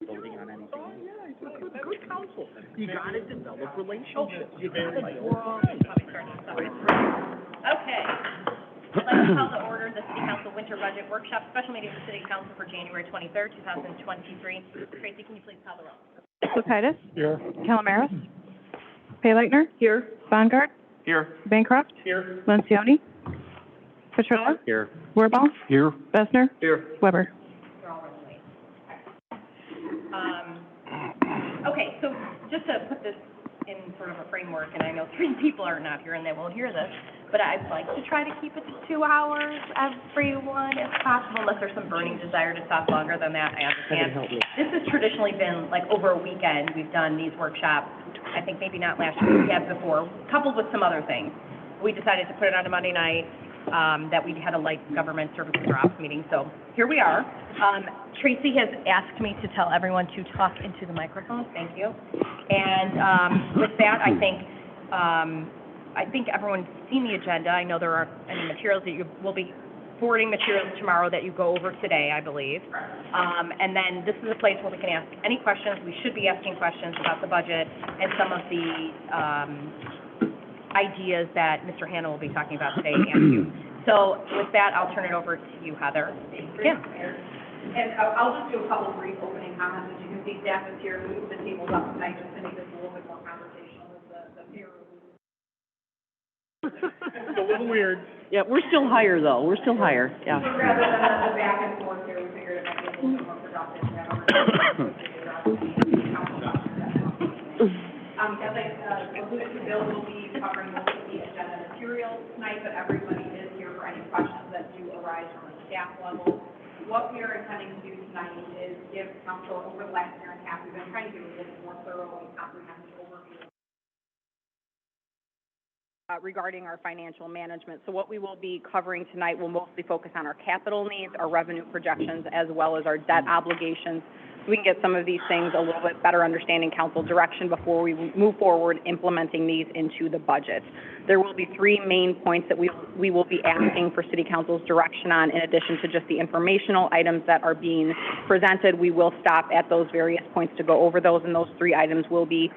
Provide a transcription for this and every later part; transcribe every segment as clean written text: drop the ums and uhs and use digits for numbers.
voting on anything. Good counsel. You got to develop relationships. Okay. I'd like to call to order the City Council Winter Budget Workshop Special Meeting of the City Council for January 23rd, 2023. Tracy, can you please call the roll? Lucitis. Here. Calamaris. Payleitner. Here. Bongard. Here. Bancroft. Here. Lencioni. Petrola. Here. Wirball. Here. Bessner. Here. Weber. They're all running late. Okay, so just to put this in sort of a framework, and I know 3 people are not here and they will hear this, but I'd like to try to keep it to 2 hours, everyone, if possible, unless there's some burning desire to talk longer than that, I understand. This has traditionally been like over a weekend, we've done these workshops, I think maybe not last year, we had before, coupled with some other things. We decided to put it on a Monday night, that we had a light government services or ops meeting, so here we are. Tracy has asked me to tell everyone to talk into the microphone, thank you. And with that, I think everyone's seen the agenda. I know there are any materials that you will be forwarding materials tomorrow that you go over today, I believe. And then this is a place where we can ask any questions. We should be asking questions about the budget and some of the ideas that Mr. Hanna will be talking about today and you. So with that, I'll turn it over to you, Heather. Yeah. And I'll just do a couple brief opening comments. As you can see, staff is here. We moved the tables up tonight just to make this a little bit more conversational with the peer. It's a little weird. Yeah, we're still higher though. We're still higher. Yeah. So rather than the back and forth here, we figured it might be a little bit more productive to have our as I alluded to, Bill will be covering most of the agenda materials tonight, but everybody is here for any questions that do arise from the staff level. What we are intending to do tonight is give council, over the last year and a half, we've been trying to do a little more thorough and comprehensive overview regarding our financial management. So what we will be covering tonight will mostly focus on our capital needs, our revenue projections, as well as our debt obligations. So we can get some of these things a little bit better understanding council direction before we move forward implementing these into the budget. There will be 3 main points that we will be asking for City Council's direction on, in addition to just the informational items that are being presented. We will stop at those various points to go over those, and those 3 items will be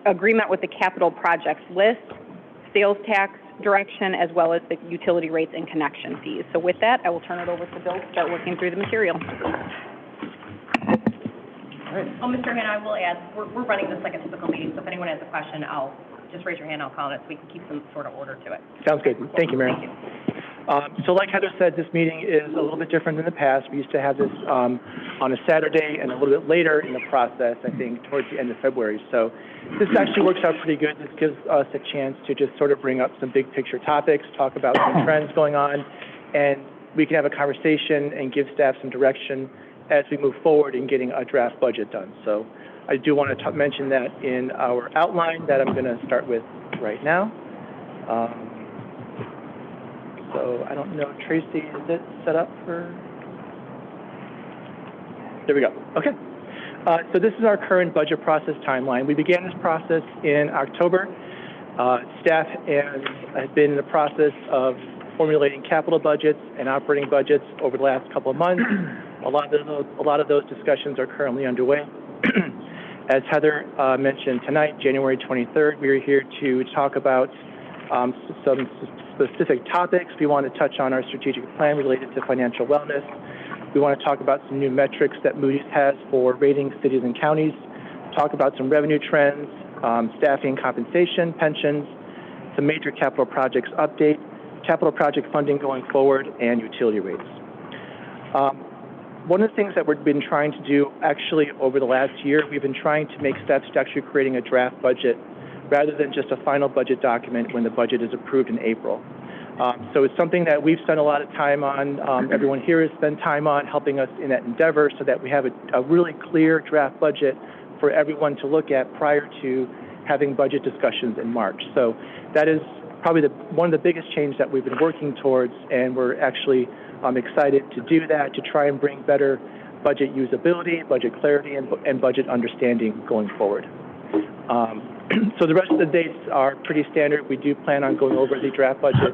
agreement with the capital projects list, sales tax direction, as well as the utility rates and connection fees. So with that, I will turn it over to Bill to start working through the material. Oh, Mr. Hanna, I will add, we're running this like a typical meeting, so if anyone has a question, I'll just raise your hand, I'll call it, so we can keep some sort of order to it. Sounds good. Thank you, Mary. Thank you. So like Heather said, this meeting is a little bit different than the past. We used to have this on a Saturday and a little bit later in the process, I think, towards the end of February. So this actually works out pretty good. This gives us a chance to just sort of bring up some big picture topics, talk about some trends going on, and we can have a conversation and give staff some direction as we move forward in getting a draft budget done. So I do want to mention that in our outline that I'm going to start with right now. So I don't know, Tracy, is it set up for? There we go. Okay. So this is our current budget process timeline. We began this process in October. Staff has been in the process of formulating capital budgets and operating budgets over the last couple of months. A lot of those discussions are currently underway. As Heather mentioned tonight, January 23rd, we are here to talk about some specific topics. We want to touch on our strategic plan related to financial wellness. We want to talk about some new metrics that Moody's has for rating cities and counties, talk about some revenue trends, staffing, compensation, pensions, some major capital projects update, capital project funding going forward, and utility rates. One of the things that we've been trying to do actually over the last year, we've been trying to make steps to actually creating a draft budget rather than just a final budget document when the budget is approved in April. So it's something that we've spent a lot of time on. Everyone here has spent time on helping us in that endeavor so that we have a really clear draft budget for everyone to look at prior to having budget discussions in March. So that is probably one of the biggest changes that we've been working towards, and we're actually excited to do that, to try and bring better budget usability, budget clarity, and budget understanding going forward. So the rest of the dates are pretty standard. We do plan on going over the draft budget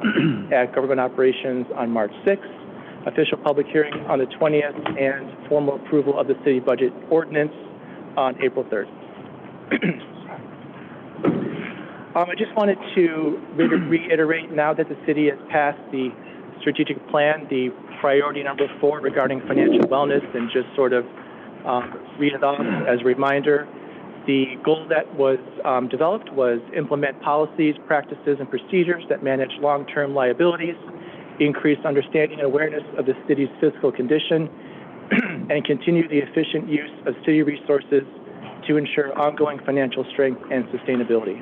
at Government Operations on March 6th. official public hearing on the 20th, and formal approval of the city budget ordinance on April 3rd. I just wanted to reiterate, now that the city has passed the strategic plan, the priority number 4 regarding financial wellness, and just sort of read it off as a reminder. The goal that was developed was implement policies, practices, and procedures that manage long-term liabilities, increase understanding and awareness of the city's fiscal condition, and continue the efficient use of city resources to ensure ongoing financial strength and sustainability.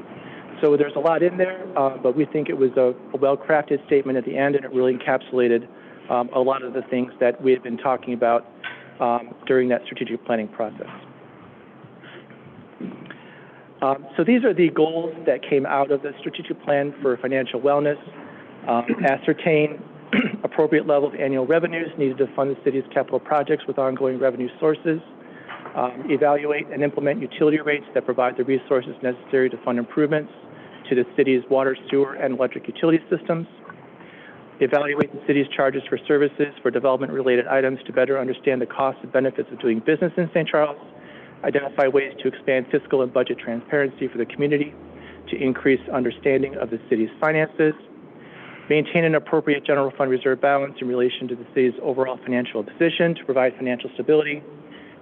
So there's a lot in there, but we think it was a well-crafted statement at the end, and it really encapsulated a lot of the things that we had been talking about during that strategic planning process. So these are the goals that came out of the strategic plan for financial wellness. Ascertain appropriate level of annual revenues needed to fund the city's capital projects with ongoing revenue sources. Evaluate and implement utility rates that provide the resources necessary to fund improvements to the city's water, sewer, and electric utility systems. Evaluate the city's charges for services for development-related items to better understand the costs and benefits of doing business in St. Charles. Identify ways to expand fiscal and budget transparency for the community to increase understanding of the city's finances. Maintain an appropriate general fund reserve balance in relation to the city's overall financial position to provide financial stability.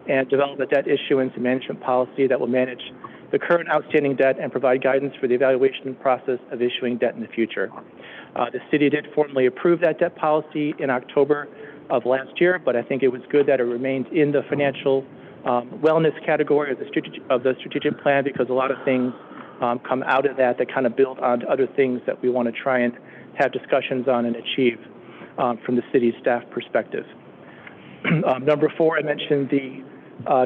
And develop a debt issuance and management policy that will manage the current outstanding debt and provide guidance for the evaluation process of issuing debt in the future. The city did formally approve that debt policy in October of last year, but I think it was good that it remained in the financial wellness category of the strategic plan, because a lot of things come out of that kind of build on to other things that we want to try and have discussions on and achieve from the city's staff perspective. Number 4, I mentioned the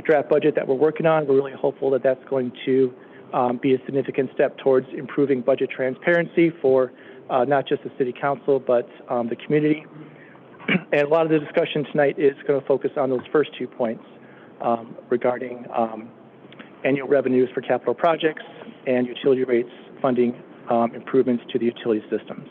draft budget that we're working on. We're really hopeful that that's going to be a significant step towards improving budget transparency for not just the city council, but the community. And a lot of the discussion tonight is going to focus on those first 2 points regarding annual revenues for capital projects and utility rates funding improvements to the utility systems.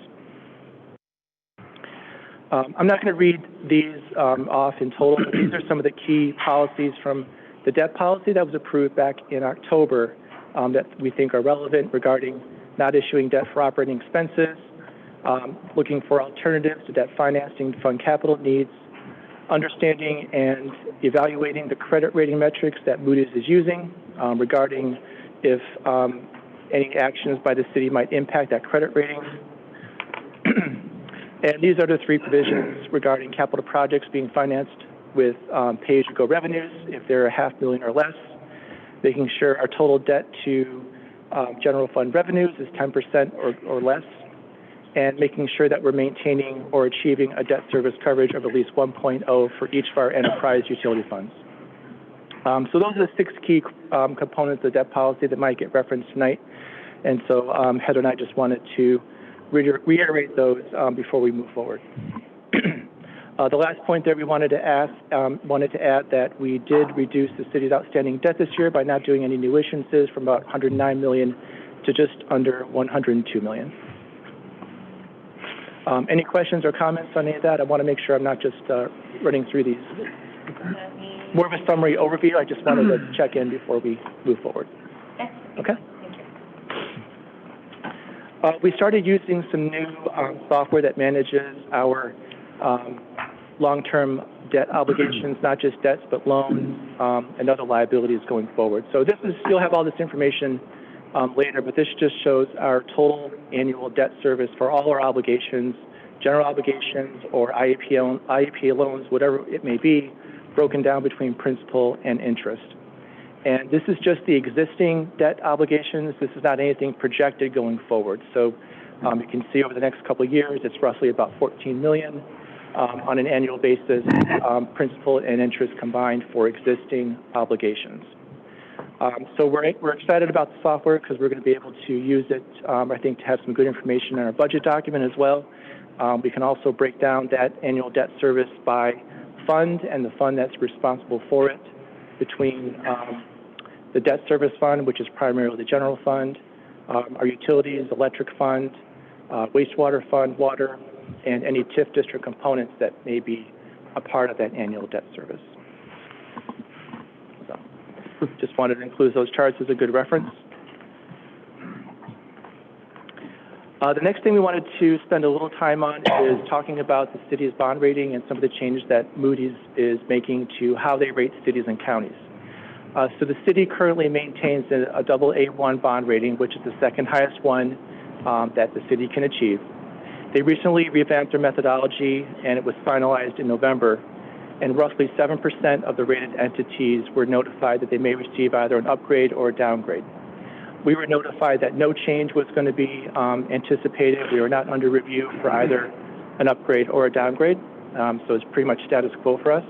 I'm not going to read these off in total, but these are some of the key policies from the debt policy that was approved back in October that we think are relevant regarding not issuing debt for operating expenses, looking for alternatives to debt financing to fund capital needs, understanding and evaluating the credit rating metrics that Moody's is using regarding if any actions by the city might impact that credit rating. And these are the 3 provisions regarding capital projects being financed with pay-as-you-go revenues, if they're $500,000 or less, making sure our total debt to general fund revenues is 10% or less, and making sure that we're maintaining or achieving a debt service coverage of at least 1.0 for each of our enterprise utility funds. So those are the 6 key components of debt policy that might get referenced tonight. And so Heather and I just wanted to reiterate those before we move forward. The last point there we wanted to add that we did reduce the city's outstanding debt this year by not doing any new issuances from about $109 million to just under $102 million. Any questions or comments on any of that? I want to make sure I'm not just running through these. More of a summary overview. I just wanted to check in before we move forward. Okay? We started using some new software that manages our long-term debt obligations, not just debts, but loans and other liabilities going forward. So you'll have all this information later, but this just shows our total annual debt service for all our obligations, general obligations or IEP loans, whatever it may be, broken down between principal and interest. And this is just the existing debt obligations. This is not anything projected going forward. So you can see over the next couple of years, it's roughly about $14 million on an annual basis, principal and interest combined for existing obligations. So we're excited about the software because we're going to be able to use it, I think, to have some good information in our budget document as well. We can also break down that annual debt service by fund and the fund that's responsible for it between the debt service fund, which is primarily the general fund, our utilities, electric fund, wastewater fund, water, and any TIF district components that may be a part of that annual debt service. So, just wanted to include those charts as a good reference. The next thing we wanted to spend a little time on is talking about the city's bond rating and some of the changes that Moody's is making to how they rate cities and counties. So the city currently maintains a AA1 bond rating, which is the second highest one that the city can achieve. They recently revamped their methodology, and it was finalized in November, and roughly 7% of the rated entities were notified that they may receive either an upgrade or a downgrade. We were notified that no change was going to be anticipated. We were not under review for either an upgrade or a downgrade, so it's pretty much status quo for us.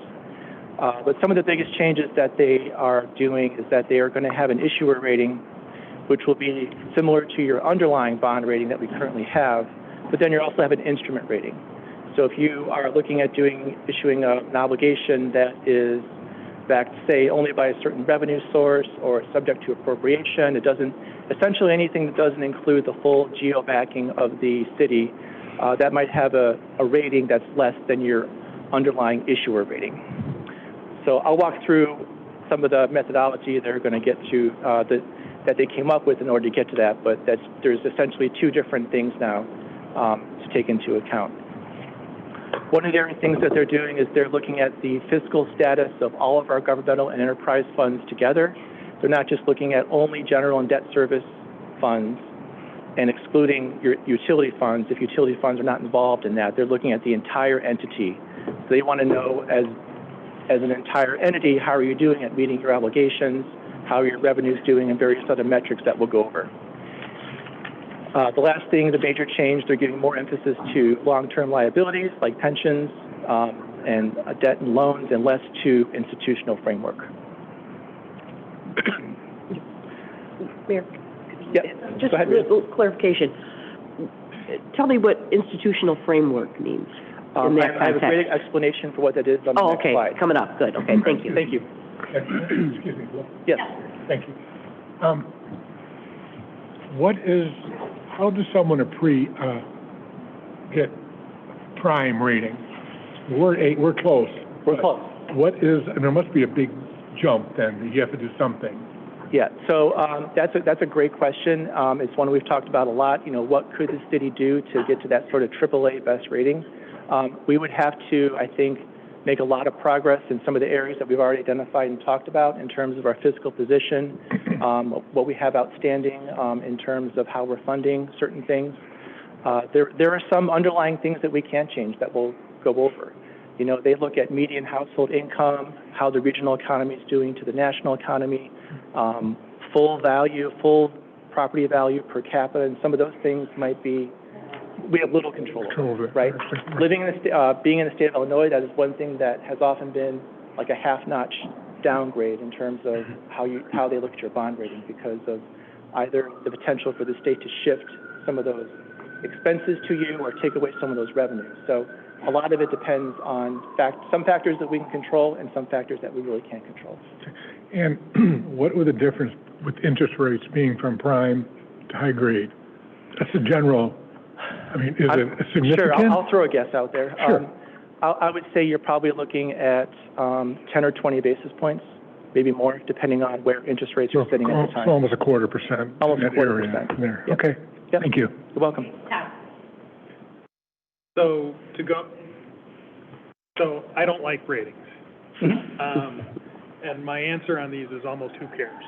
But some of the biggest changes that they are doing is that they are going to have an issuer rating, which will be similar to your underlying bond rating that we currently have, but then you also have an instrument rating. So if you are looking at issuing an obligation that is backed, say, only by a certain revenue source or subject to appropriation, it doesn't, essentially anything that doesn't include the full geo-backing of the city, that might have a rating that's less than your underlying issuer rating. So I'll walk through some of the methodology they're going to get to, that they came up with in order to get to that, but there's essentially two different things now to take into account. One of the things that they're doing is they're looking at the fiscal status of all of our governmental and enterprise funds together. They're not just looking at only general and debt service funds and excluding your utility funds. If utility funds are not involved in that, they're looking at the entire entity. So they want to know, as an entire entity, how are you doing at meeting your obligations, how are your revenues doing, and various other metrics that we'll go over. The last thing, the major change, they're giving more emphasis to long-term liabilities like pensions and debt and loans, and less to institutional framework. Mayor? Yeah, Just go ahead, a little clarification. Tell me what institutional framework means in that I have a context. great explanation for what that is on the next slide. Okay, coming up, good, okay, thank you. Thank you. Excuse me. Yes. Thank you. How does someone get prime rating? We're close. We're close. And there must be a big jump then, you have to do something. Yeah, so that's a great question. It's one we've talked about a lot. You know, what could the city do to get to that sort of AAA best rating? We would have to, I think, make a lot of progress in some of the areas that we've already identified and talked about in terms of our fiscal position, what we have outstanding in terms of how we're funding certain things. There are some underlying things that we can change that we'll go over. You know, they look at median household income, how the regional economy is doing to the national economy, full property value per capita, and some of those things might be, we have little control over, right? Being in the state of Illinois, that is one thing that has often been like a half-notch downgrade in terms of how they look at your bond rating, because of either the potential for the state to shift some of those expenses to you or take away some of those revenues. So a lot of it depends on some factors that we can control and some factors that we really can't control. And what would the difference with interest rates being from prime to high grade? That's a general, I mean, is it significant? Sure, I'll throw a guess out there. Sure. I would say you're probably looking at 10 or 20 basis points, maybe more, depending on where interest rates are sitting at the time. So almost a 0.25%. Almost a 0.25%. There. Yep. Okay. Yep. Thank you. You're welcome. So I don't like ratings. And my answer on these is almost who cares?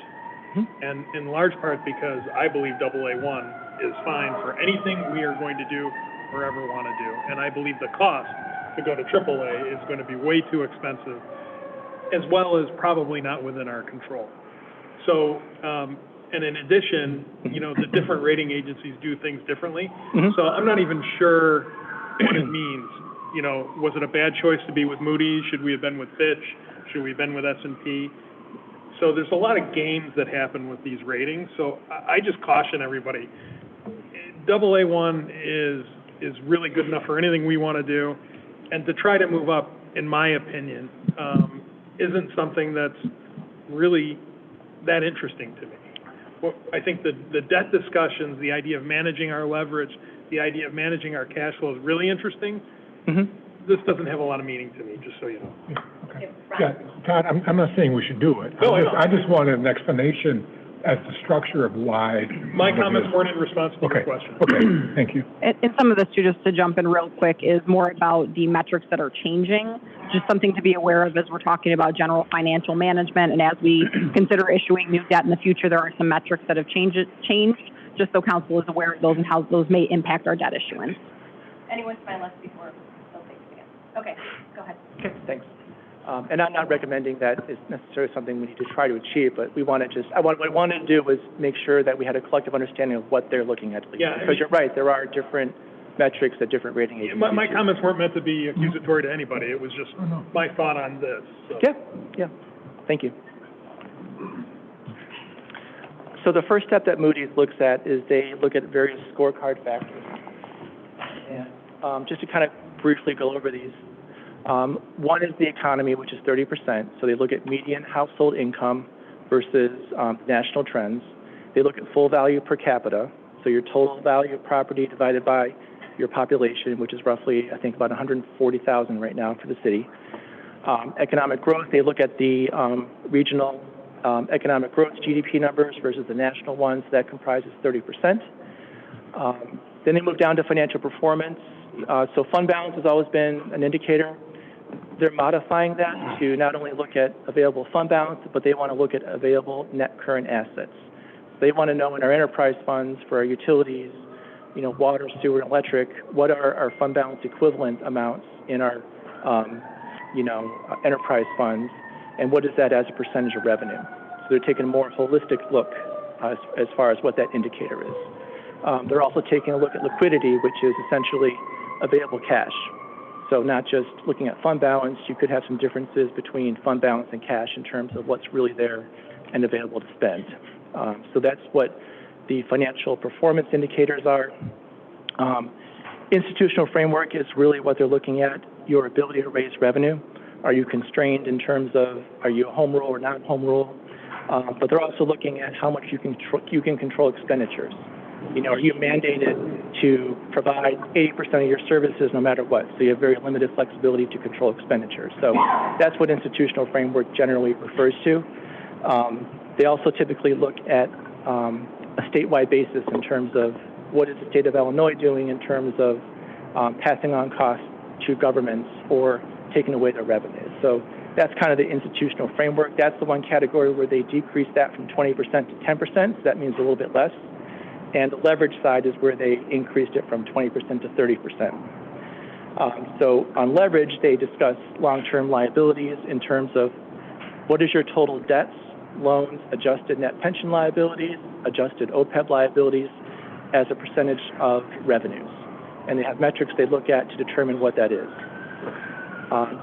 And in large part because I believe AA1 is fine for anything we are going to do or ever want to do. And I believe the cost to go to AAA is going to be way too expensive, as well as probably not within our control. So, and in addition, you know, the different rating agencies do things differently. So I'm not even sure what it means. You know, was it a bad choice to be with Moody's? Should we have been with Fitch? Should we have been with S&P? So there's a lot of games that happen with these ratings. So I just caution everybody. AA1 is really good enough for anything we want to do. And to try to move up, in my opinion, isn't something that's really that interesting to me. Well, I think the debt discussions, the idea of managing our leverage, the idea of managing our cash flow is really interesting. Mm-hmm. This doesn't have a lot of meaning to me, just so you know. Okay. Yeah, Todd, I'm not saying we should do it. No, I know. I just wanted an explanation as to structure of why. My comments weren't in response to your Okay, question. okay, thank you. And some of this too, just to jump in real quick, is more about the metrics that are changing. Just something to be aware of as we're talking about general financial management, and as we consider issuing new debt in the future, there are some metrics that have changed, just so council is aware of those and how those may impact our debt issuance. Anyone's fine left before they'll take it again. Okay, go ahead. Okay, thanks. And I'm not recommending that it's necessarily something we need to try to achieve, but what I wanted to do was make sure that we had a collective understanding of what they're looking at. Yeah, because you're right, there are different metrics that different rating agencies My use. comments weren't meant to be accusatory to anybody. It was just my thought on this. So. Yeah, thank you. So the first step that Moody's looks at is they look at various scorecard factors. And just to kind of briefly go over these, one is the economy, which is 30%. So they look at median household income versus national trends. They look at full value per capita, so your total value of property divided by your population, which is roughly, I think, about 140,000 right now for the city. Economic growth, they look at the regional economic growth GDP numbers versus the national ones. That comprises 30%. Then they move down to financial performance. So fund balance has always been an indicator. They're modifying that to not only look at available fund balance, but they want to look at available net current assets. They want to know in our enterprise funds for our utilities, water, sewer, and electric, what are our fund balance equivalent amounts in our, enterprise funds, and what is that as a percentage of revenue? So they're taking a more holistic look as far as what that indicator is. They're also taking a look at liquidity, which is essentially available cash. So not just looking at fund balance, you could have some differences between fund balance and cash in terms of what's really there and available to spend. So that's what the financial performance indicators are. Institutional framework is really what they're looking at, your ability to raise revenue. Are you constrained in terms of, are you a home rule or not home rule? But they're also looking at how much you can control expenditures. Are you mandated to provide 80% of your services no matter what? So you have very limited flexibility to control expenditures. So that's what institutional framework generally refers to. They also typically look at a statewide basis in terms of what is the state of Illinois doing in terms of passing on costs to governments or taking away their revenues. So that's kind of the institutional framework. That's the one category where they decrease that from 20% to 10%. So that means a little bit less. And the leverage side is where they increased it from 20% to 30%. So on leverage, they discuss long-term liabilities in terms of what is your total debts, loans, adjusted net pension liabilities, adjusted OPEB liabilities as a percentage of revenues. And they have metrics they look at to determine what that is.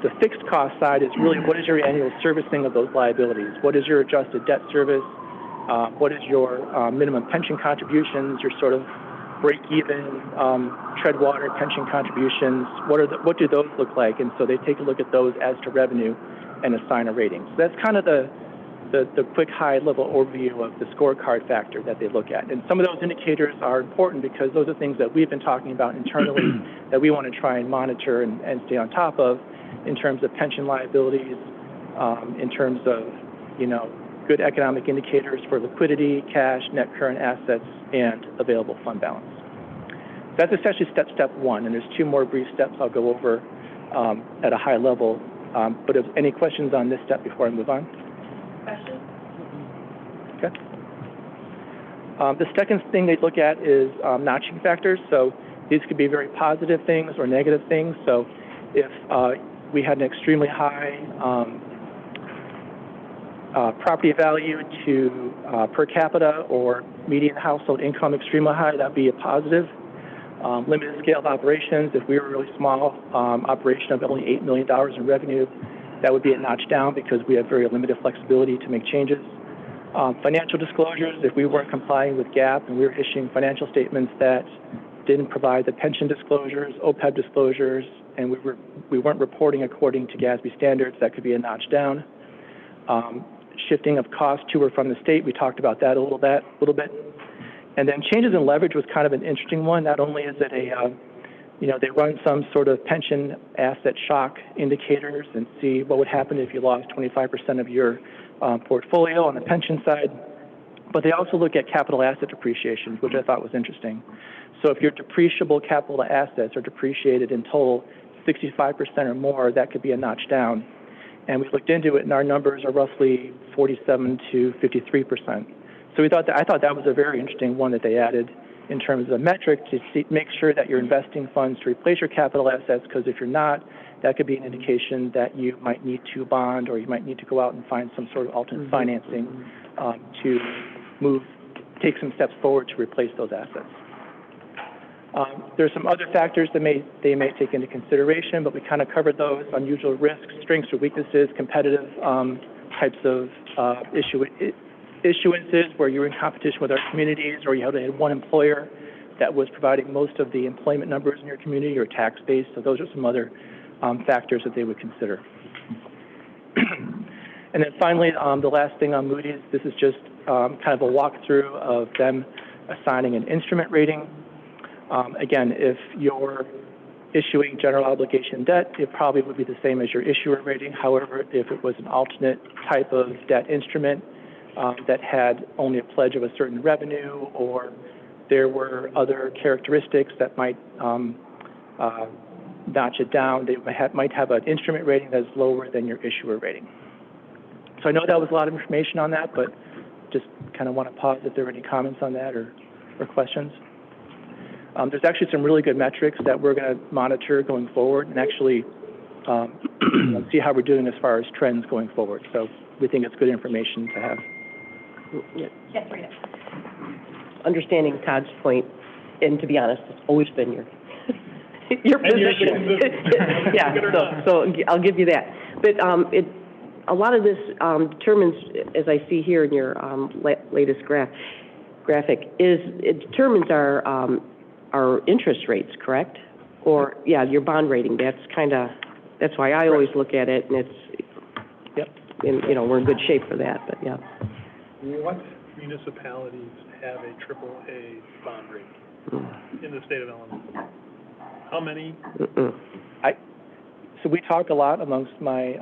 The fixed cost side is really what is your annual servicing of those liabilities? What is your adjusted debt service? What is your minimum pension contributions, your sort of break-even, tread water pension contributions? What do those look like? And so they take a look at those as to revenue and assign a rating. So that's kind of the quick high-level overview of the scorecard factor that they look at. And some of those indicators are important because those are things that we've been talking about internally that we want to try and monitor and stay on top of in terms of pension liabilities, in terms of, good economic indicators for liquidity, cash, net current assets, and available fund balance. That's essentially step one, and there's two more brief steps I'll go over at a high level. But if any questions on this step before I move on? Questions? Okay. The second thing they look at is notching factors. So these could be very positive things or negative things. So if we had an extremely high property value to per capita or median household income extremely high, that'd be a positive. Limited scale of operations, if we were a really small operation of only $8 million in revenue, that would be a notch down because we have very limited flexibility to make changes. Financial disclosures, if we weren't complying with GAAP and we were issuing financial statements that didn't provide the pension disclosures, OPEB disclosures, and we weren't reporting according to GASB standards, that could be a notch down. Shifting of costs to or from the state, we talked about that a little bit. And then changes in leverage was kind of an interesting one. Not only is it they run some sort of pension asset shock indicators and see what would happen if you lost 25% of your portfolio on the pension side, but they also look at capital asset depreciation, which I thought was interesting. So if your depreciable capital assets are depreciated in total 65% or more, that could be a notch down. And we looked into it, and our numbers are roughly 47 to 53%. So I thought that was a very interesting one that they added in terms of a metric to make sure that you're investing funds to replace your capital assets, because if you're not, that could be an indication that you might need to bond or you might need to go out and find some sort of alternate financing to take some steps forward to replace those assets. There's some other factors that they may take into consideration, but we kind of covered those: unusual risks, strengths or weaknesses, competitive types of issuances where you're in competition with our communities, or you had one employer that was providing most of the employment numbers in your community, or tax base. So those are some other factors that they would consider. And then finally, the last thing on Moody's, this is just kind of a walkthrough of them assigning an instrument rating. Again, if you're issuing general obligation debt, it probably would be the same as your issuer rating. However, if it was an alternate type of debt instrument that had only a pledge of a certain revenue, or there were other characteristics that might notch it down, they might have an instrument rating that's lower than your issuer rating. So I know that was a lot of information on that, but just kind of want to pause if there are any comments on that or questions. There's actually some really good metrics that we're going to monitor going forward, and actually see how we're doing as far as trends going forward. So we think it's good information to have. Yeah. Yes, Rita. Understanding Todd's point, and to be honest, it's always been your position. Yeah, so I'll give you that. But a lot of this determines, as I see here in your latest graphic, it determines our interest rates, correct? Or, yeah, your bond rating. That's why I always look at it, and it's, yep. And, we're in good shape for that, but yeah. What municipalities have a AAA bond rating in the state of Illinois? How many? So we talk a lot amongst my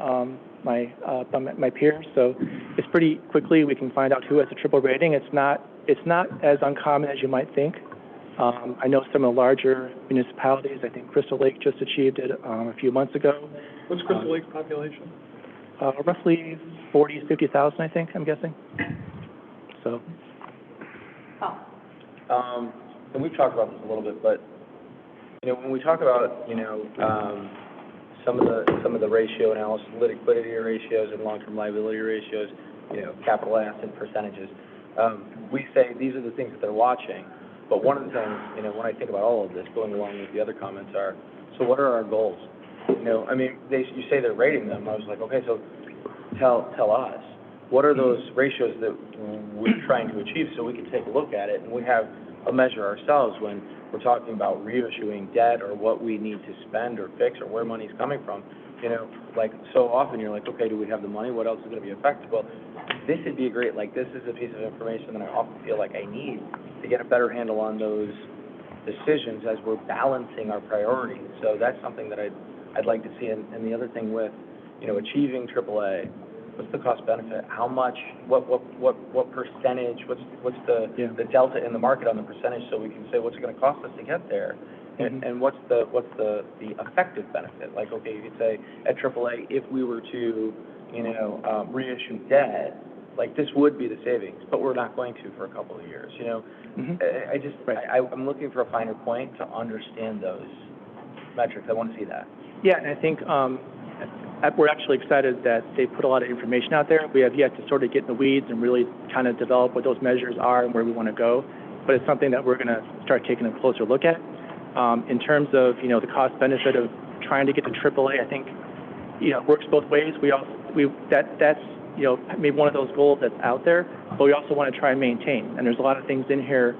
peers. So it's pretty quickly we can find out who has a triple rating. It's not as uncommon as you might think. I know some of the larger municipalities. I think Crystal Lake just achieved it a few months ago. What's Crystal Lake's population? Roughly 40,000 to 50,000, I think. I'm guessing. So. And we've talked about this a little bit, but when we talk about some of the ratio analysis, liquidity ratios and long-term liability ratios, capital asset percentages, we say these are the things that they're watching. But one of the things, when I think about all of this, going along with the other comments, are, so what are our goals? You say they're rating them. I was like, okay, so tell us, what are those ratios that we're trying to achieve, so we can take a look at it, and we have a measure ourselves when we're talking about reissuing debt, or what we need to spend or fix, or where money's coming from. Like, so often you're like, okay, do we have the money? What else is going to be effective? Well, this would be great. Like, this is a piece of information that I often feel like I need to get a better handle on those decisions as we're balancing our priorities. So that's something that I'd like to see. And the other thing with, achieving AAA, what's the cost benefit? How much? What percentage? What's the delta in the market on the percentage, so we can say what's it going to cost us to get there, and what's the effective benefit? Like, okay, you could say at AAA, if we were to reissue debt, like, this would be the savings, but we're not going to for a couple of years. I'm looking for a finer point to understand those metrics. I want to see that. Yeah, and I think we're actually excited that they put a lot of information out there. We have yet to sort of get in the weeds and really kind of develop what those measures are and where we want to go. But it's something that we're going to start taking a closer look at. In terms of, the cost benefit of trying to get to AAA, I think, it works both ways. That's maybe one of those goals that's out there, but we also want to try and maintain. And there's a lot of things in here,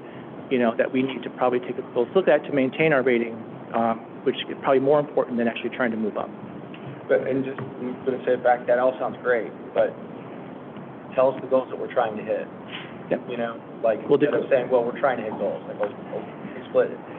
that we need to probably take a close look at to maintain our rating, which is probably more important than actually trying to move up. But, and just, I'm going to say it back, that all sounds great, but tell us the goals that we're trying to hit. Yep. You know, like, We'll do instead of saying, well, we're trying to hit goals, like,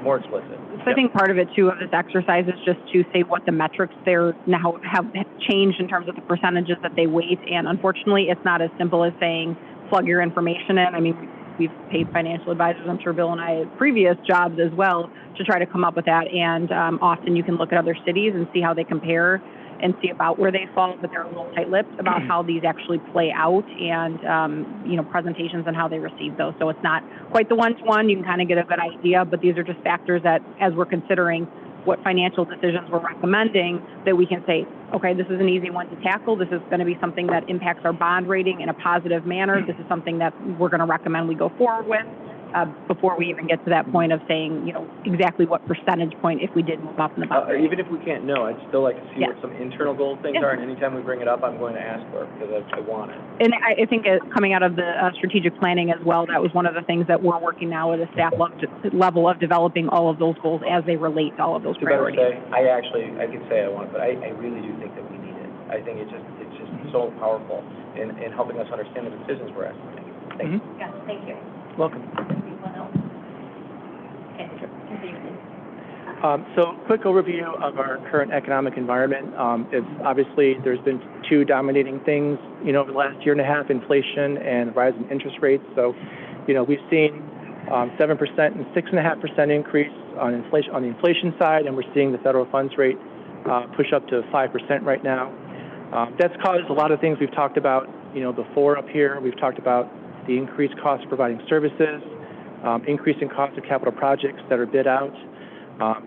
more explicit. So I think part of it too of this exercise is just to say what the metrics there now have changed in terms of the percentages that they weight. And unfortunately, it's not as simple as saying plug your information in. I mean, we've paid financial advisors, I'm sure Bill and I, at previous jobs as well, to try to come up with that. And often you can look at other cities and see how they compare and see about where they fall, but they're a little tight-lipped about how these actually play out and, you know, presentations and how they receive those. So it's not quite the one-to-one. You can kind of get a good idea, but these are just factors that, as we're considering what financial decisions we're recommending, that we can say, okay, this is an easy one to tackle. This is going to be something that impacts our bond rating in a positive manner. This is something that we're going to recommend we go forward with. Before we even get to that point of saying, you know, exactly what percentage point if we did move up in the bond. Even if we can't know, I'd still like to see Yeah. what some internal goal things are, and anytime we bring it up, I'm going to ask for it, because I want it. And I think coming out of the strategic planning as well, that was one of the things that we're working now at a staff level of developing all of those goals as they relate to all of those You better priorities. say, I could say I want it, but I really do think that we need it. I think it's just so powerful in helping us understand the decisions we're asking to make. Thank you. Yes, thank you. Welcome. Anyone else? Okay, continue. So quick overview of our current economic environment. It's obviously, there's been two dominating things, you know, over the last year and a half, inflation and rise in interest rates. So, you know, we've seen 7% and 6.5% increase on the inflation side, and we're seeing the federal funds rate push up to 5% right now. That's caused a lot of things we've talked about, you know, before up here. We've talked about the increased cost of providing services, increasing costs of capital projects that are bid out.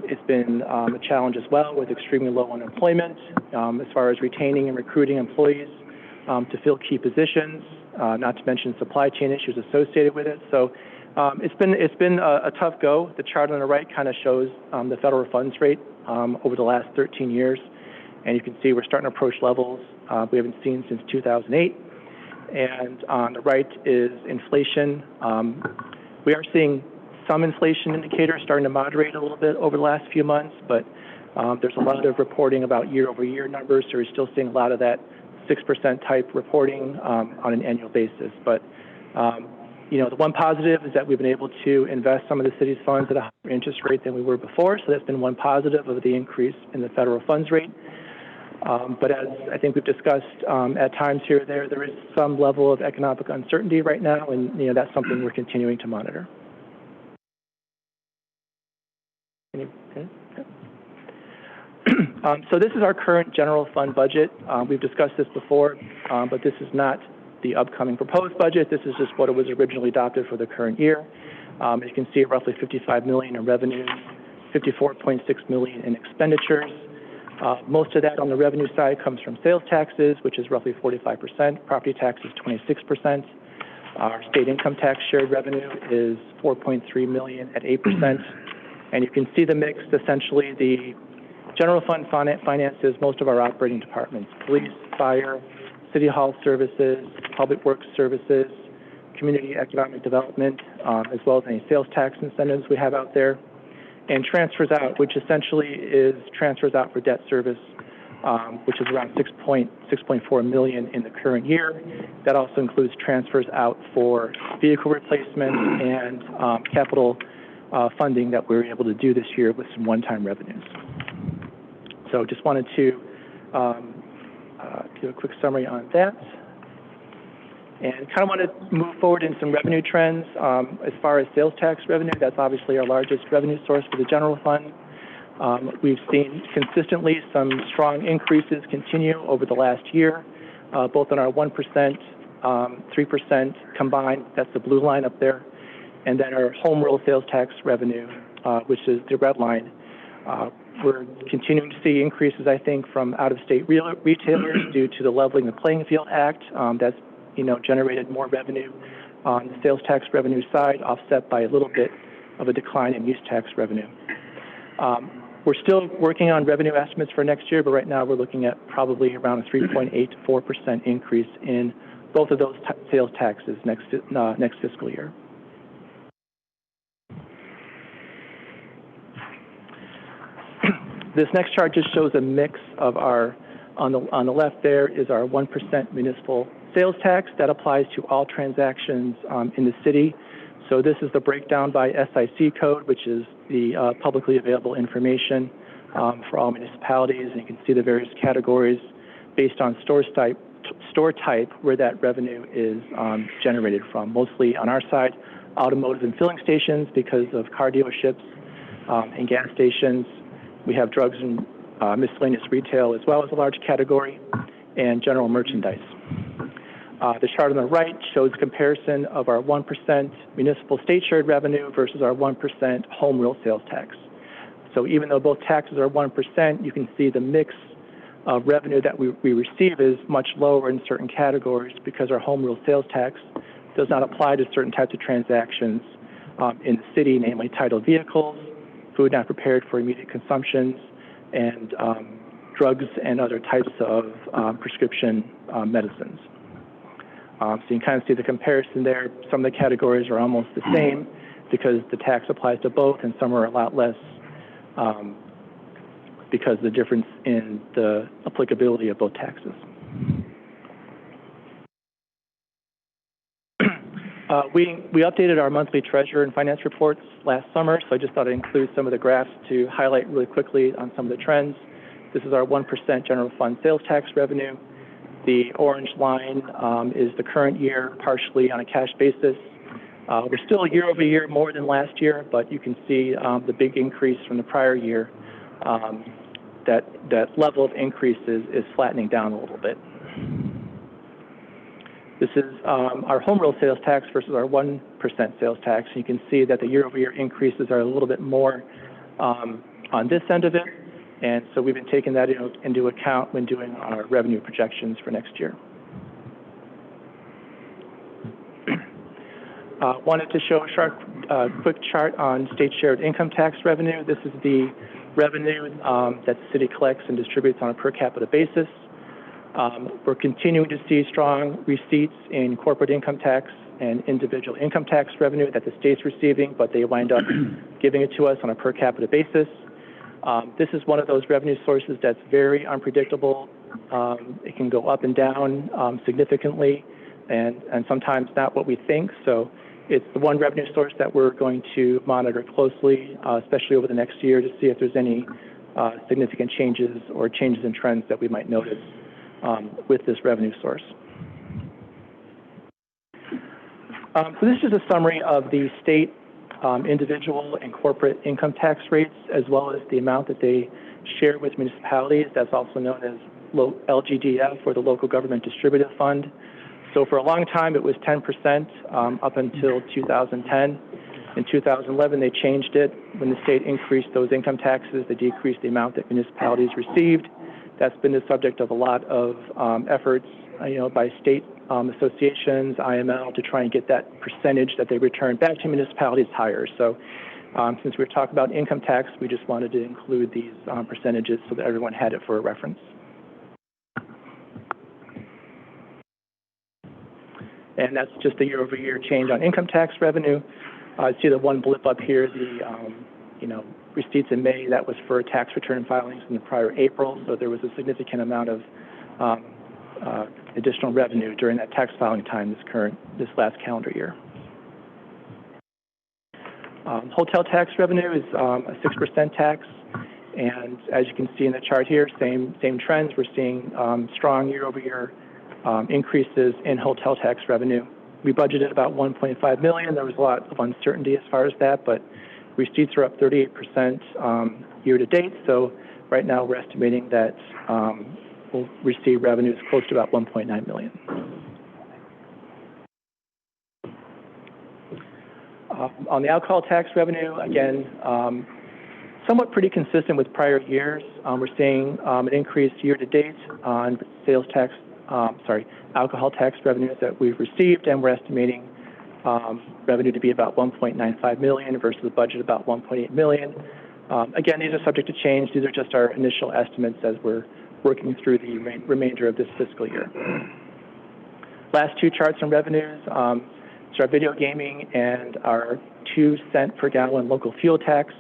It's been a challenge as well with extremely low unemployment as far as retaining and recruiting employees to fill key positions, not to mention supply chain issues associated with it. So it's been a tough go. The chart on the right kind of shows the federal funds rate over the last 13 years. And you can see we're starting to approach levels we haven't seen since 2008. And on the right is inflation. We are seeing some inflation indicators starting to moderate a little bit over the last few months, but there's a lot of reporting about year-over-year numbers, so we're still seeing a lot of that 6% type reporting on an annual basis. But, you know, the one positive is that we've been able to invest some of the city's funds at a higher interest rate than we were before, so that's been one positive of the increase in the federal funds rate. But as I think we've discussed at times here or there is some level of economic uncertainty right now, and, you know, that's something we're continuing to monitor. So this is our current general fund budget. We've discussed this before, but this is not the upcoming proposed budget. This is just what was originally adopted for the current year. As you can see, roughly $55 million in revenues, $54.6 million in expenditures. Most of that on the revenue side comes from sales taxes, which is roughly 45%, property taxes 26%. Our state income tax shared revenue is $4.3 million at 8%. And you can see the mix. Essentially, the general fund finances most of our operating departments: police, fire, city hall services, public works services, community economic development, as well as any sales tax incentives we have out there. And transfers out, which essentially is transfers out for debt service, which is around $6.4 million in the current year. That also includes transfers out for vehicle replacement and capital funding that we were able to do this year with some one-time revenues. So just wanted to do a quick summary on that. And kind of want to move forward in some revenue trends. As far as sales tax revenue, that's obviously our largest revenue source for the general fund. We've seen consistently some strong increases continue over the last year, both on our 1%, 3% combined, that's the blue line up there, and then our home rule sales tax revenue, which is the red line. We're continuing to see increases, I think, from out-of-state retailers due to the Leveling the Playing Field Act. That's, you know, generated more revenue on the sales tax revenue side, offset by a little bit of a decline in use tax revenue. We're still working on revenue estimates for next year, but right now we're looking at probably around a 3.8 to 4% increase in both of those sales taxes next fiscal year. This next chart just shows a mix of our, on the left there is our 1% municipal sales tax, that applies to all transactions in the city. So this is the breakdown by SIC code, which is the publicly available information for all municipalities. And you can see the various categories based on store type where that revenue is generated from. Mostly on our side, automotive and filling stations because of car dealerships and gas stations. We have drugs and miscellaneous retail as well as a large category, and general merchandise. The chart on the right shows a comparison of our 1% municipal state shared revenue versus our 1% home rule sales tax. So even though both taxes are 1%, you can see the mix of revenue that we receive is much lower in certain categories because our home rule sales tax does not apply to certain types of transactions in the city, namely titled vehicles, food not prepared for immediate consumptions, and drugs and other types of prescription medicines. So you can kind of see the comparison there. Some of the categories are almost the same because the tax applies to both, and some are a lot less because of the difference in the applicability of both taxes. We updated our monthly treasurer and finance reports last summer, so I just thought I'd include some of the graphs to highlight really quickly on some of the trends. This is our 1% general fund sales tax revenue. The orange line is the current year, partially on a cash basis. We're still year over year more than last year, but you can see the big increase from the prior year. That level of increase is flattening down a little bit. This is our home rule sales tax versus our 1% sales tax. You can see that the year-over-year increases are a little bit more on this end of it, and so we've been taking that into account when doing our revenue projections for next year. Wanted to show a quick chart on state shared income tax revenue. This is the revenue that the city collects and distributes on a per capita basis. We're continuing to see strong receipts in corporate income tax and individual income tax revenue that the state's receiving, but they wind up giving it to us on a per capita basis. This is one of those revenue sources that's very unpredictable. It can go up and down significantly, and sometimes not what we think. So it's the one revenue source that we're going to monitor closely, especially over the next year, to see if there's any significant changes or changes in trends that we might notice with this revenue source. So this is a summary of the state individual and corporate income tax rates, as well as the amount that they share with municipalities. That's also known as LGDF, or the Local Government Distributive Fund. So for a long time, it was 10% up until 2010. In 2011, they changed it. When the state increased those income taxes, they decreased the amount that municipalities received. That's been the subject of a lot of efforts, by state associations, IML, to try and get that percentage that they return back to municipalities higher. So since we were talking about income tax, we just wanted to include these percentages so that everyone had it for a reference. And that's just the year-over-year change on income tax revenue. See the one blip up here, the receipts in May, that was for tax return filings in the prior April, so there was a significant amount of additional revenue during that tax filing time this last calendar year. Hotel tax revenue is a 6% tax, and as you can see in the chart here, same trends. We're seeing strong year-over-year increases in hotel tax revenue. We budgeted about $1.5 million. There was a lot of uncertainty as far as that, but receipts are up 38% year to date. So right now we're estimating that we'll receive revenues close to about $1.9 million. On the alcohol tax revenue, again, somewhat pretty consistent with prior years. We're seeing an increase year to date on alcohol tax revenues that we've received, and we're estimating revenue to be about $1.95 million versus a budget about $1.8 million. Again, these are subject to change. These are just our initial estimates as we're working through the remainder of this fiscal year. Last two charts on revenues. So our video gaming and our 2-cent per gallon local fuel tax.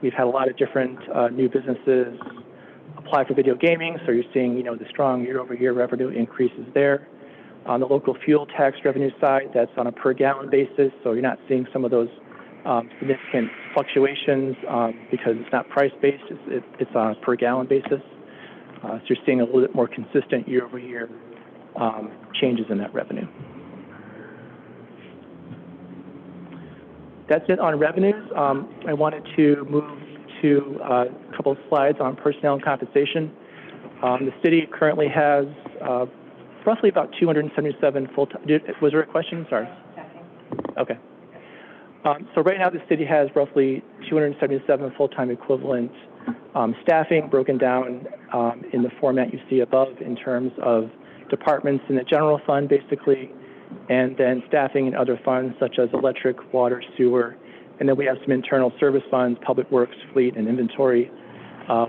We've had a lot of different new businesses apply for video gaming, so you're seeing, the strong year-over-year revenue increases there. On the local fuel tax revenue side, that's on a per gallon basis, so you're not seeing some of those significant fluctuations because it's not price-based, it's on a per gallon basis. So you're seeing a little bit more consistent year-over-year changes in that revenue. That's it on revenues. I wanted to move to a couple of slides on personnel and compensation. The city currently has roughly about 277 full-time. Was there a question? Sorry. Okay. So right now the city has roughly 277 full-time equivalent staffing broken down in the format you see above in terms of departments in the general fund basically, and then staffing in other funds such as electric, water, sewer, and then we have some internal service funds, public works, fleet, and inventory,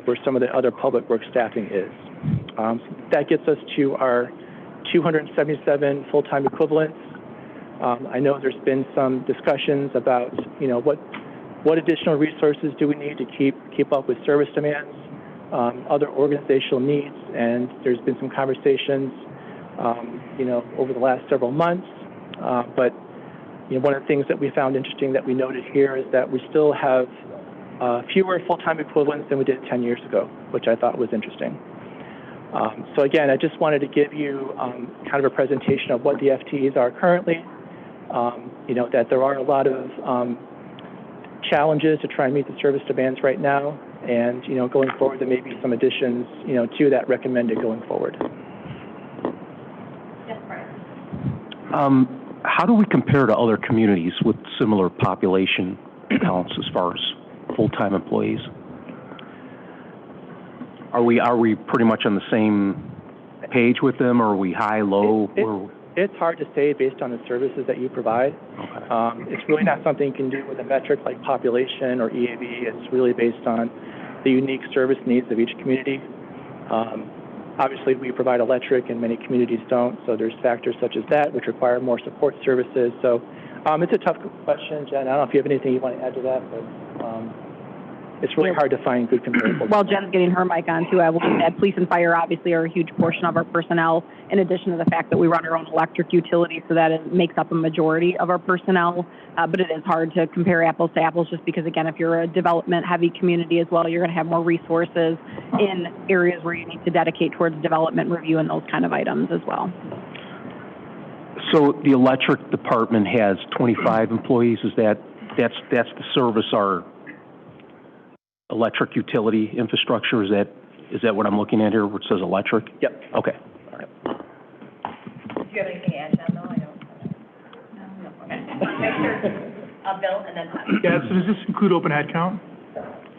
where some of the other public works staffing is. So that gets us to our 277 full-time equivalents. I know there's been some discussions about, what additional resources do we need to keep up with service demands, other organizational needs, and there's been some conversations, over the last several months. But one of the things that we found interesting that we noted here is that we still have fewer full-time equivalents than we did 10 years ago, which I thought was interesting. So again, I just wanted to give you kind of a presentation of what the FTEs are currently. That there are a lot of challenges to try and meet the service demands right now, and going forward there may be some additions to that recommended going forward. Yes, Brian. How do we compare to other communities with similar population counts as far as full-time employees? Are we pretty much on the same page with them, or are we high, low? It's hard to say based on the services that you provide. Okay. It's really not something you can do with a metric like population or EAB. It's really based on the unique service needs of each community. Obviously, we provide electric and many communities don't, so there's factors such as that which require more support services. So it's a tough question, Jen. I don't know if you have anything you want to add to that, but it's really hard to find good comparables. While Jen's getting her mic on too, I will just add police and fire obviously are a huge portion of our personnel, in addition to the fact that we run our own electric utility, so that it makes up a majority of our personnel. But it is hard to compare apples to apples just because, again, if you're a development-heavy community as well, you're going to have more resources in areas where you need to dedicate towards development review and those kind of items as well. So the electric department has 25 employees. That's the service our electric utility infrastructure? Is that what I'm looking at here, where it says electric? Yep. Okay. All right. Do you have anything to add, John? No, I don't. No. Okay. Make sure, Bill, and then Todd. Yeah, so does this include open head count?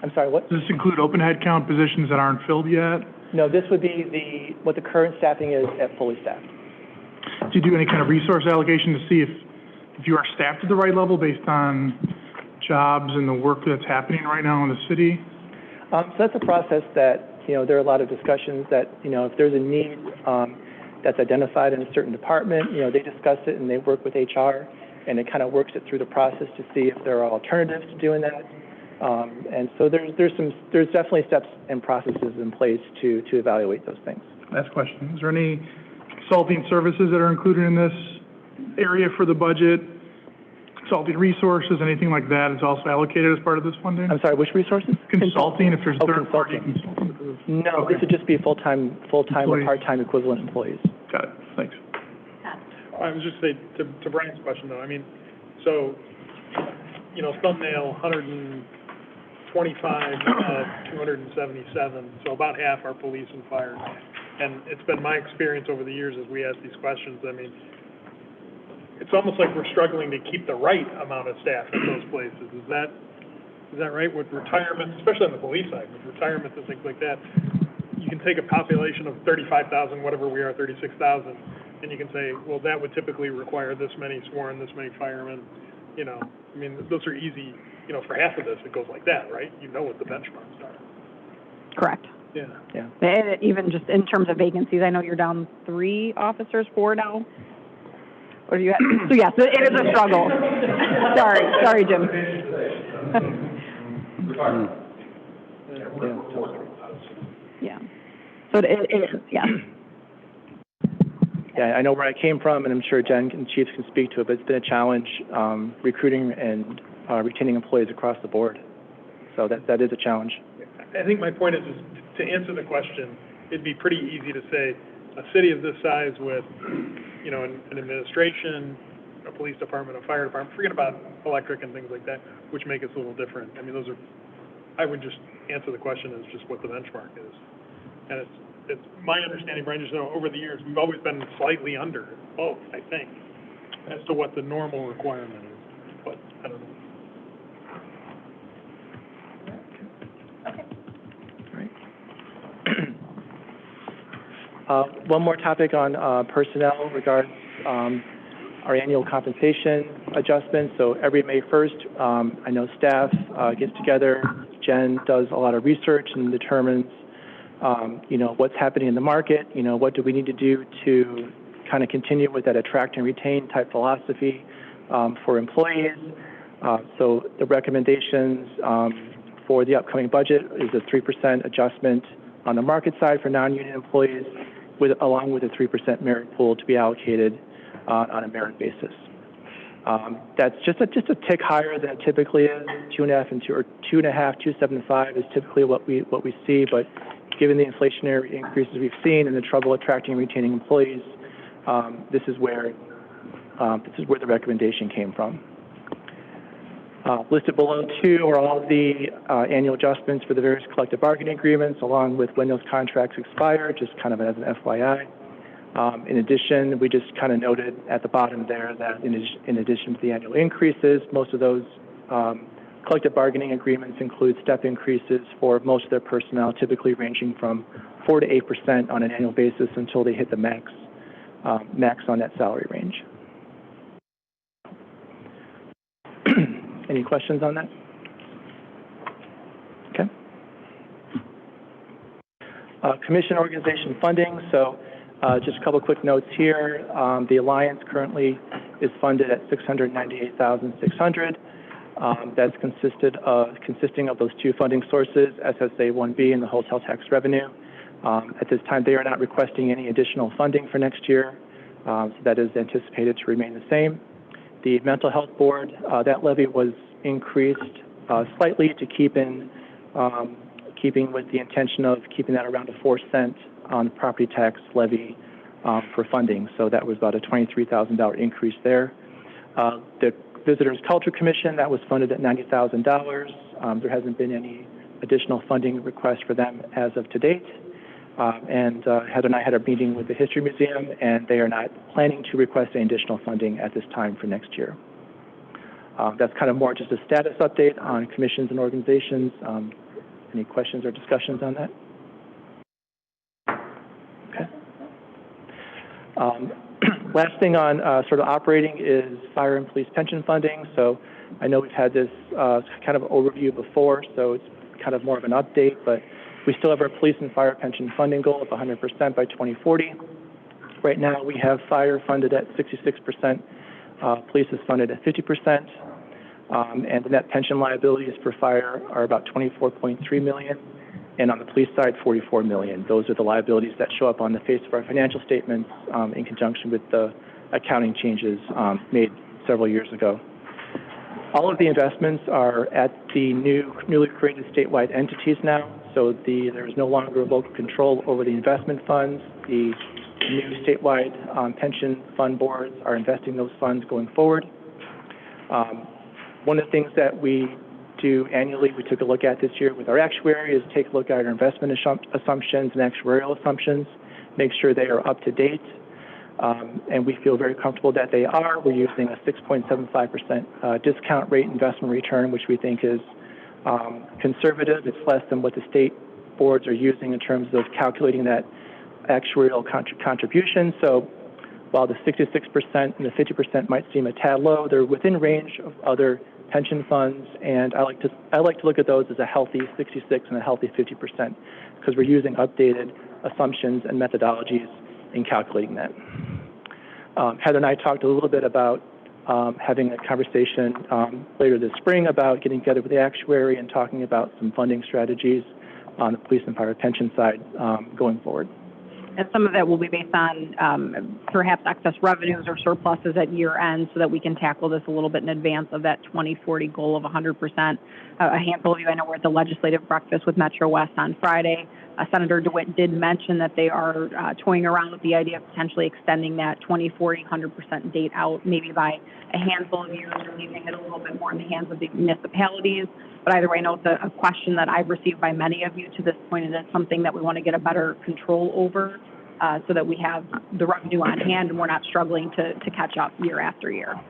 I'm sorry, what? Does this include open head count positions that aren't filled yet? No, this would be what the current staffing is at fully staffed. Do you do any kind of resource allocation to see if you are staffed at the right level based on jobs and the work that's happening right now in the city? So that's a process that, there are a lot of discussions that, if there's a need that's identified in a certain department, they discuss it and they work with HR, and it kind of works it through the process to see if there are alternatives to doing that. And so there's definitely steps and processes in place to evaluate those things. Last question. Is there any consulting services that are included in this area for the budget? Consulting resources, anything like that is also allocated as part of this funding? I'm sorry, which resources? Consulting, if there's third-party consulting. consulting. No, Okay. this would just be full-time or part-time equivalent employees. Got it, thanks. I was just saying, to Brian's question though, I mean, so, thumbnail 125 of 277, so about half are police and fire. And it's been my experience over the years as we ask these questions, I mean, it's almost like we're struggling to keep the right amount of staff at those places. Is that right? With retirement, especially on the police side, with retirements and things like that, you can take a population of 35,000, whatever we are, 36,000, and you can say, well, that would typically require this many sworn, this many firemen. I mean, those are easy. For half of this, it goes like that, right? You know what the benchmarks are. Correct. Yeah. And even just in terms of vacancies, I know you're down 3 officers, 4 now. Or do you have, so yes, it is a struggle. Sorry, Jim. Yeah. So it is, yeah. Yeah, I know where I came from, and I'm sure Jen and Chiefs can speak to it, but it's been a challenge recruiting and retaining employees across the board. So that is a challenge. I think my point is to answer the question, it'd be pretty easy to say, a city of this size with, you know, an administration, a police department, a fire department, forget about electric and things like that, which make us a little different. I mean, those are, I would just answer the question as just what the benchmark is. And it's my understanding, Brian, just know, over the years, we've always been slightly under both, I think, as to what the normal requirement is, but I don't know. One more topic on personnel regards our annual compensation adjustments. So every May 1st, I know staff gets together. Jen does a lot of research and determines, you know, what's happening in the market. You know, what do we need to do to kind of continue with that attract and retain type philosophy for employees. So the recommendations for the upcoming budget is a 3% adjustment on the market side for non-union employees, along with a 3% merit pool to be allocated on a merit basis. That's just a tick higher than it typically is. 2.75 is typically what we see, but given the inflationary increases we've seen and the trouble attracting and retaining employees, this is where the recommendation came from. Listed below too are all of the annual adjustments for the various collective bargaining agreements, along with when those contracts expire, just kind of as an FYI. In addition, we just kind of noted at the bottom there that in addition to the annual increases, most of those collective bargaining agreements include step increases for most of their personnel, typically ranging from 4 to 8% on an annual basis until they hit the max on that salary range. Any questions on that? Okay. Commission organization funding. So just a couple quick notes here. The Alliance currently is funded at $698,600. That's consisting of those two funding sources, SSA 1B and the hotel tax revenue. At this time, they are not requesting any additional funding for next year, so that is anticipated to remain the same. The Mental Health Board, that levy was increased slightly to keeping with the intention of keeping that around a 4-cent on the property tax levy for funding. So that was about a $23,000 increase there. The Visitors Culture Commission, that was funded at $90,000. There hasn't been any additional funding request for them as of to date. And Heather and I had a meeting with the History Museum, and they are not planning to request any additional funding at this time for next year. That's kind of more just a status update on commissions and organizations. Any questions or discussions on that? Okay. Last thing on sort of operating is fire and police pension funding. So I know we've had this kind of overview before, so it's kind of more of an update, but we still have our police and fire pension funding goal of 100% by 2040. Right now, we have fire funded at 66%, police is funded at 50%, and the net pension liabilities for fire are about $24.3 million, and on the police side, $44 million. Those are the liabilities that show up on the face of our financial statements in conjunction with the accounting changes made several years ago. All of the investments are at the newly created statewide entities now. So there is no longer local control over the investment funds. The new statewide pension fund boards are investing those funds going forward. One of the things that we do annually, we took a look at this year with our actuary, is take a look at our investment assumptions and actuarial assumptions, make sure they are up to date. And we feel very comfortable that they are. We're using a 6.75% discount rate investment return, which we think is conservative. It's less than what the state boards are using in terms of calculating that actuarial contribution. So while the 66% and the 50% might seem a tad low, they're within range of other pension funds, and I like to look at those as a healthy 66 and a healthy 50% because we're using updated assumptions and methodologies in calculating that. Heather and I talked a little bit about having a conversation later this spring about getting together with the actuary and talking about some funding strategies on the police and fire pension side going forward. And some of that will be based on perhaps excess revenues or surpluses at year end so that we can tackle this a little bit in advance of that 2040 goal of 100%. A handful of you, I know, were at the legislative breakfast with Metro West on Friday. Senator DeWitt did mention that they are toying around with the idea of potentially extending that 2040 100% date out maybe by a handful of years or leaving it a little bit more in the hands of the municipalities. But either way, I know it's a question that I've received by many of you to this point, and it's something that we want to get a better control over so that we have the revenue on hand and we're not struggling to catch up year after year.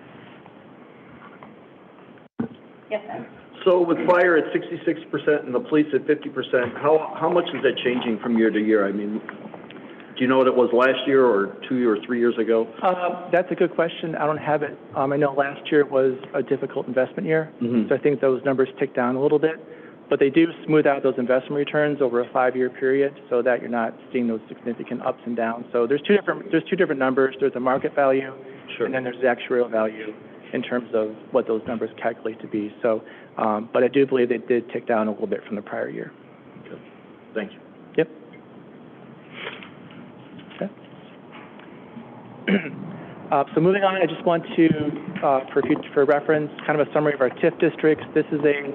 Yes, sir. So with fire at 66% and the police at 50%, how much is that changing from year to year? I mean, do you know what it was last year or 2 or 3 years ago? That's a good question. I don't have it. I know last year was a difficult investment year, so I think those numbers tick down a little bit. But they do smooth out those investment returns over a 5-year period so that you're not seeing those significant ups and downs. So there's two different numbers. There's the market value, and then there's the actuarial value in terms of what those numbers calculate to be. So, but I do believe they did tick down a little bit from the prior year. Okay. Thank you. Yep. Okay. So moving on, I just want to, for reference, kind of a summary of our TIF districts. This is a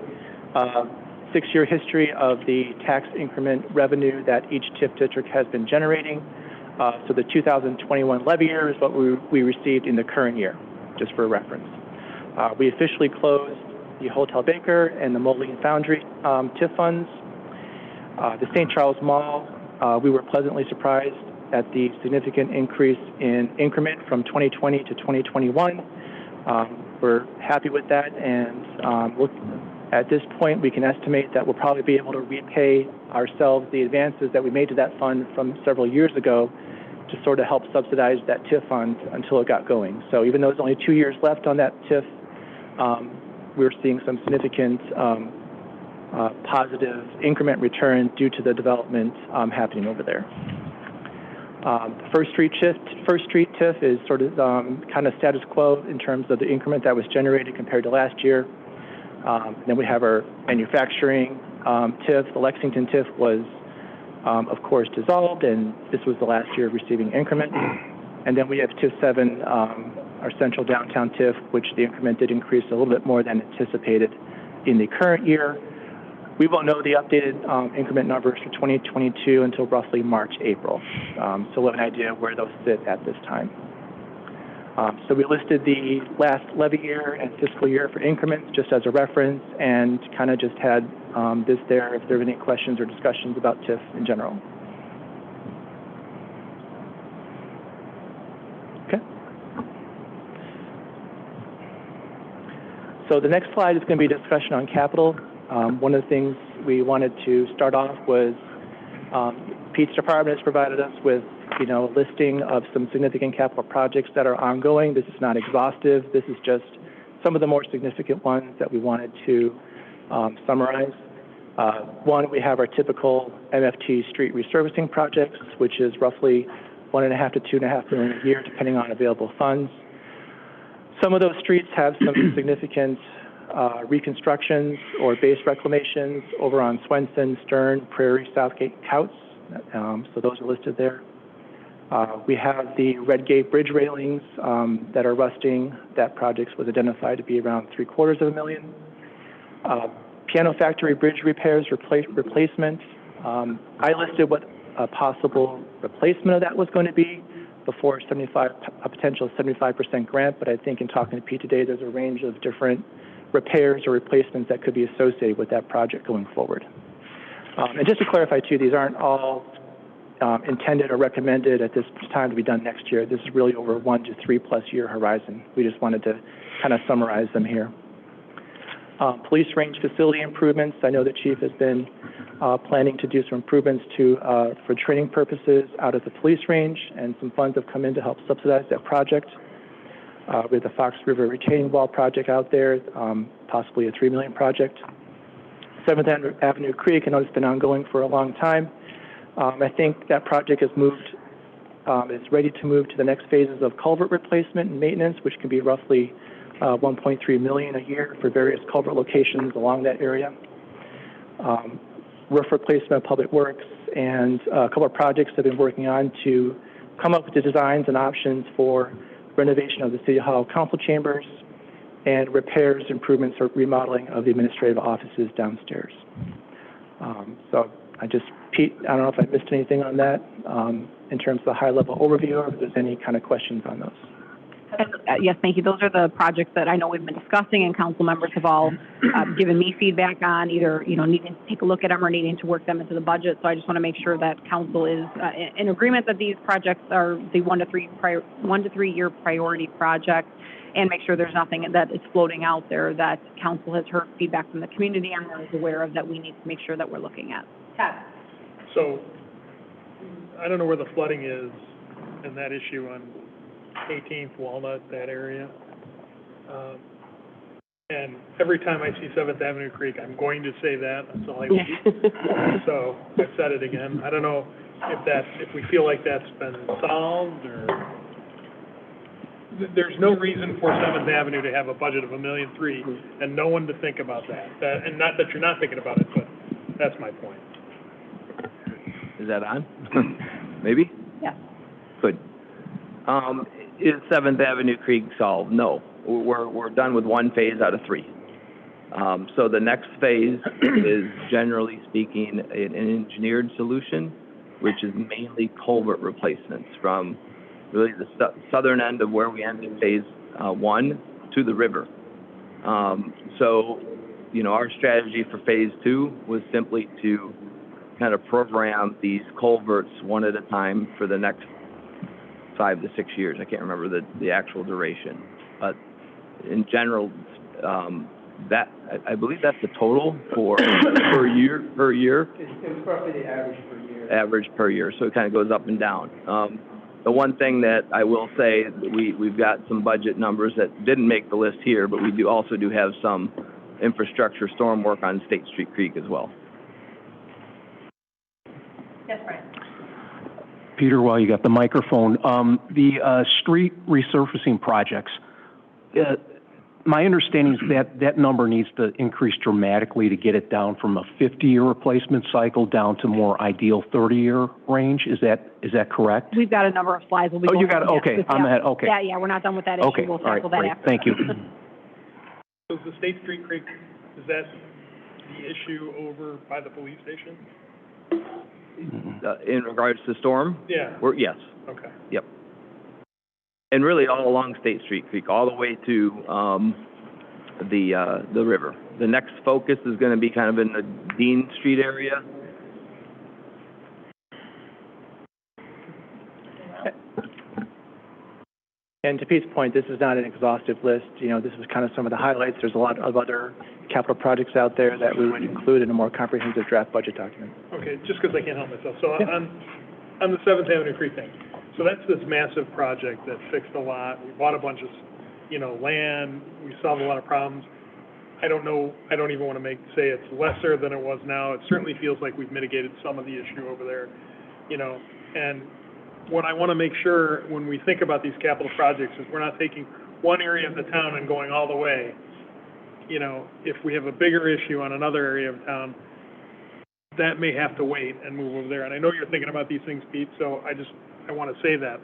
6-year history of the tax increment revenue that each TIF district has been generating. So the 2021 levy year is what we received in the current year, just for reference. We officially closed the Hotel Baker and the Moline Foundry TIF funds. The St. Charles Mall, we were pleasantly surprised at the significant increase in increment from 2020 to 2021. We're happy with that, and at this point, we can estimate that we'll probably be able to repay ourselves the advances that we made to that fund from several years ago to sort of help subsidize that TIF fund until it got going. So even though there's only 2 years left on that TIF, we're seeing some significant positive increment return due to the development happening over there. The First Street TIF is sort of kind of status quo in terms of the increment that was generated compared to last year. Then we have our manufacturing TIF. The Lexington TIF was, of course, dissolved, and this was the last year of receiving increment. And then we have TIF 7, our central downtown TIF, which the increment did increase a little bit more than anticipated in the current year. We won't know the updated increment numbers for 2022 until roughly March, April. So we'll have an idea where those sit at this time. So we listed the last levy year and fiscal year for increments just as a reference, and kind of just had this there if there are any questions or discussions about TIF in general. Okay. So the next slide is going to be a discussion on capital. One of the things we wanted to start off was Pete's department has provided us with a listing of some significant capital projects that are ongoing. This is not exhaustive. This is just some of the more significant ones that we wanted to summarize. One, we have our typical MFT street resurfacing projects, which is roughly $1.5 to $2.5 million a year, depending on available funds. Some of those streets have some significant reconstructions or base reclamations over on Swenson, Stern, Prairie, Southgate, Couts. So those are listed there. We have the Red Gate bridge railings that are rusting. That project was identified to be around $750,000. Piano Factory bridge repairs, replacement. I listed what a possible replacement of that was going to be before a potential 75% grant, but I think in talking to Pete today, there's a range of different repairs or replacements that could be associated with that project going forward. And just to clarify too, these aren't all intended or recommended at this time to be done next year. This is really over a 1 to 3+ year horizon. We just wanted to kind of summarize them here. Police range facility improvements. I know the chief has been planning to do some improvements for training purposes out at the police range, and some funds have come in to help subsidize that project. We have the Fox River retaining wall project out there, possibly a $3 million project. 7th Avenue Creek, I know it's been ongoing for a long time. I think that project has moved, is ready to move to the next phases of culvert replacement and maintenance, which can be roughly $1.3 million a year for various culvert locations along that area. roof replacement, public works, and a couple of projects they've been working on to come up with the designs and options for renovation of the City Hall council chambers and repairs, improvements, or remodeling of the administrative offices downstairs. So Pete, I don't know if I missed anything on that in terms of the high-level overview, or if there's any kind of questions on those. Yes, thank you. Those are the projects that I know we've been discussing, and council members have all given me feedback on, either, needing to take a look at them or needing to work them into the budget. So I just want to make sure that council is in agreement that these projects are the 1 to 3 year priority projects, and make sure there's nothing that is floating out there that council has heard feedback from the community and is aware of that we need to make sure that we're looking at. Todd? So, I don't know where the flooding is and that issue on 18th Walnut, that area. And every time I see 7th Avenue Creek, I'm going to say that, that's all I will. So, I've said it again. I don't know if we feel like that's been solved, or there's no reason for 7th Avenue to have a budget of $1.3 million and no one to think about that. And not that you're not thinking about it, but that's my point. Is that on? Maybe? Yeah. Good. Is 7th Avenue Creek solved? No. We're done with 1 phase out of 3. So the next phase is, generally speaking, an engineered solution, which is mainly culvert replacements from really the southern end of where we ended phase 1 to the river. So, our strategy for phase 2 was simply to kind of program these culverts one at a time for the next 5 to 6 years. I can't remember the actual duration, but in general, that I believe that's the total for per year. It's roughly the average per year. Average per year, so it kind of goes up and down. The one thing that I will say, we've got some budget numbers that didn't make the list here, but we also do have some infrastructure storm work on State Street Creek as well. Yes, Brian? Peter, while you got the microphone, the street resurfacing projects, my understanding is that number needs to increase dramatically to get it down from a 50-year replacement cycle down to more ideal 30-year range. Is that correct? We've got a number of slides. We'll be you got it. Okay. I'm ahead. Okay. Yeah, we're not done with that issue. Okay. We'll All right. tackle that Great. after. Thank you. So the State Street Creek, is that the issue over by the police station? In regards to storm? Yeah. Yes. Okay. Yep. And really all along State Street Creek, all the way to the river. The next focus is going to be kind of in the Dean Street area. And to Pete's point, this is not an exhaustive list. This is kind of some of the highlights. There's a lot of other capital projects out there that we would include in a more comprehensive draft budget document. Okay, just because I can't help myself. So on the 7th Avenue Creek thing, so that's this massive project that fixed a lot. We bought a bunch of, land. We solved a lot of problems. I don't know. I don't even want to say it's lesser than it was now. It certainly feels like we've mitigated some of the issue over there, and what I want to make sure when we think about these capital projects is we're not taking one area of the town and going all the way. If we have a bigger issue on another area of town, that may have to wait and move over there. And I know you're thinking about these things, Pete, so I want to say that.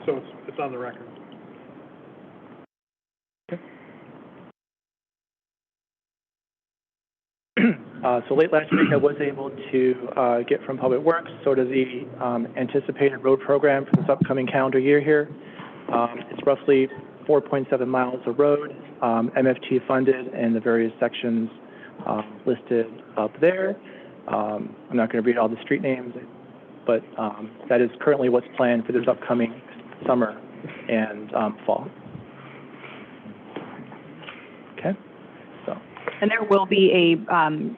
So it's on the record. So late last week, I was able to get from Public Works sort of the anticipated road program for this upcoming calendar year here. It's roughly 4.7 miles of road, MFT funded, and the various sections listed up there. I'm not going to read all the street names, but that is currently what's planned for this upcoming summer and fall. Okay. And there will be a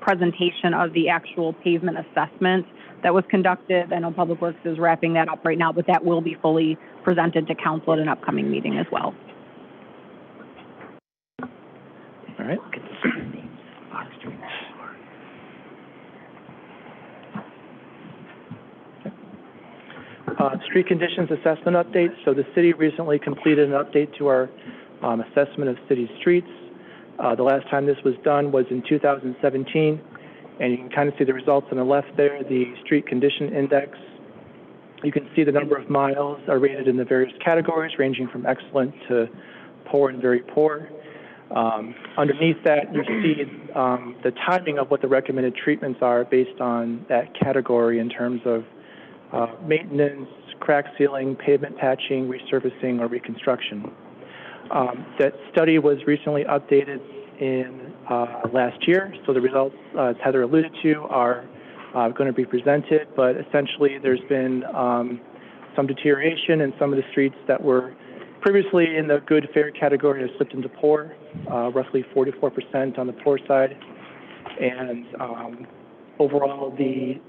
presentation of the actual pavement assessment that was conducted. I know Public Works is wrapping that up right now, but that will be fully presented to council at an upcoming meeting as well. All right. Street conditions assessment update. So the city recently completed an update to our assessment of city streets. The last time this was done was in 2017, and you can kind of see the results on the left there, the street condition index. You can see the number of miles are rated in the various categories, ranging from excellent to poor and very poor. Underneath that, you see the timing of what the recommended treatments are based on that category in terms of maintenance, crack sealing, pavement patching, resurfacing, or reconstruction. That study was recently updated in last year, so the results, as Heather alluded to, are going to be presented, but essentially there's been some deterioration in some of the streets that were previously in the good, fair category have slipped into poor, roughly 44% on the poor side, and overall the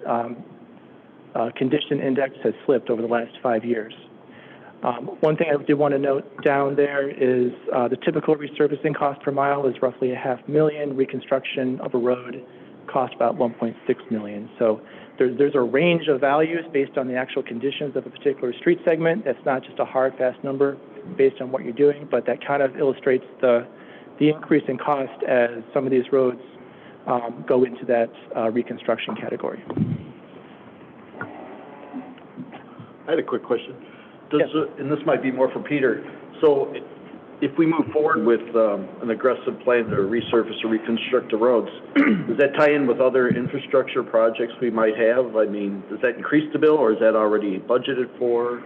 condition index has slipped over the last 5 years. One thing I did want to note down there is the typical resurfacing cost per mile is roughly $500,000. Reconstruction of a road costs about $1.6 million. So there's a range of values based on the actual conditions of a particular street segment. That's not just a hard, fast number based on what you're doing, but that kind of illustrates the increase in cost as some of these roads go into that reconstruction category. I had a quick question. And this might be more for Peter. So if we move forward with an aggressive plan to resurface or reconstruct the roads, does that tie in with other infrastructure projects we might have? I mean, does that increase the bill, or is that already budgeted for?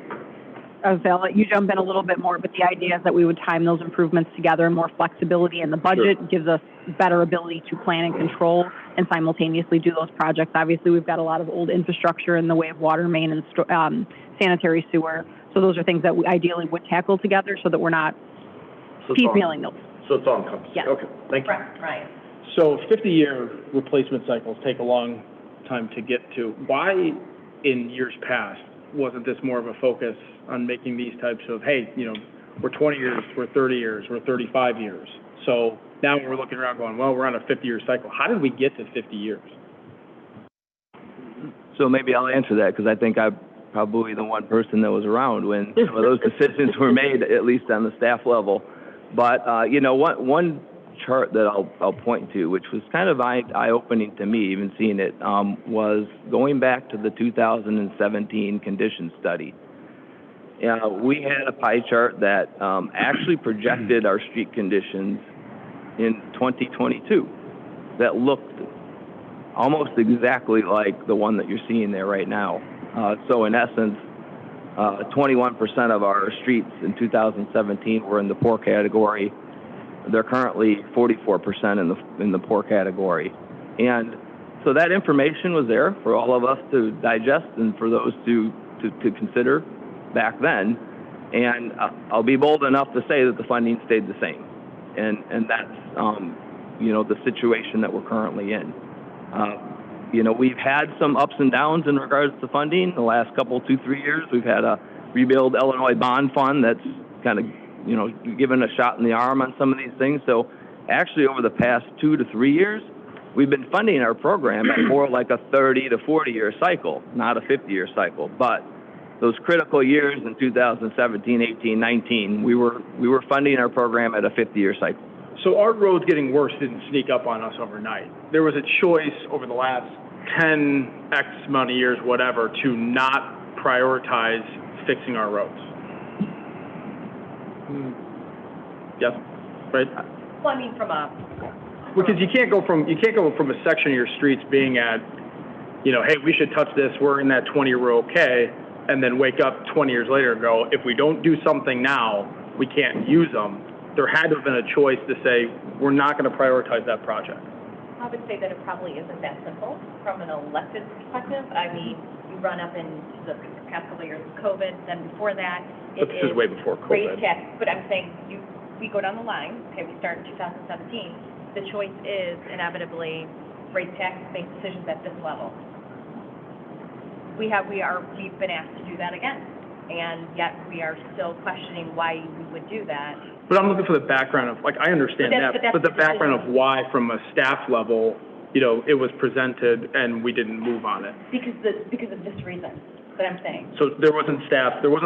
I'll let you jump in a little bit more, but the idea is that we would time those improvements together, more flexibility in the budget, gives us better ability to plan and control and simultaneously do those projects. Obviously, we've got a lot of old infrastructure in the way of water main and sanitary sewer, so those are things that we ideally would tackle together so that we're not piecemealing those. So it's all encompassing? Yes. Okay, thank you. Right. So 50-year replacement cycles take a long time to get to. Why, in years past, wasn't this more of a focus on making these types of, hey, you know, we're 20 years, we're 30 years, we're 35 years. So now we're looking around going, well, we're on a 50-year cycle. How did we get to 50 years? So maybe I'll answer that, because I think I'm probably the one person that was around when some of those decisions were made, at least on the staff level. But, you know, one chart that I'll point to, which was kind of eye-opening to me, even seeing it, was going back to the 2017 condition study. We had a pie chart that actually projected our street conditions in 2022 that looked almost exactly like the one that you're seeing there right now. So in essence, 21% of our streets in 2017 were in the poor category. They're currently 44% in the poor category. And so that information was there for all of us to digest and for those to consider back then. And I'll be bold enough to say that the funding stayed the same. And that's, you know, the situation that we're currently in. You know, we've had some ups and downs in regards to funding. The last couple, 2-3 years, we've had a Rebuild Illinois Bond Fund that's kind of, you know, given a shot in the arm on some of these things. So actually over the past 2 to 3 years, we've been funding our program at more like a 30 to 40-year cycle, not a 50-year cycle. But those critical years in 2017, 18, 19, we were funding our program at a 50-year cycle. So our roads getting worse didn't sneak up on us overnight. There was a choice over the last 10, X amount of years, whatever, to not prioritize fixing our roads. Yes, right? Well, I mean, Because you can't go from a section of your streets being at, you know, hey, we should touch this, we're in that 20-year, we're okay, and then wake up 20 years later and go, if we don't do something now, we can't use them. There had to have been a choice to say, we're not going to prioritize that project. I would say that it probably isn't that simple from an elected perspective. I mean, you run up into the past couple of years of COVID, then before that, But this is way before COVID. Raise tax, but I'm saying we go down the line, okay, we start in 2017, the choice is inevitably raise tax, make decisions at this level. We've been asked to do that again, and yet we are still questioning why we would do that. But I'm looking for the background of, like, I understand but the background of why, from a staff level, you know, it was presented and we didn't move on it. Because of this reason that I'm saying. So there wasn't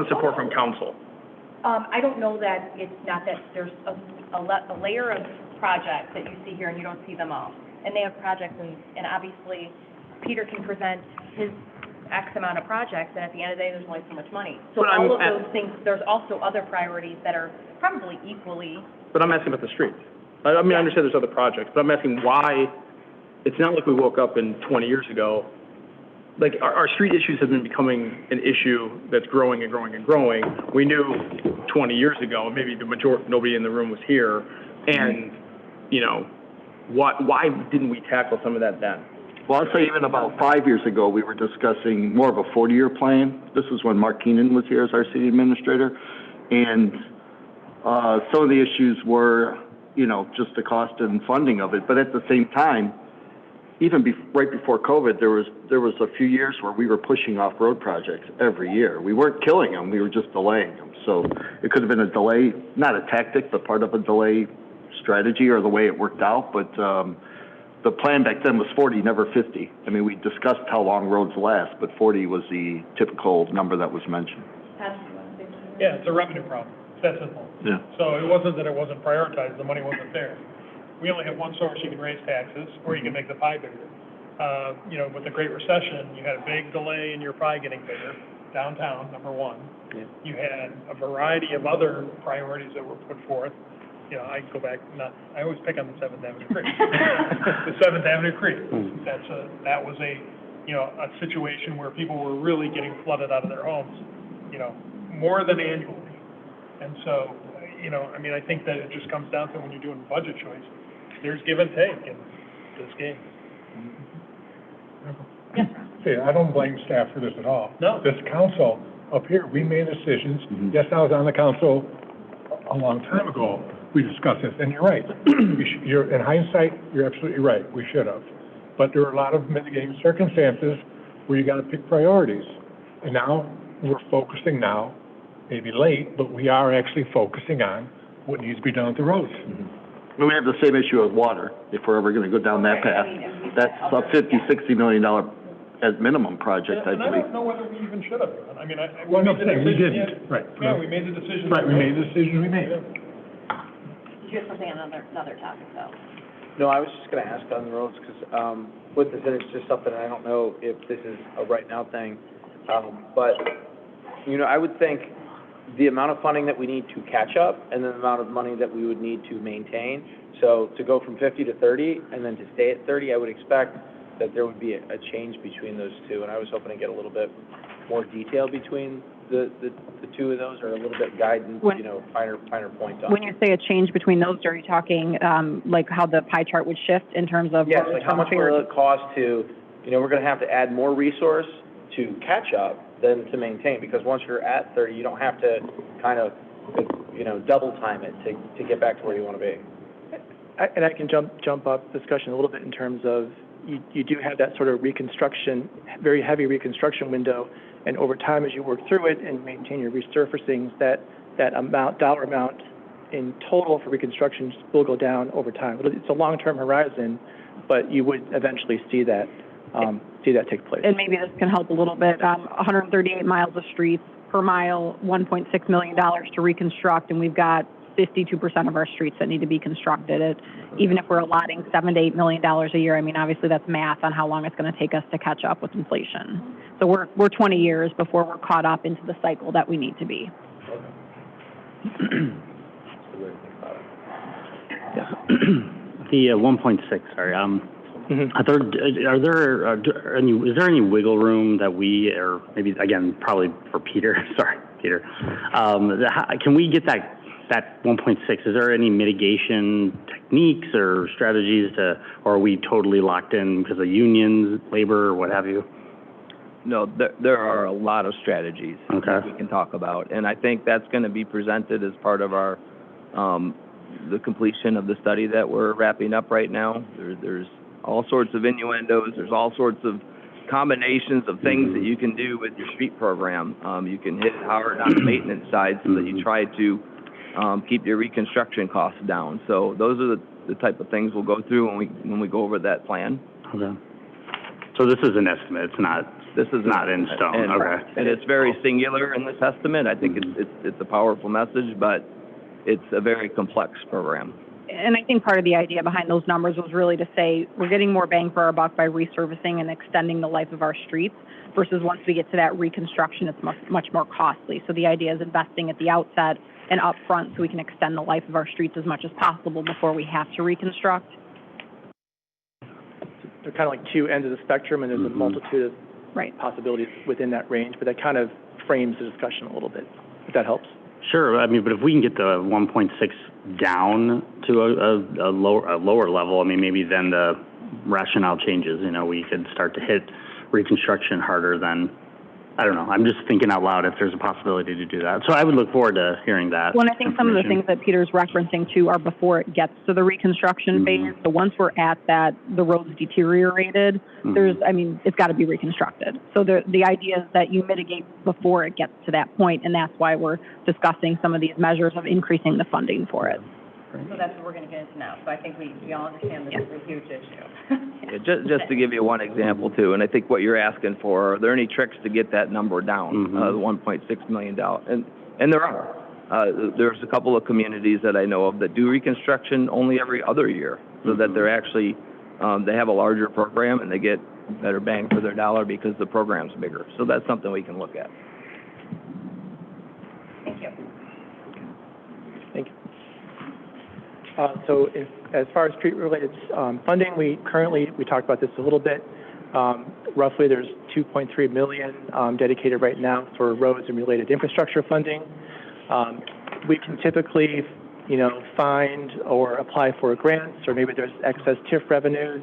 support from council. I don't know that it's not that there's a layer of projects that you see here, and you don't see them all. And they have projects, and obviously, Peter can present his X amount of projects, and at the end of the day, there's only so much money. So But all of those things, there's also other priorities that are probably equally. But I'm asking about the streets. I mean, I understand there's other projects, but I'm asking why, it's not like we woke up 20 years ago. Like, our street issues have been becoming an issue that's growing and growing and growing. We knew 20 years ago, maybe nobody in the room was here, and, you know, why didn't we tackle some of that then? Well, I'll say even about 5 years ago, we were discussing more of a 40-year plan. This was when Mark Keenan was here as our city administrator. And some of the issues were, you know, just the cost and funding of it. But at the same time, even right before COVID, there was a few years where we were pushing off road projects every year. We weren't killing them, we were just delaying them. So it could have been a delay, not a tactic, but part of a delay strategy or the way it worked out. But the plan back then was 40, never 50. I mean, we discussed how long roads last, but 40 was the typical number that was mentioned. Yeah, it's a revenue problem. It's that simple. Yeah. So it wasn't that it wasn't prioritized, the money wasn't there. We only have one source: you can raise taxes, or you can make the pie bigger. You know, with the Great Recession, you had a big delay in your pie getting bigger. Downtown, number one. Yeah. You had a variety of other priorities that were put forth. You know, I go back, I always pick on the 7th Avenue Creek. The 7th Avenue Creek, that was a situation where people were really getting flooded out of their homes, you know, more than annually. And so, you know, I mean, I think that it just comes down to when you're doing budget choice, there's give and take in this game. See, I don't blame staff for this at all. No. This council up here, we made decisions. Yes, I was on the council a long time ago. We discussed this, and you're right. In hindsight, you're absolutely right. We should have. But there are a lot of mitigating circumstances where you got to pick priorities. And now we're focusing now, maybe late, but we are actually focusing on what needs to be done with the roads. We have the same issue with water, if we're ever going to go down that path. That's a $50-60 million as minimum project, I And I believe. don't know whether we even should have. I mean, Well, no, we made the we decision didn't. yet. Right. Yeah, we made the decision. Right, we made the decision we made. You have something on another topic, though. No, I was just gonna ask on the roads, because, with this, and it's just something, I don't know if this is a right now thing, but, you know, I would think the amount of funding that we need to catch up, and the amount of money that we would need to maintain, so to go from 50 to 30, and then to stay at 30, I would expect that there would be a change between those two, and I was hoping to get a little bit more detail between the two of those, or a little bit guidance, you know, finer points on. When you say a change between those, are you talking, like how the pie chart would shift in terms of? Yes, like how much will it cost to, you know, we're gonna have to add more resource to catch up than to maintain, because once you're at 30, you don't have to kind of, you know, double time it to get back to where you wanna be. And I can jump up discussion a little bit in terms of, you do have that sort of reconstruction, very heavy reconstruction window, and over time, as you work through it and maintain your resurfacing, that dollar amount in total for reconstruction will go down over time. It's a long-term horizon, but you would eventually see that take place. And maybe this can help a little bit. 138 miles of streets per mile, $1.6 million to reconstruct, and we've got 52% of our streets that need to be constructed. Even if we're allotting $7 to $8 million a year, I mean, obviously that's math on how long it's going to take us to catch up with inflation. So we're 20 years before we're caught up into the cycle that we need to be. The 1.6, sorry. Is there any wiggle room that we, or maybe again probably for Peter, sorry Peter, can we get that 1.6? Is there any mitigation techniques or strategies or are we totally locked in because of unions, labor, or what have you? No, there are a lot of strategies that we can talk about, and I think that's going to be presented as part of our the completion of the study that we're wrapping up right now. There's all sorts of innuendos. There's all sorts of combinations of things that you can do with your street program. You can hit hard on the maintenance side so that you try to keep your reconstruction costs down. So those are the type of things we'll go through when we go over that plan. Okay. So this is an estimate. This is not in stone. Okay. And it's very singular in this estimate. I think it's a powerful message, but it's a very complex program. And I think part of the idea behind those numbers was really to say, we're getting more bang for our buck by resurfacing and extending the life of our streets versus once we get to that reconstruction, it's much more costly. So the idea is investing at the outset and upfront so we can extend the life of our streets as much as possible before we have to reconstruct. They're kind of like two ends of the spectrum, and there's a multitude of Right. possibilities within that range, but that kind of frames the discussion a little bit, if that helps. Sure, I mean, but if we can get the 1.6 down to a lower level, I mean, maybe then the rationale changes, you know, we could start to hit reconstruction harder than, I don't know, I'm just thinking out loud if there's a possibility to do that. So I would look forward to hearing that. Well, and I think some of the things that Peter's referencing too are before it gets to the reconstruction phase. So once we're at that, the road's deteriorated, it's got to be reconstructed. So the idea is that you mitigate before it gets to that point, and that's why we're discussing some of these measures of increasing the funding for it. So that's what we're going to get into now. So I think we all understand this is a huge issue. Yeah, just to give you one example too, and I think what you're asking for, are there any tricks to get that number down, the $1.6 million? And there are. There's a couple of communities that I know of that do reconstruction only every other year, so that they're actually, they have a larger program and they get better bang for their dollar because the program's bigger. So that's something we can look at. Thank you. Thank you. As far as street-related funding, we talked about this a little bit. Roughly, there's $2.3 million dedicated right now for roads and related infrastructure funding. We can typically, find or apply for grants, or maybe there's excess TIF revenues,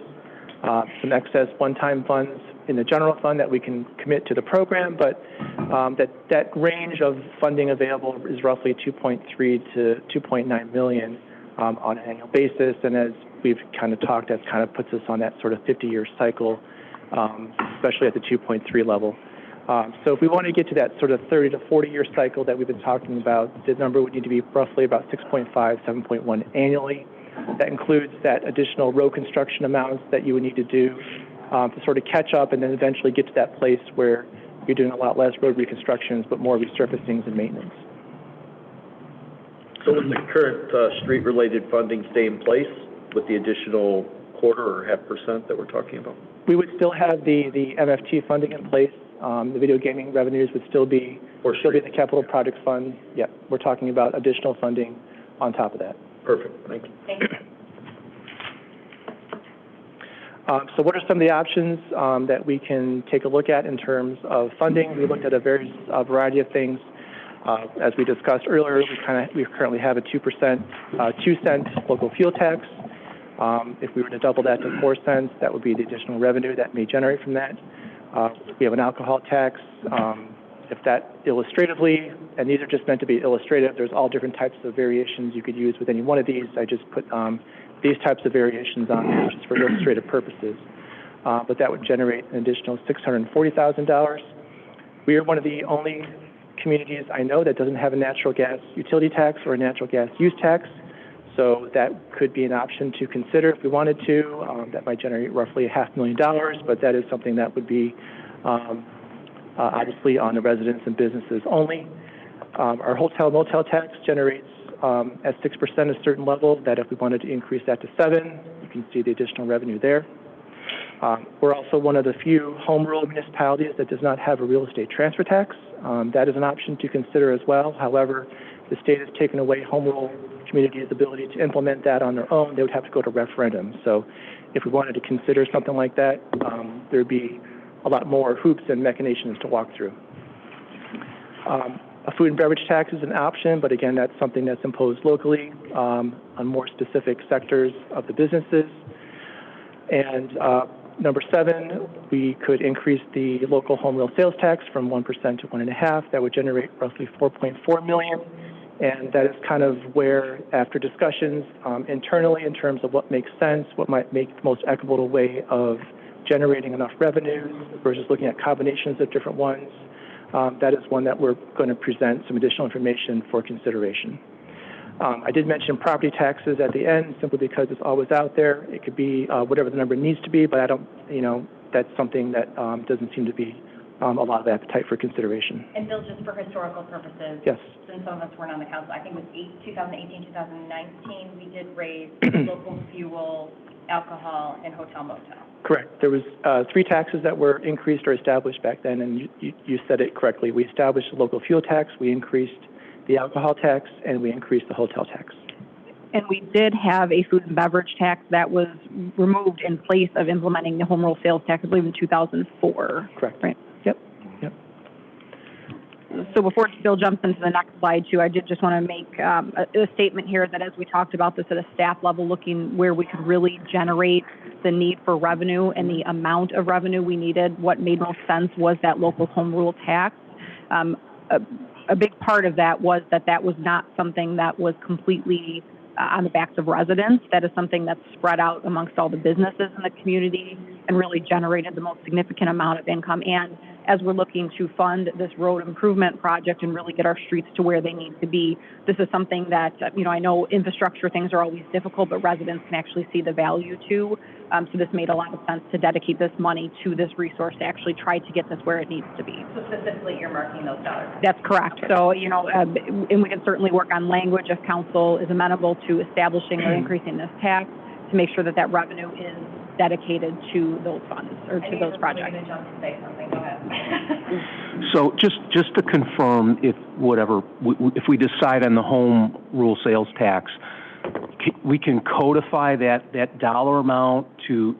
some excess one-time funds in the general fund that we can commit to the program, but that range of funding available is roughly $2.3 to $2.9 million. On an annual basis, and as we've kind of talked, that kind of puts us on that sort of 50-year cycle, especially at the 2.3 level. So if we want to get to that sort of 30 to 40-year cycle that we've been talking about, the number would need to be roughly about 6.5, 7.1 annually. That includes that additional road construction amounts that you would need to do to sort of catch up and then eventually get to that place where you're doing a lot less road reconstructions but more resurfacings and maintenance. So would the current street-related funding stay in place with the additional 1/4 or 0.5% that we're talking about? We would still have the MFT funding in place. The video gaming revenues would still be the capital projects fund. Yeah, we're talking about additional funding on top of that. Perfect. Thank you. Thank you. So what are some of the options that we can take a look at in terms of funding? We looked at a variety of things. As we discussed earlier, we currently have a 2-cent local fuel tax. If we were to double that to 4 cents, that would be the additional revenue that may generate from that. We have an alcohol tax. If that illustratively, and these are just meant to be illustrative, there's all different types of variations you could use with any one of these. I just put these types of variations on there just for illustrative purposes. But that would generate an additional $640,000. We are one of the only communities I know that doesn't have a natural gas utility tax or a natural gas use tax, so that could be an option to consider if we wanted to. That might generate roughly $500,000, but that is something that would be obviously on the residents and businesses only. Our hotel motel tax generates at 6% a certain level, that if we wanted to increase that to 7%, you can see the additional revenue there. We're also one of the few home rule municipalities that does not have a real estate transfer tax. That is an option to consider as well. However, the state has taken away home rule communities' ability to implement that on their own. They would have to go to referendum. So if we wanted to consider something like that, there'd be a lot more hoops and machinations to walk through. A food and beverage tax is an option, but again, that's something that's imposed locally on more specific sectors of the businesses. And number 7, we could increase the local home rule sales tax from 1% to 1.5%. That would generate roughly $4.4 million. And that is kind of where, after discussions internally in terms of what makes sense, what might make the most equitable way of generating enough revenues versus looking at combinations of different ones, that is one that we're going to present some additional information for consideration. I did mention property taxes at the end simply because it's always out there. It could be whatever the number needs to be, but I don't, that's something that doesn't seem to be a lot of appetite for consideration. And Bill, just for historical purposes. Yes. Since some of us weren't on the council, I think it was 2018, 2019, we did raise local fuel, alcohol, and hotel motel. Correct. There was 3 taxes that were increased or established back then, and you said it correctly. We established the local fuel tax, we increased the alcohol tax, and we increased the hotel tax. And we did have a food and beverage tax that was removed in place of implementing the home rule sales tax, I believe in 2004. Correct. Right. Yep. So before Bill jumps into the next slide too, I did just want to make a statement here that as we talked about this at a staff level, looking where we could really generate the need for revenue and the amount of revenue we needed, what made most sense was that local home rule tax. A big part of that was that was not something that was completely on the backs of residents. That is something that's spread out amongst all the businesses in the community and really generated the most significant amount of income. And as we're looking to fund this road improvement project and really get our streets to where they need to be, this is something that, I know infrastructure things are always difficult, but residents can actually see the value to. So this made a lot of sense to dedicate this money to this resource to actually try to get this where it needs to be. So specifically earmarking those dollars. That's correct. So, and we can certainly work on language if council is amenable to establishing or increasing this tax to make sure that that revenue is dedicated to those funds or to those projects. I knew you were going to jump to say something. Go ahead. So just to confirm, if we decide on the home rule sales tax, we can codify that dollar amount to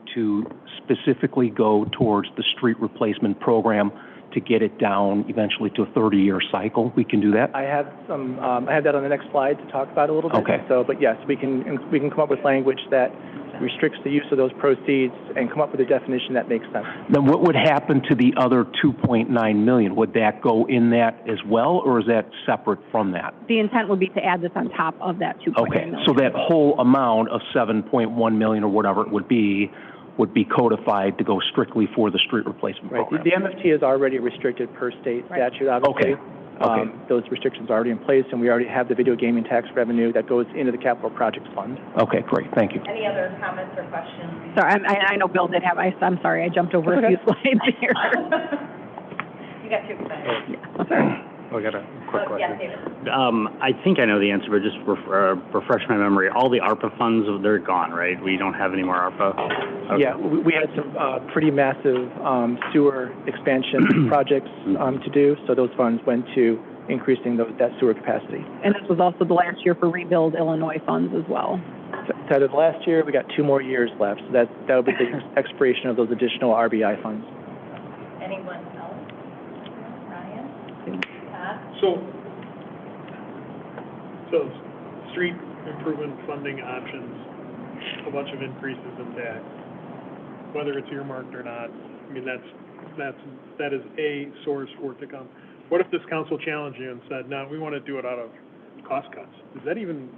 specifically go towards the street replacement program to get it down eventually to a 30-year cycle. We can do that? I have I have that on the next slide to talk about a little bit. Okay. So, but yes, we can come up with language that restricts the use of those proceeds and come up with a definition that makes sense. Then what would happen to the other 2.9 million? Would that go in that as well, or is that separate from that? The intent would be to add this on top of that 2.9 million. Okay, so that whole amount of 7.1 million or whatever it would be codified to go strictly for the street replacement Right. program. The MFT is already restricted per state statute, obviously. Okay. Okay. Those restrictions are already in place, and we already have the video gaming tax revenue that goes into the capital projects fund. Okay, great, thank you. Any other comments or questions? Sorry, I know Bill did have, I'm sorry, I jumped over a few slides here. You got too excited. Yeah, sorry. I got a quick question. Yes, David. I think I know the answer, but just refresh my memory. All the ARPA funds, they're gone, right? We don't have any more ARPA? Okay. Yeah, we had some pretty massive sewer expansion projects to do, so those funds went to increasing that sewer capacity. And this was also the last year for Rebuild Illinois funds as well. So out of last year, we got 2 more years left, so that'll be the expiration of those additional RBI funds. Anyone else? Ryan? Todd? So street improvement funding options, a bunch of increases in tax, whether it's earmarked or not. I mean, that is a source for it to come. What if this council challenged you and said, no, we want to do it out of cost cuts? Is that even?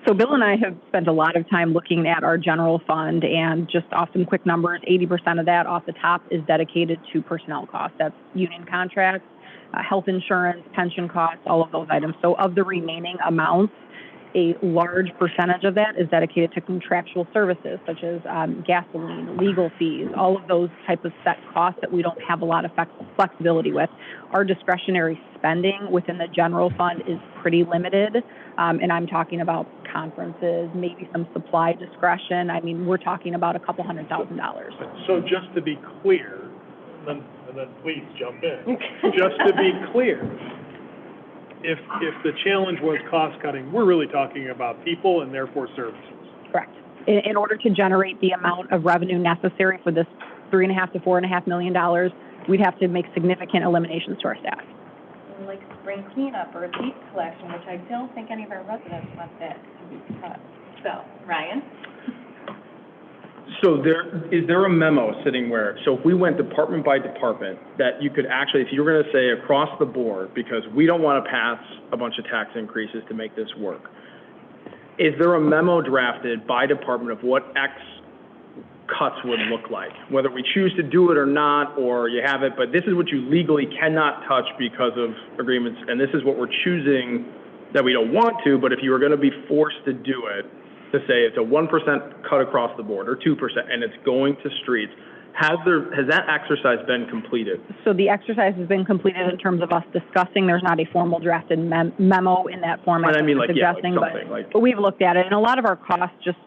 So Bill and I have spent a lot of time looking at our general fund, and just off some quick numbers, 80% of that off the top is dedicated to personnel costs. That's union contracts, health insurance, pension costs, all of those items. So of the remaining amounts, a large percentage of that is dedicated to contractual services such as gasoline, legal fees, all of those type of set costs that we don't have a lot of flexibility with. Our discretionary spending within the general fund is pretty limited, and I'm talking about conferences, maybe some supply discretion. I mean, we're talking about $200,000. So just to be clear, and then please jump in. Just to be clear, if the challenge was cost cutting, we're really talking about people and therefore services. Correct. In order to generate the amount of revenue necessary for this $3.5 to $4.5 million, we'd have to make significant eliminations to our staff. Like spring cleanup or leaf collection, which I don't think any of our residents want that to be cut. So, Ryan? So is there a memo sitting where, so if we went department by department, that you could actually, if you were gonna say across the board, because we don't wanna pass a bunch of tax increases to make this work, is there a memo drafted by department of what X cuts would look like? Whether we choose to do it or not, or you have it, but this is what you legally cannot touch because of agreements, and this is what we're choosing that we don't want to, but if you were gonna be forced to do it, to say it's a 1% cut across the board, or 2%, and it's going to streets, Has that exercise been completed? So the exercise has been completed in terms of us discussing. There's not a formal drafted memo in that format But I mean, that like, we're yeah, like suggesting, something, like. but we've looked at it, and a lot of our costs, just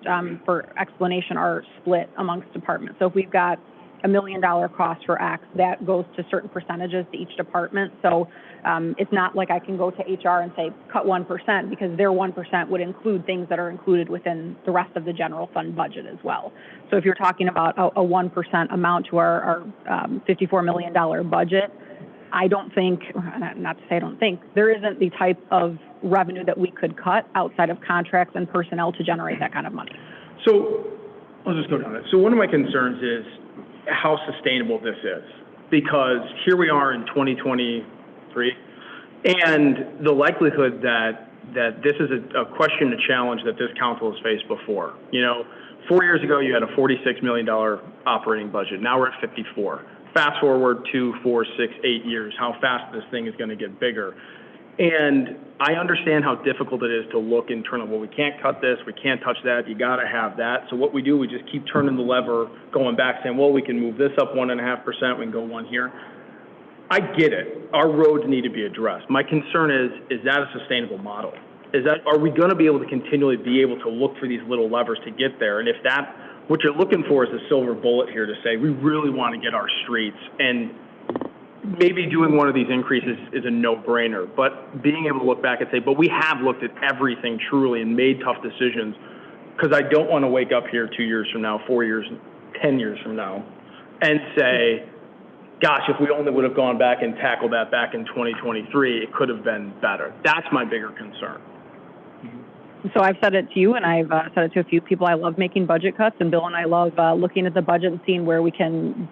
for explanation, are split amongst departments. So if we've got $1 million cost for X, that goes to certain percentages to each department. So it's not like I can go to HR and say, cut 1%, because their 1% would include things that are included within the rest of the general fund budget as well. So if you're talking about a 1% amount to our $54 million budget, I don't think, not to say I don't think, there isn't the type of revenue that we could cut outside of contracts and personnel to generate that kind of money. So, I'll just go down it. So one of my concerns is how sustainable this is. Because here we are in 2023, and the likelihood that this is a question, a challenge that this council has faced before. You know, 4 years ago, you had a $46 million operating budget. Now we're at 54. Fast forward 2, 4, 6, 8 years, how fast this thing is going to get bigger. And I understand how difficult it is to look internally. Well, we can't cut this, we can't touch that, you got to have that. So what we do, we just keep turning the lever, going back, saying, well, we can move this up 1.5%, we can go 1 here. I get it. Our roads need to be addressed. My concern is that a sustainable model? Are we going to be able to continually be able to look for these little levers to get there? And if what you're looking for is a silver bullet here to say, we really want to get our streets, and maybe doing one of these increases is a no-brainer, but being able to look back and say, but we have looked at everything truly and made tough decisions, because I don't want to wake up here 2 years from now, 4 years, 10 years from now, and say, gosh, if we only would have gone back and tackled that back in 2023, it could have been better. That's my bigger concern. So I've said it to you, and I've said it to a few people. I love making budget cuts, and Bill and I love looking at the budget and seeing where we can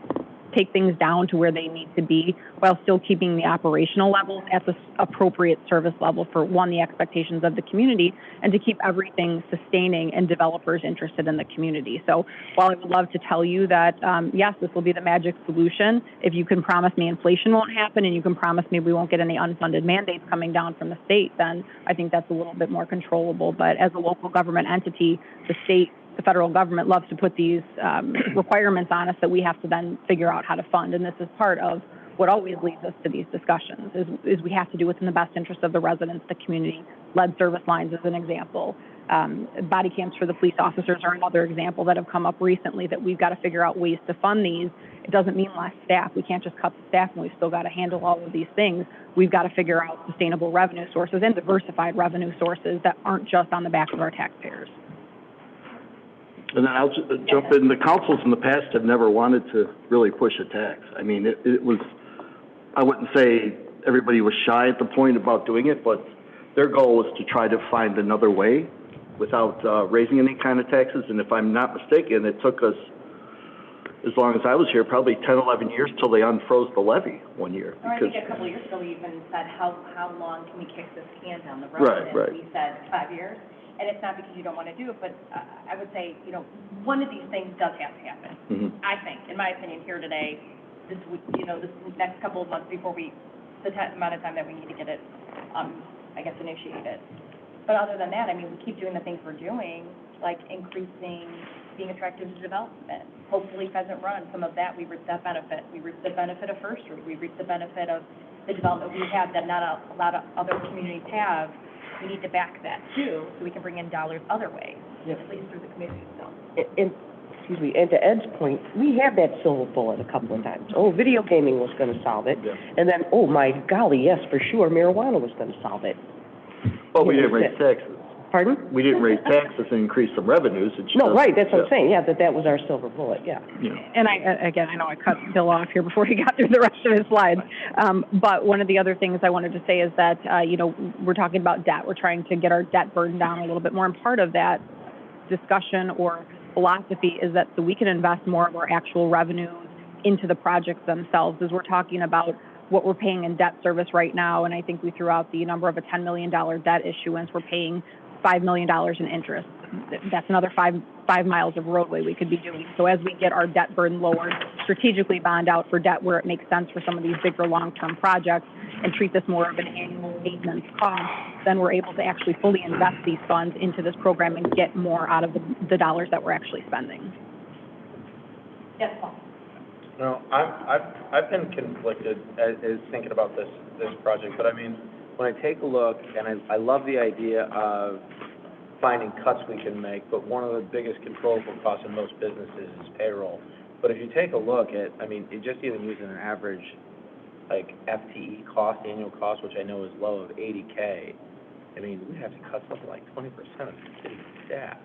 take things down to where they need to be while still keeping the operational levels at the appropriate service level for, one, the expectations of the community, and to keep everything sustaining and developers interested in the community. So while I would love to tell you that, yes, this will be the magic solution, if you can promise me inflation won't happen and you can promise me we won't get any unfunded mandates coming down from the state, then I think that's a little bit more controllable. But as a local government entity, the state, the federal government loves to put these requirements on us that we have to then figure out how to fund. And this is part of what always leads us to these discussions, is we have to do what's in the best interest of the residents, the community. Lead service lines is an example. Body cams for the police officers are another example that have come up recently, that we've got to figure out ways to fund these. It doesn't mean less staff. We can't just cut the staff, and we've still got to handle all of these things. We've got to figure out sustainable revenue sources and diversified revenue sources that aren't just on the backs of our taxpayers. And then I'll jump in. The councils in the past have never wanted to really push a tax. I mean, it was, I wouldn't say everybody was shy at the point about doing it, but their goal was to try to find another way without raising any kind of taxes. And if I'm not mistaken, it took us, as long as I was here, probably 10, 11 years till they unfroze the levy 1 year. Or I think a couple of years ago, we even said, how long can we kick this can down the road? Right. And we said 5 years. And it's not because you don't want to do it, but I would say, one of these things does have to happen. Mm-hmm. I think, in my opinion, here today, this next couple of months before the amount of time that we need to get it, initiated. But other than that, I mean, we keep doing the things we're doing, like increasing, being attractive to development. Hopefully Pheasant Run, some of that, we reap that benefit. We reap the benefit of First Street. We reap the benefit of the development we have that not a lot of other communities have. We need to back that too, so we can bring in dollars other ways, at least through the community. So. And to Ed's point, we have that silver bullet a couple of times. Oh, video gaming was going to solve it. Yeah. And then, oh my golly, yes, for sure, marijuana was going to solve it. But we didn't raise taxes. Pardon? We didn't raise taxes and increase some revenues. No, right, that's what I'm saying, that was our silver bullet, yeah. And I know I cut Bill off here before he got through the rest of his slides. But one of the other things I wanted to say is that, we're talking about debt. We're trying to get our debt burden down a little bit more. And part of that discussion or philosophy is that so we can invest more of our actual revenues into the projects themselves, as we're talking about what we're paying in debt service right now. And I think we threw out the number of a $10 million debt issuance. We're paying $5 million in interest. That's another five miles of roadway we could be doing. So as we get our debt burden lowered, strategically bond out for debt where it makes sense for some of these bigger long-term projects and treat this more of an annual maintenance cost, then we're able to actually fully invest these funds into this program and get more out of the dollars that we're actually spending. Yes, Paul. No, I've been conflicted as thinking about this project, but I mean, when I take a look, and I love the idea of finding cuts we can make, but one of the biggest controllable costs in most businesses is payroll. But if you take a look at, I mean, just even using an average, like FTE cost, annual cost, which I know is low, of $80K, I mean, we have to cut something like 20% of the city staff.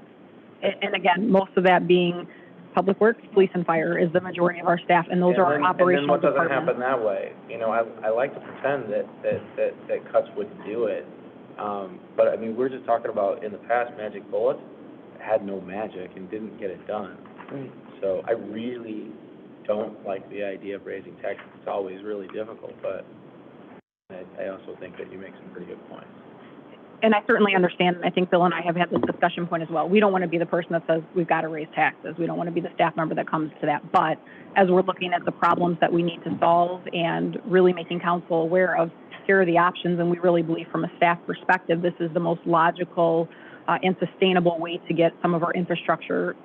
And again, most of that being Public Works, Police and Fire is the majority of our staff, and those are our operational And then what doesn't departments. happen that way? You know, I like to pretend that cuts wouldn't do it. But I mean, we're just talking about, in the past, magic bullets had no magic and didn't get it done. Right. So I really don't like the idea of raising taxes. It's always really difficult, but I also think that you make some pretty good points. And I certainly understand, and I think Bill and I have had this discussion point as well. We don't want to be the person that says we've got to raise taxes. We don't want to be the staff member that comes to that. But as we're looking at the problems that we need to solve and really making council aware of, here are the options, and we really believe from a staff perspective, this is the most logical and sustainable way to get some of our infrastructure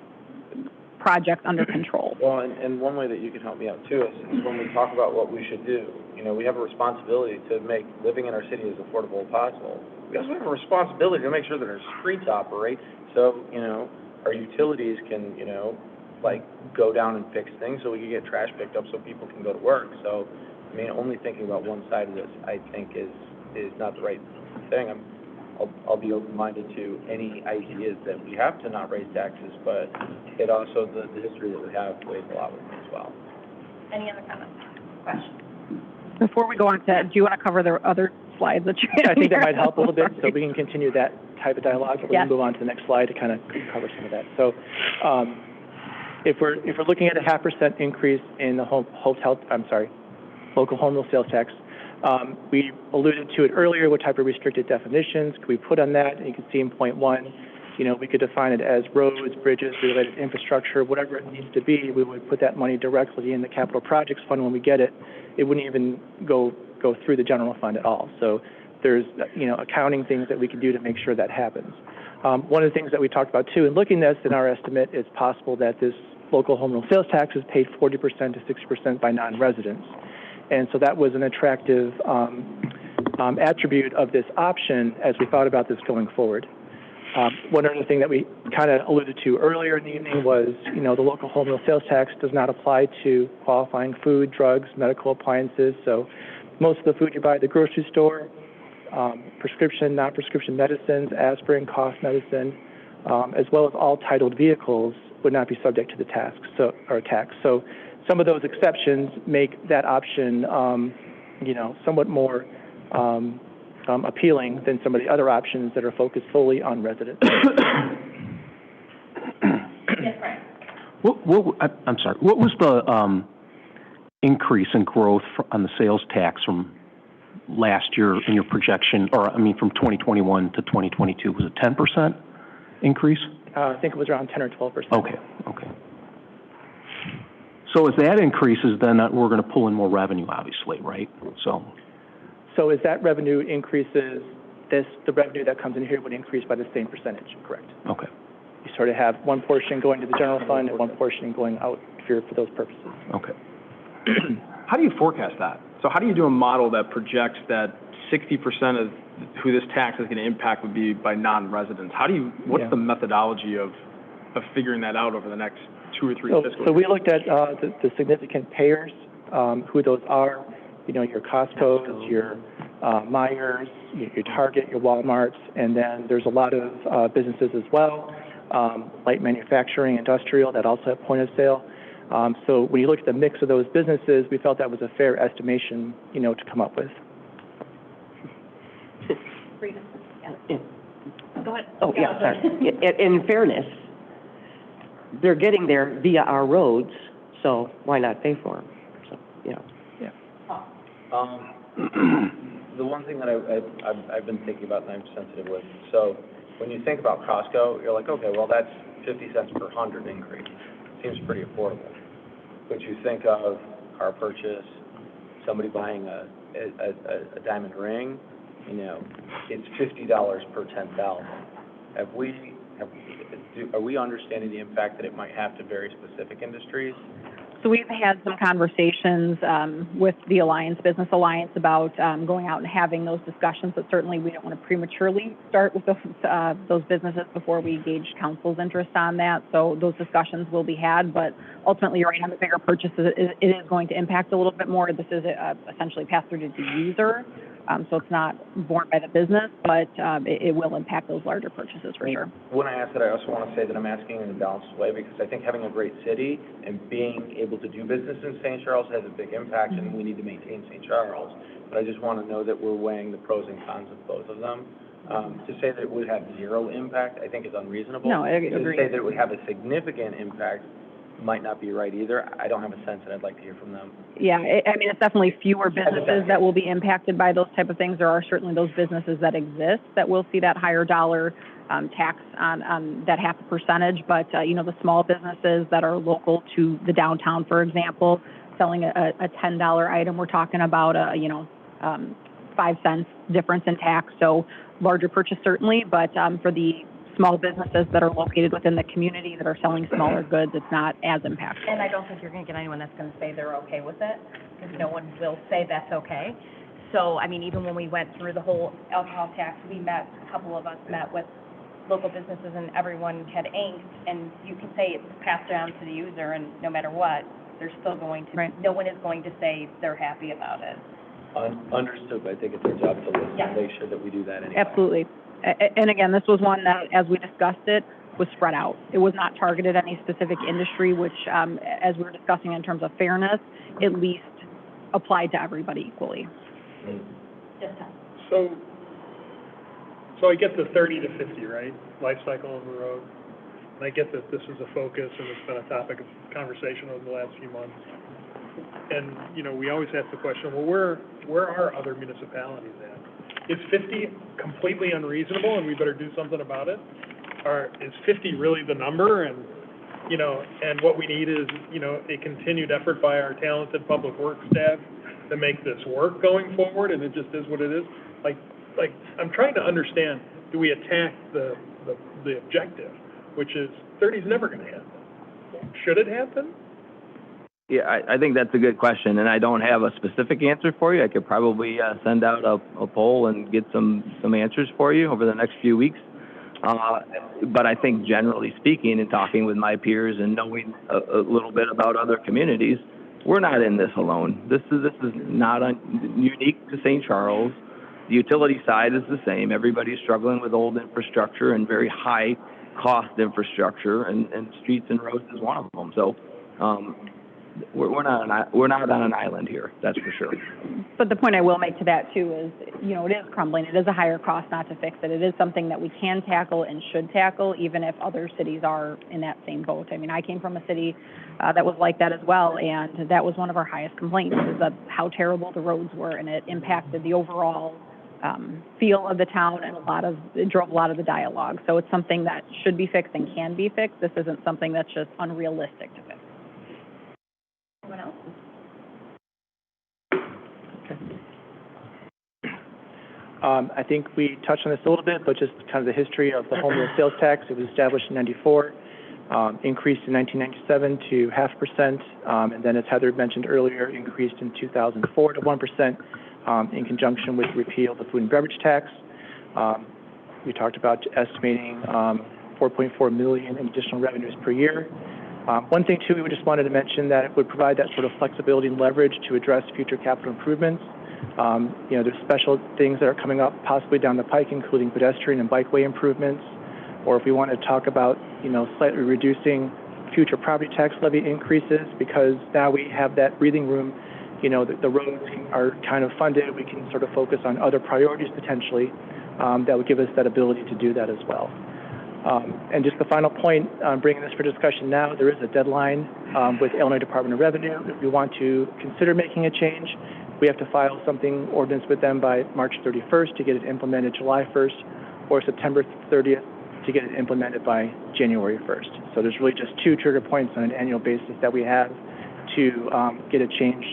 projects under control. Well, and one way that you can help me out too is when we talk about what we should do. You know, we have a responsibility to make living in our city as affordable as possible. We also have a responsibility to make sure that our streets operate, so, you know, our utilities can, you know, like, go down and fix things so we can get trash picked up so people can go to work. So, I mean, only thinking about one side of this, I think, is not the right thing. I'll be open-minded to any ideas that we have to not raise taxes, but it also, the history that we have weighs a lot with me as well. Any other comments, questions? Before we go on to, do you want to cover the other slides that you have? I think that might help a little bit, so we can continue that type of dialogue, but we can Yes. move on to the next slide to kind of cover some of that. So, if we're looking at a 0.5% increase in the local home rule sales tax, we alluded to it earlier, what type of restricted definitions could we put on that? And you can see in point 1, you know, we could define it as roads, bridges, related infrastructure, whatever it needs to be. We would put that money directly in the capital projects fund when we get it. It wouldn't even go through the general fund at all. So there's, you know, accounting things that we can do to make sure that happens. One of the things that we talked about too, in looking at this, in our estimate, it's possible that this local home rule sales tax is paid 40% to 60% by non-residents. And so that was an attractive attribute of this option as we thought about this going forward. One other thing that we kind of alluded to earlier in the evening was, you know, the local home rule sales tax does not apply to qualifying food, drugs, medical appliances. So most of the food you buy at the grocery store, prescription, non-prescription medicines, aspirin, cough medicine, as well as all titled vehicles would not be subject to the tax. So some of those exceptions make that option, you know, somewhat more appealing than some of the other options that are focused solely on residents. Yes, Brian. I'm sorry, what was the increase in growth on the sales tax from last year in your projection, or I mean from 2021 to 2022? Was it 10% increase? I think it was around 10 or 12%. Okay. So as that increases, then we're going to pull in more revenue, obviously, right? So as that revenue increases, the revenue that comes in here would increase by the same percentage, correct? Okay. You sort of have one portion going to the general fund and one portion going out for those purposes. Okay. How do you forecast that? So how do you do a model that projects that 60% of who this tax is going to impact would be by non-residents? What's the methodology of figuring that out over the next 2 or 3 fiscal years? So we looked at the significant payers, who those are, you know, your Costco's, your Meijers, your Target, your Walmarts, and then there's a lot of businesses as well, light manufacturing, industrial, that also have point of sale. So when you look at the mix of those businesses, we felt that was a fair estimation, you know, to come up with. Frida. Yeah. Go ahead. Oh, yeah, sorry. In fairness, they're getting there via our roads, so why not pay for them? So, yeah. The one thing that I've been thinking about and I'm sensitive with, so when you think about Costco, you're like, okay, well, that's 50 cents per 100 increase. Seems pretty affordable. But you think of car purchase, somebody buying a diamond ring, you know, it's $50 per 10,000. Are we understanding the impact that it might have to very specific industries? So we've had some conversations with the Business Alliance, about going out and having those discussions, but certainly we don't want to prematurely start with those businesses before we gauge council's interest on that. So those discussions will be had, but ultimately, right on the bigger purchases, it is going to impact a little bit more. This is essentially passed through to the user, so it's not borne by the business, but it will impact those larger purchases for sure. When I ask that, I also want to say that I'm asking in a balanced way, because I think having a great city and being able to do business in St. Charles has a big impact, and we need to maintain St. Charles. But I just want to know that we're weighing the pros and cons of both of them. To say that it would have zero impact, I think is unreasonable. No, I agree. To say that it would have a significant impact might not be right either. I don't have a sense, and I'd like to hear from them. Yeah, I mean, it's definitely fewer businesses that will be impacted by those type of things. There are certainly those businesses that exist that will see that higher dollar tax on that 0.5%, but, the small businesses that are local to the downtown, for example, selling a $10 item, we're talking about 5 cents difference in tax. So larger purchase certainly, but for the small businesses that are located within the community that are selling smaller goods, it's not as impactful. And I don't think you're going to get anyone that's going to say they're okay with it, because no one will say that's okay. So, I mean, even when we went through the whole alcohol tax, a couple of us met with local businesses, and everyone had angst, and you can say it's passed down to the user, and no matter what, they're still going to, no one is going to say they're happy about it. Understood, but I think it's our job to listen and make sure that we do that anyway. Absolutely. And again, this was one that, as we discussed it, was spread out. It was not targeted at any specific industry, which, as we were discussing in terms of fairness, at least applied to everybody equally. So I get the 30 to 50, right? Life cycle of a road. And I get that this is a focus and it's been a topic of conversation over the last few months. And, we always ask the question, well, where are other municipalities at? Is 50 completely unreasonable and we better do something about it? Or is 50 really the number? And, and what we need is, a continued effort by our talented public works staff to make this work going forward, and it just is what it is. Like I'm trying to understand, do we attack the objective, which is 30 is never going to happen? Should it happen? Yeah, I think that's a good question, and I don't have a specific answer for you. I could probably send out a poll and get some answers for you over the next few weeks. But I think generally speaking, and talking with my peers and knowing a little bit about other communities, we're not in this alone. This is not unique to St. Charles. The utility side is the same. Everybody's struggling with old infrastructure and very high cost infrastructure, and streets and roads is one of them. So we're not on an island here, that's for sure. But the point I will make to that too is, it is crumbling. It is a higher cost not to fix it. It is something that we can tackle and should tackle, even if other cities are in that same boat. I mean, I came from a city that was like that as well, and that was one of our highest complaints, is that how terrible the roads were, and it impacted the overall feel of the town, and it drove a lot of the dialogue. So it's something that should be fixed and can be fixed. This isn't something that's just unrealistic to fix. Anyone else? I think we touched on this a little bit, but just kind of the history of the home rule sales tax. It was established in '94, increased in 1997 to 0.5%, and then, as Heather mentioned earlier, increased in 2004 to 1%, in conjunction with repeal of the food and beverage tax. We talked about estimating $4.4 million in additional revenues per year. One thing, too, we just wanted to mention that it would provide that sort of flexibility and leverage to address future capital improvements. There's special things that are coming up possibly down the pike, including pedestrian and bikeway improvements, or if we want to talk about, slightly reducing future property tax levy increases, because now we have that breathing room. The roads are kind of funded. We can sort of focus on other priorities potentially that would give us that ability to do that as well. And just the final point, bringing this for discussion now, there is a deadline with Illinois Department of Revenue. If we want to consider making a change, we have to file something ordinance with them by March 31st to get it implemented July 1st, or September 30th to get it implemented by January 1st. So there's really just 2 trigger points on an annual basis that we have to get a change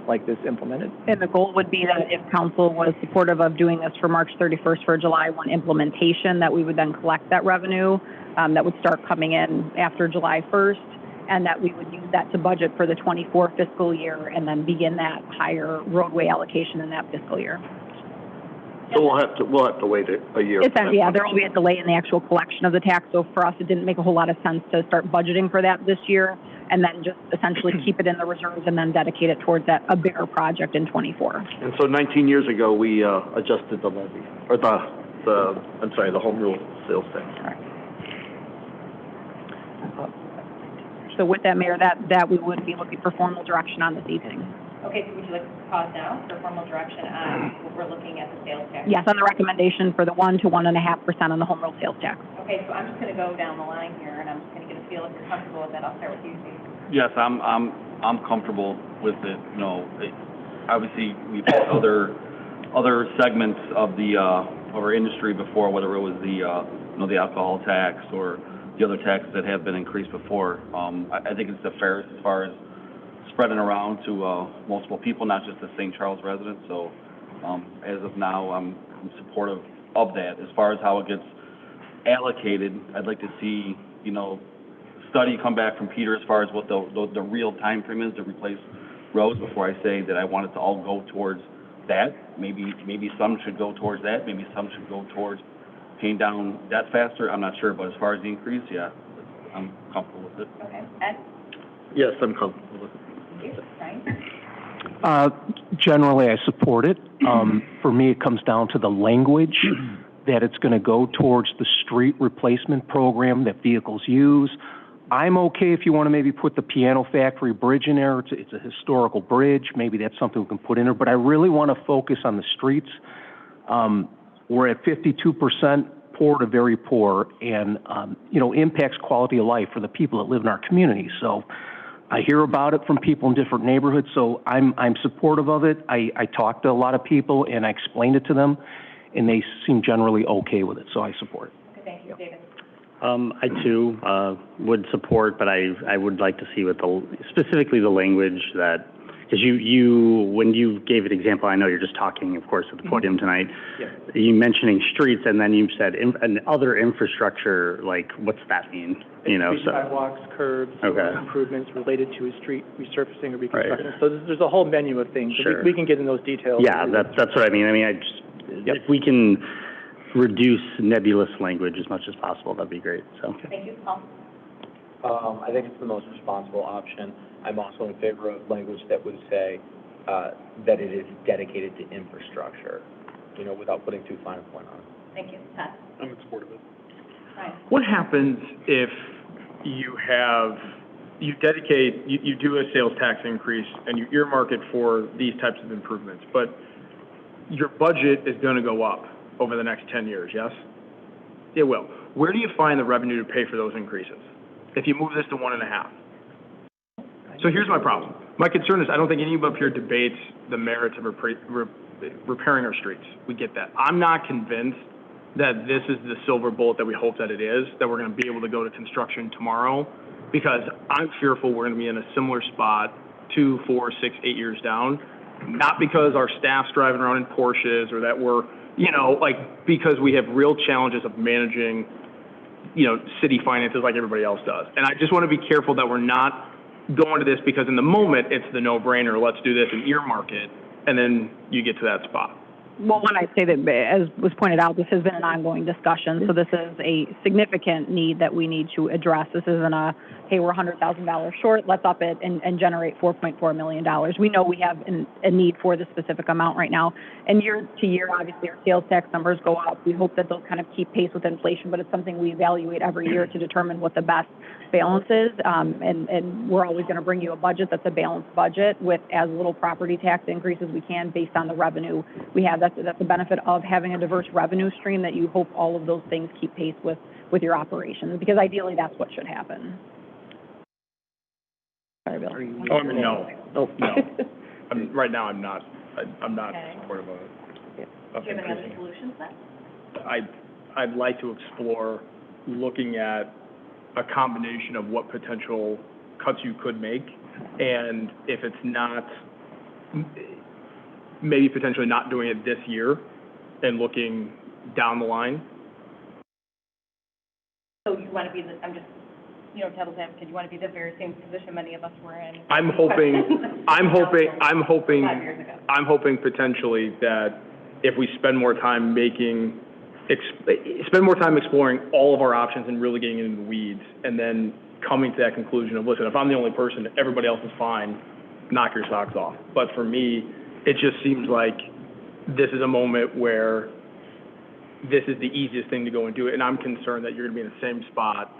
like this implemented. And the goal would be that if council was supportive of doing this for March 31st for July 1 implementation, that we would then collect that revenue that would start coming in after July 1st. and that we would use that to budget for the 24 fiscal year and then begin that higher roadway allocation in that fiscal year. So we'll have to wait a year. Yeah, there will be a delay in the actual collection of the tax, so for us, it didn't make a whole lot of sense to start budgeting for that this year, and then just essentially keep it in the reserves and then dedicate it towards a bigger project in 24. And so 19 years ago, we adjusted the levy, or the home rule sales tax. So with that, Mayor, that we would be looking for formal direction on this evening. Okay, so would you like to pause now for formal direction on what we're looking at the sales tax? Yes, on the recommendation for the 1 to 1.5% on the home rule sales tax. Okay, so I'm just going to go down the line here, and I'm just going to get a feel if you're comfortable with that. I'll start with you, Steve. Yes, I'm comfortable with it. You know, obviously we've had other segments of our industry before, whether it was the alcohol tax or the other taxes that have been increased before. I think it's the fairest as far as spreading around to multiple people, not just the St. Charles residents. So as of now, I'm supportive of that. As far as how it gets allocated, I'd like to see, study come back from Peter as far as what the real time frame is to replace roads before I say that I want it to all go towards that. Maybe some should go towards that. Maybe some should go towards paying down debt faster. I'm not sure, but as far as the increase, yeah, I'm comfortable with it. Okay, Ed? Yes, I'm comfortable with it. Ryan? Generally, I support it. For me, it comes down to the language that it's going to go towards the street replacement program that vehicles use. I'm okay if you want to maybe put the Piano Factory Bridge in there. It's a historical bridge. Maybe that's something we can put in there. But I really want to focus on the streets. We're at 52% poor to very poor, and impacts quality of life for the people that live in our community. So I hear about it from people in different neighborhoods, so I'm supportive of it. I talked to a lot of people, and I explained it to them, and they seem generally okay with it, so I support it. Okay, thank you. David? I too would support, but I would like to see specifically the language that, because when you gave an example, I know you're just talking, of course, at the podium tonight. Yeah. You mentioning streets, and then you said other infrastructure. Like, what's that mean? Sidewalks, curbs, Okay. improvements related to a street resurfacing or reconstruction. Right. So there's a whole menu of things. Sure. We can get in those details. Yeah, that's what I mean. If we can reduce nebulous language as much as possible, that'd be great. So. Thank you. Paul? I think it's the most responsible option. I'm also in favor of language that would say that it is dedicated to infrastructure, without putting too fine a point on it. Thank you. Pat? I'm in support of it. Ryan? What happens if you do a sales tax increase and you earmark it for these types of improvements, but your budget is going to go up over the next 10 years, yes? It will. Where do you find the revenue to pay for those increases if you move this to 1.5? So here's my problem. My concern is I don't think anybody up here debates the merits of repairing our streets. We get that. I'm not convinced that this is the silver bullet that we hope that it is, that we're going to be able to go to construction tomorrow, because I'm fearful we're going to be in a similar spot 2, 4, 6, 8 years down, not because our staff's driving around in Porsches or that we're, because we have real challenges of managing, city finances like everybody else does. And I just want to be careful that we're not going to this because in the moment it's the no-brainer, let's do this and earmark it, and then you get to that spot. Well, when I say that, as was pointed out, this has been an ongoing discussion, so this is a significant need that we need to address. This isn't hey, we're $100,000 short, let's up it and generate $4.4 million. We know we have a need for the specific amount right now. And year to year, obviously, our sales tax numbers go up. We hope that they'll kind of keep pace with inflation, but it's something we evaluate every year to determine what the best balance is. And we're always going to bring you a budget that's a balanced budget with as little property tax increase as we can based on the revenue we have. That's the benefit of having a diverse revenue stream, that you hope all of those things keep pace with your operations, because ideally that's what should happen. Sorry, Bill. No. Oh, No. Right now, I'm not Okay. supportive of it. Do you have any other solutions then? I'd like to explore looking at a combination of what potential cuts you could make, and if it's not, maybe potentially not doing it this year and looking down the line. So you want to be devil's advocate, you want to be the very same position many of us were in. I'm hoping 5 years ago. I'm hoping potentially that if we spend more time spend more time exploring all of our options and really getting into the weeds, and then coming to that conclusion of, listen, if I'm the only person, everybody else is fine, knock your socks off. But for me, it just seems like this is a moment where this is the easiest thing to go and do it, and I'm concerned that you're going to be in the same spot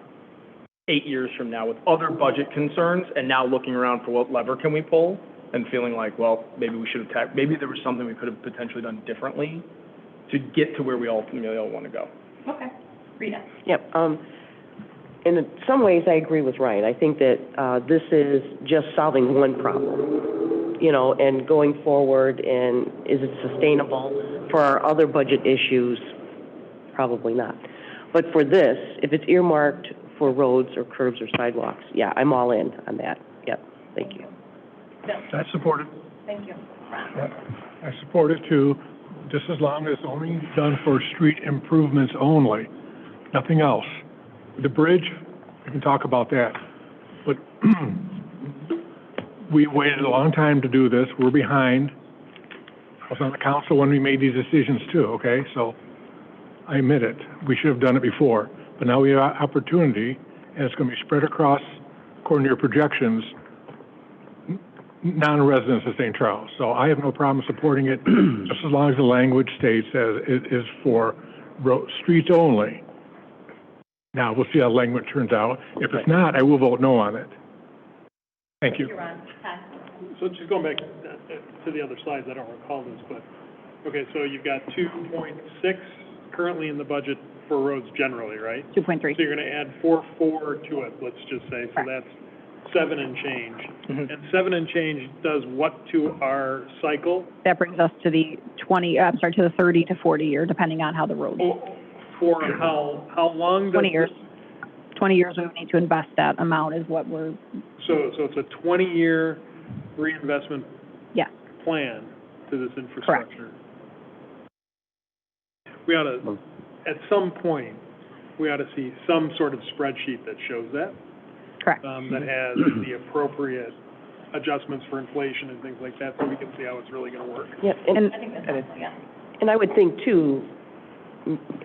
8 years from now with other budget concerns, and now looking around for what lever can we pull, and feeling like, well, maybe we should have, maybe there was something we could have potentially done differently to get to where we ultimately all want to go. Okay. Rita? Yep, in some ways, I agree with Ryan. I think that, this is just solving one problem, and going forward, and is it sustainable for our other budget issues? Probably not. But for this, if it's earmarked for roads or curbs or sidewalks, yeah, I'm all in on that. Yep, thank you. Bill? I support it. Thank you. Ron? I support it too, just as long as it's only done for street improvements only, nothing else. The bridge, we can talk about that, but we waited a long time to do this. We're behind. I was on the council when we made these decisions too, okay? So I admit it. We should have done it before, but now we have opportunity, and it's going to be spread across, according to your projections, non-residents of St. Charles. So I have no problem supporting it, just as long as the language states as it is for streets only. Now, we'll see how the language turns out. If it's not, I will vote no on it. Thank you. Thank you, Ron. Todd? So just going back to the other slides, I don't recall this, but, okay, so you've got 2.6 currently in the budget for roads generally, right? 2.3. So you're going to add 4.4 to it, let's just say, so that's 7 and change. Mm-hmm. And 7 and change does what to our cycle? That brings us to the to the 30 to 40 year, depending on how the road. For how long does 20 years. 20 years we would need to invest that amount is what we're. So it's a 20-year reinvestment Yes. plan to this infrastructure. We ought to, at some point, we ought to see some sort of spreadsheet that shows that. Correct. That has the appropriate adjustments for inflation and things like that, so we can see how it's really going to work. Yeah, and I think that's, yeah. And I would think, too,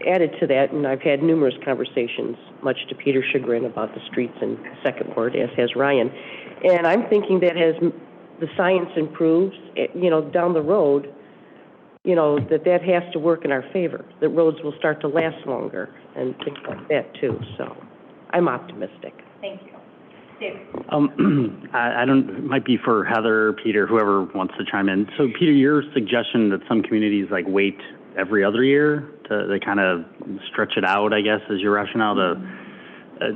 added to that, and I've had numerous conversations, much to Peter's chagrin, about the streets in Second Ward, as has Ryan. And I'm thinking that as the science improves, down the road, that has to work in our favor, that roads will start to last longer and things like that, too. So I'm optimistic. Thank you. David? I don't, it might be for Heather, Peter, whoever wants to chime in. So, Peter, your suggestion that some communities wait every other year to kind of stretch it out, I guess, is your rationale to,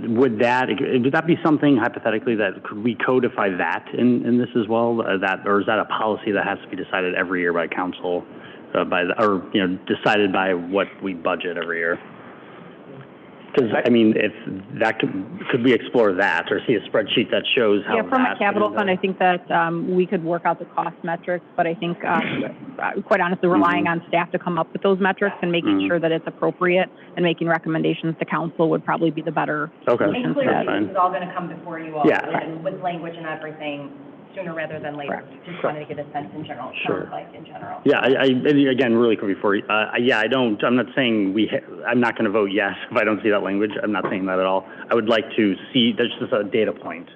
would that be something hypothetically that, could we codify that in this as well? Or is that a policy that has to be decided every year by council, decided by what we budget every year? Because, if that could we explore that or see a spreadsheet that shows how from a capital fund, I think that we could work out the cost metrics, but I think, quite honestly, relying on staff to come up with those metrics and making sure that it's appropriate and making recommendations to council would probably be the better solution. And clearly, this is all going to come before you all, Yeah. and with language and everything, sooner rather than later. Correct. Just wanted to get a sense in general, Sure. sounds like in general. Yeah, again, really quick before, I'm not saying I'm not going to vote yes if I don't see that language. I'm not saying that at all. I would like to see, there's just a data point,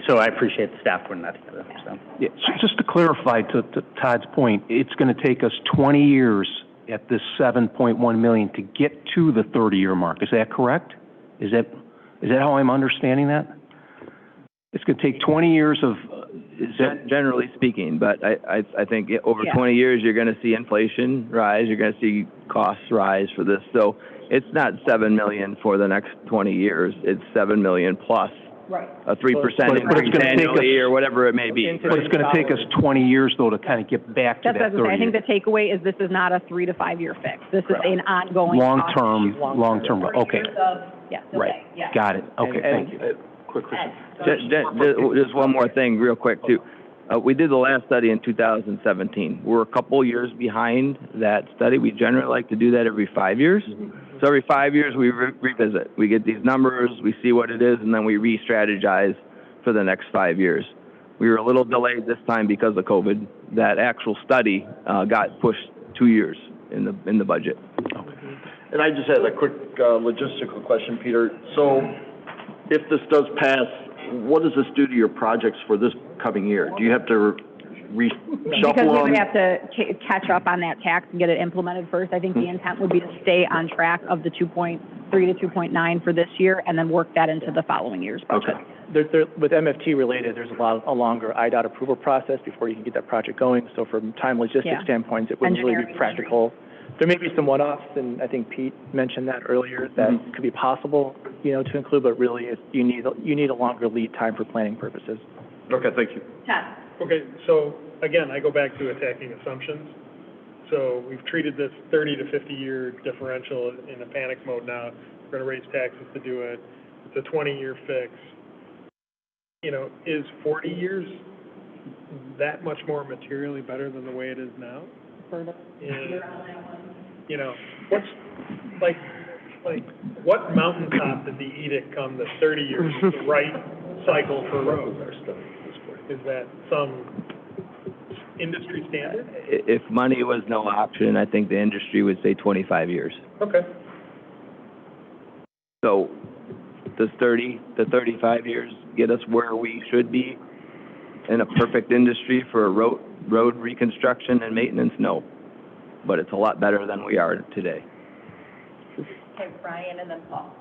so I appreciate the staff putting that together, so. Yeah, just to clarify to Todd's point, it's going to take us 20 years at this 7.1 million to get to the 30-year mark. Is that correct? Is that how I'm understanding that? It's going to take 20 years of, Generally speaking, but I think over Yeah. 20 years, you're going to see inflation rise, you're going to see costs rise for this. So it's not 7 million for the next 20 years, it's 7 million plus Right. a 3% But it's increase gonna take annually us- or whatever it may be. but it's going to take us 20 years, though, to kind of get back to That's that what I was gonna say. I 30 think the takeaway is this is not a 3 to 5 year fix. This is an ongoing. cost issue. long-term, okay, Years of Yeah. right, delay, yeah. got it, okay, And- thank you. Quick question. Ed, Just one more thing, real quick, too. We did the last study in 2017. We're a couple years behind that study. We generally like to do that every 5 years. So every 5 years, we revisit. We get these numbers, we see what it is, and then we re-strategize for the next 5 years. We were a little delayed this time because of COVID. That actual study got pushed 2 years in the budget. And I just had a quick logistical question, Peter. So if this does pass, what does this do to your projects for this coming year? Do you have to reshuffle Because we would them? have to catch up on that tax and get it implemented first. I think the intent would be to stay on track of the 2.3 to 2.9 for this year and then work that into the following year's budget. Okay. With MFT related, there's a longer IDOT approval process before you can get that project going. So from time logistics standpoints, it wouldn't really be practical. There may be some one-offs, and I think Pete mentioned that earlier, that could be possible, to include, but really you need a longer lead time for planning purposes. Okay, thank you. Todd? Okay, so again, I go back to attacking assumptions. So we've treated this 30 to 50-year differential in a panic mode now. We're going to raise taxes to do it. It's a 20-year fix. Is 40 years that much more materially better than the way it is now? What's what mountaintop did the edict come that 30 years is the right cycle for roads? Is that some industry standard? If money was no option, I think the industry would say 25 years. Okay. So does 30 to 35 years get us where we should be in a perfect industry for road reconstruction and maintenance? No. But it's a lot better than we are today. Okay, Brian and then Paul.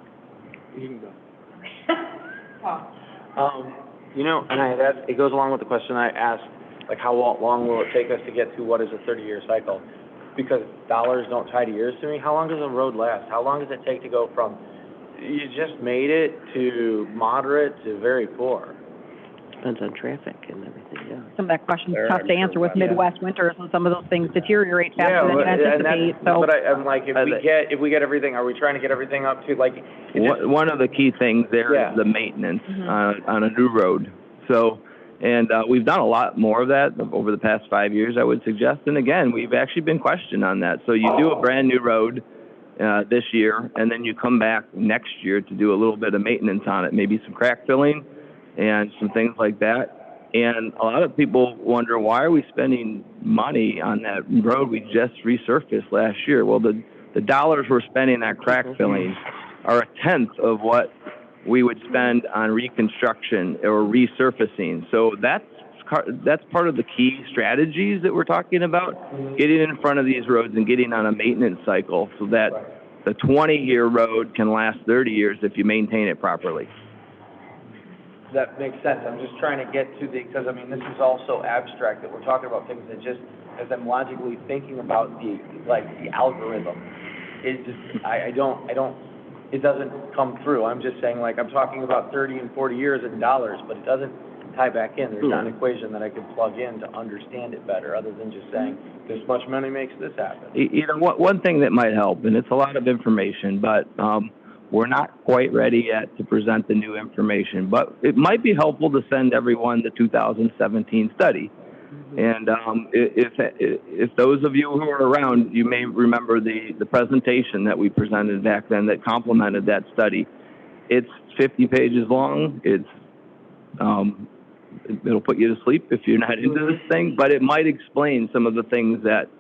You can go. Paul. And I had asked, it goes along with the question I asked, like how long will it take us to get to what is a 30-year cycle? Because dollars don't tie to years to me. How long does a road last? How long does it take to go from you just made it to moderate to very poor? Depends on traffic and everything, yeah. Some of that question's tough to answer with Midwest winters and some of those things deteriorate faster Yeah, than you anticipate, so. but I'm like, if we get everything, are we trying to get everything up to, like? One of the key things there is the maintenance on a new road. So, and we've done a lot more of that over the past 5 years, I would suggest. And again, we've actually been questioned on that. So you do a brand new road this year, and then you come back next year to do a little bit of maintenance on it, maybe some crack filling and some things like that. And a lot of people wonder, why are we spending money on that road we just resurfaced last year? Well, the dollars we're spending on crack filling are a tenth of what we would spend on reconstruction or resurfacing. So that's part of the key strategies that we're talking about, getting in front of these roads and getting on a maintenance cycle so that the 20-year road can last 30 years if you maintain it properly. That makes sense. I'm just trying to get to because this is all so abstract that we're talking about things that just, as I'm logically thinking about the algorithm, it just, I don't, it doesn't come through. I'm just saying, I'm talking about 30 and 40 years in dollars, but it doesn't tie back in. There's not an equation that I could plug in to understand it better, other than just saying, this much money makes this happen. One thing that might help, and it's a lot of information, but we're not quite ready yet to present the new information, but it might be helpful to send everyone the 2017 study. And if those of you who are around, you may remember the presentation that we presented back then that complemented that study. It's 50 pages long. It'll put you to sleep if you're not into this thing, but it might explain some of the things that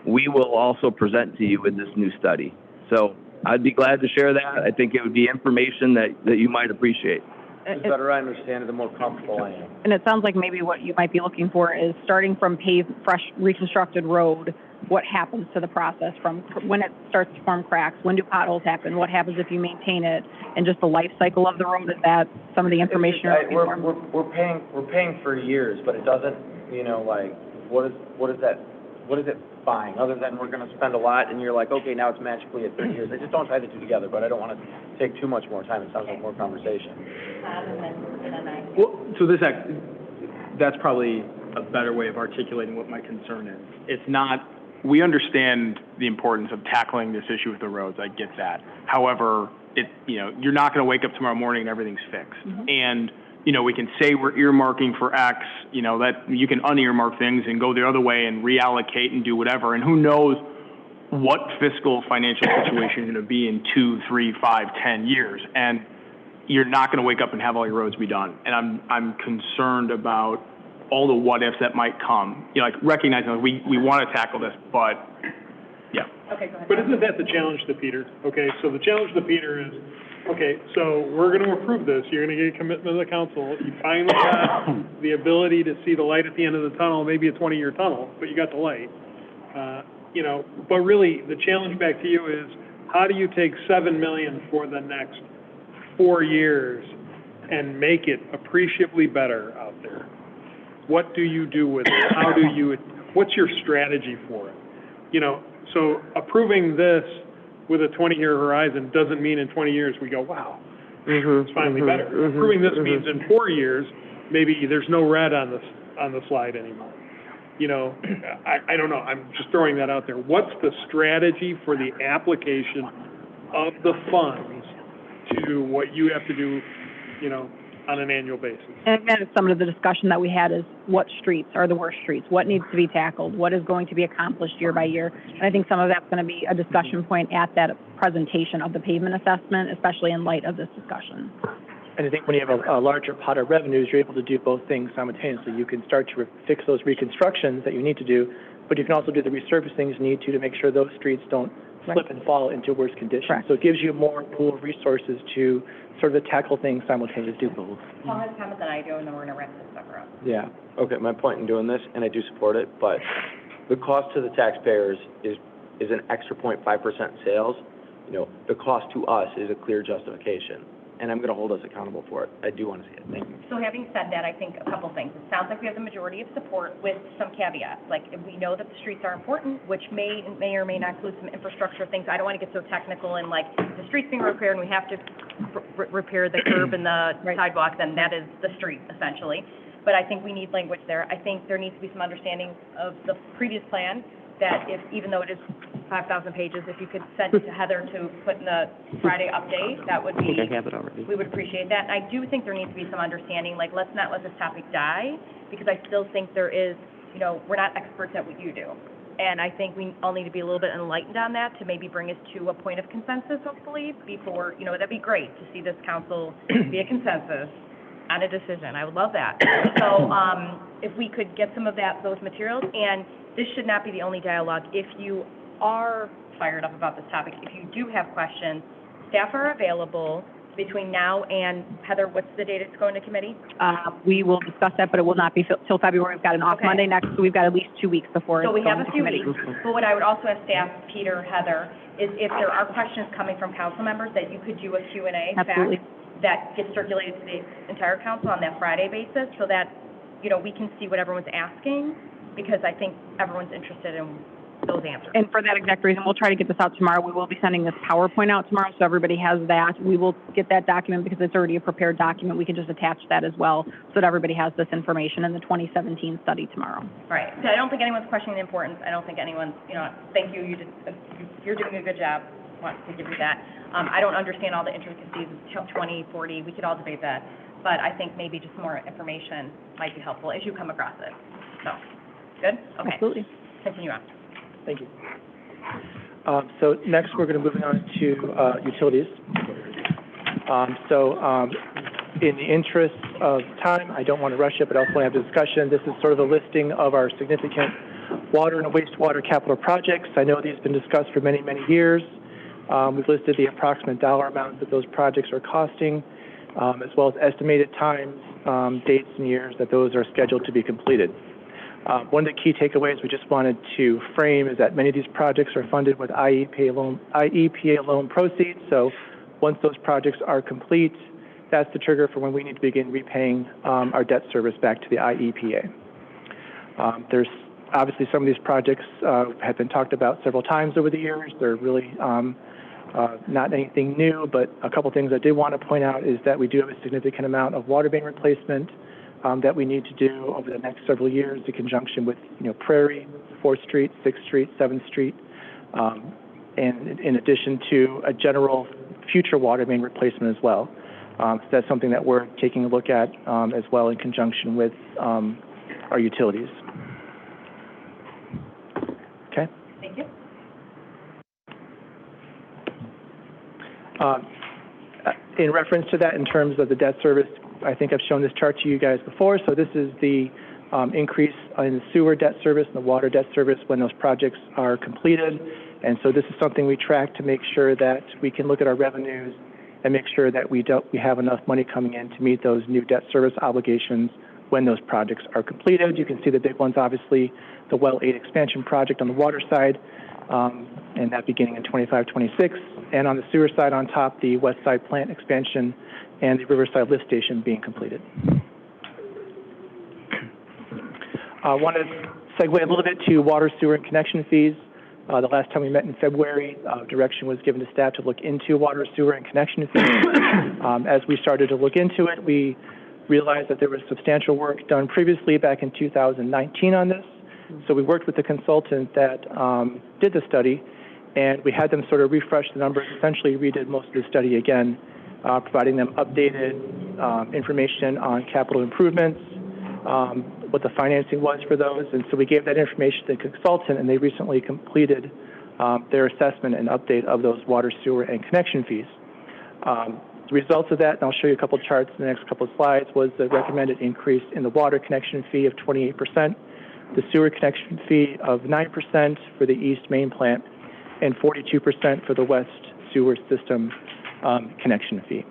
we will also present to you with this new study. So I'd be glad to share that. I think it would be information that you might appreciate. The better I understand it, the more comfortable I am. And it sounds like maybe what you might be looking for is starting from paved, fresh, reconstructed road, what happens to the process from when it starts to form cracks, when do potholes happen, what happens if you maintain it, and just the life cycle of the road. Is that some of the information you're looking for? We're paying for years, but it doesn't, what is it buying, other than we're going to spend a lot and you're like, okay, now it's magically at 30 years. I just don't tie the two together, but I don't want to take too much more time. It sounds like more conversation. Well, so that's probably a better way of articulating what my concern is. It's not, we understand the importance of tackling this issue with the roads. I get that. However, you're not going to wake up tomorrow morning and everything's fixed. And, you know, we can say we're earmarking for X, you know, that you can unearmark things and go the other way and reallocate and do whatever. And who knows what fiscal financial situation you're going to be in 2, 3, 5, 10 years. And you're not going to wake up and have all your roads be done. And I'm concerned about all the what ifs that might come. You know, like recognizing that we want to tackle this, but yeah. Okay, go ahead. But isn't that the challenge to Peter? Okay, so the challenge to Peter is, okay, so we're gonna approve this, you're gonna get a commitment of the council, you finally got the ability to see the light at the end of the tunnel, maybe a 20-year tunnel, but you got the light. You know, but really, the challenge back to you is, how do you take $7 million for the next 4 years and make it appreciably better out there? What do you do with it? How do you, what's your strategy for it? You know, so approving this with a 20-year horizon doesn't mean in 20 years we go, wow, it's finally better. Approving this means in 4 years, maybe there's no red on the slide anymore. You know, I don't know, I'm just throwing that out there. What's the strategy for the application of the funds to what you have to do, you know, on an annual basis? And again, some of the discussion that we had is what streets are the worst streets? What needs to be tackled? What is going to be accomplished year by year? And I think some of that's going to be a discussion point at that presentation of the pavement assessment, especially in light of this discussion. And I think when you have a larger pot of revenues, you're able to do both things simultaneously. You can start to fix those reconstructions that you need to do, but you can also do the resurfacing you need to make sure those streets don't slip and fall into worse conditions. Correct. So it gives you more pool of resources to sort of tackle things simultaneously. Paul has comments that I don't know, we're gonna wrap this sucker up. Yeah, okay, my point in doing this, and I do support it, but the cost to the taxpayers is an extra 0.5% sales. You know, the cost to us is a clear justification, and I'm gonna hold us accountable for it. I do wanna see it, thank you. So having said that, I think a couple things. It sounds like we have the majority of support with some caveats. Like, we know that the streets are important, which may or may not include some infrastructure things. I don't want to get so technical and like, the street's being repaired and we have to repair the curb and the sidewalk, then that is the street, essentially. But I think we need language there. I think there needs to be some understanding of the previous plan, that if, even though it is 5,000 pages, if you could send it to Heather to put in the Friday update, that would be, I have it already. we would appreciate that. And I do think there needs to be some understanding, like, let's not let this topic die, because I still think there is, you know, we're not experts at what you do. And I think we all need to be a little bit enlightened on that to maybe bring us to a point of consensus, hopefully, before, you know, that'd be great to see this council be a consensus on a decision. I would love that. So, if we could get some of those materials, and this should not be the only dialogue. If you are fired up about this topic, if you do have questions, staff are available between now and, Heather, what's the date it's going to committee? We will discuss that, but it will not be till February. We've got an off Monday next, so we've got at least 2 weeks before it's So we going have to a few committee. weeks. But what I would also ask staff, Peter, Heather, is if there are questions coming from council members, that you could do a Q&A Absolutely. that gets circulated to the entire council on that Friday basis, so that, you know, we can see what everyone's asking, because I think everyone's interested in those answers. And for that exact reason, we'll try to get this out tomorrow. We will be sending this PowerPoint out tomorrow, so everybody has that. We will get that document because it's already a prepared document. We can just attach that as well, so that everybody has this information in the 2017 study tomorrow. Right. So I don't think anyone's questioning the importance. I don't think anyone's, you know, thank you. You're doing a good job. I want to give you that. I don't understand all the intricacies of 20, 40. We could all debate that. But I think maybe just more information might be helpful as you come across it. So, good? Okay. Absolutely. Continue on. Thank you. So next, we're going to move on to utilities. In the interest of time, I don't want to rush it, but I also want to have a discussion. This is sort of a listing of our significant water and wastewater capital projects. I know these have been discussed for many, many years. We've listed the approximate dollar amounts that those projects are costing, as well as estimated times, dates, and years that those are scheduled to be completed. One of the key takeaways we just wanted to frame is that many of these projects are funded with IEPA loan proceeds. So once those projects are complete, that's the trigger for when we need to begin repaying our debt service back to the IEPA. There's obviously some of these projects have been talked about several times over the years. They're really not anything new, but a couple things I did want to point out is that we do have a significant amount of water main replacement that we need to do over the next several years in conjunction with, you know, Prairie, 4th Street, 6th Street, 7th Street, and in addition to a general future water main replacement as well. So that's something that we're taking a look at as well in conjunction with our utilities. Okay? Thank you. In reference to that, in terms of the debt service, I think I've shown this chart to you guys before. So this is the increase in the sewer debt service and the water debt service when those projects are completed. And so this is something we track to make sure that we can look at our revenues and make sure that we have enough money coming in to meet those new debt service obligations when those projects are completed. You can see the big ones, obviously, the Well 8 expansion project on the water side, and that beginning in 25-26. And on the sewer side on top, the West Side plant expansion and the Riverside lift station being completed. I want to segue a little bit to water, sewer, and connection fees. The last time we met in February, direction was given to staff to look into water, sewer, and connection fees. As we started to look into it, we realized that there was substantial work done previously back in 2019 on this. So we worked with the consultant that did the study, and we had them sort of refresh the numbers, essentially redid most of the study again, providing them updated information on capital improvements, what the financing was for those. And so we gave that information to the consultant, and they recently completed their assessment and update of those water, sewer, and connection fees. The results of that, and I'll show you a couple of charts in the next couple of slides, was the recommended increase in the water connection fee of 28%, the sewer connection fee of 9% for the East Main plant, and 42% for the West Sewer System connection fee.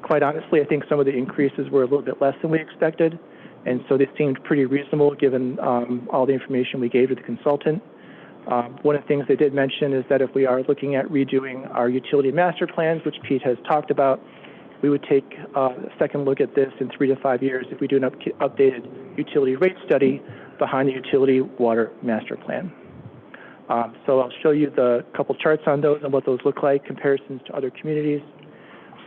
Quite honestly, I think some of the increases were a little bit less than we expected, and so they seemed pretty reasonable given all the information we gave to the consultant. One of the things they did mention is that if we are looking at redoing our utility master plans, which Pete has talked about, we would take a second look at this in 3 to 5 years if we do an updated utility rate study behind the utility water master plan. So I'll show you the couple charts on those and what those look like, comparisons to other communities.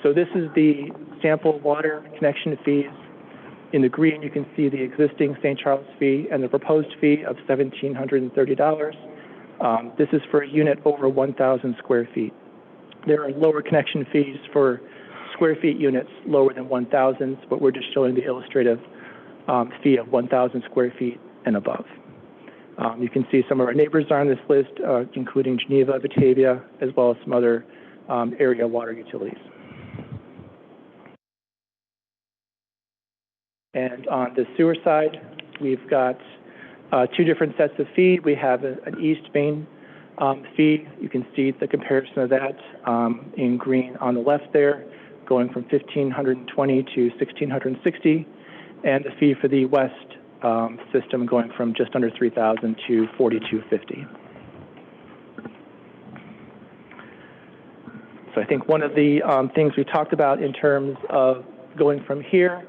So this is the sample water connection fees. In the green, you can see the existing St. Charles fee and the proposed fee of $1,730. This is for a unit over 1,000 square feet. There are lower connection fees for square feet units lower than 1,000, but we're just showing the illustrative fee of 1,000 square feet and above. You can see some of our neighbors are on this list, including Geneva, Batavia, as well as some other area water utilities. And on the sewer side, we've got 2 different sets of fee. We have an East Main fee. You can see the comparison of that in green on the left there, going from $1,520 to $1,660, and the fee for the West system going from just under $3,000 to $4,250. So I think one of the things we talked about in terms of going from here,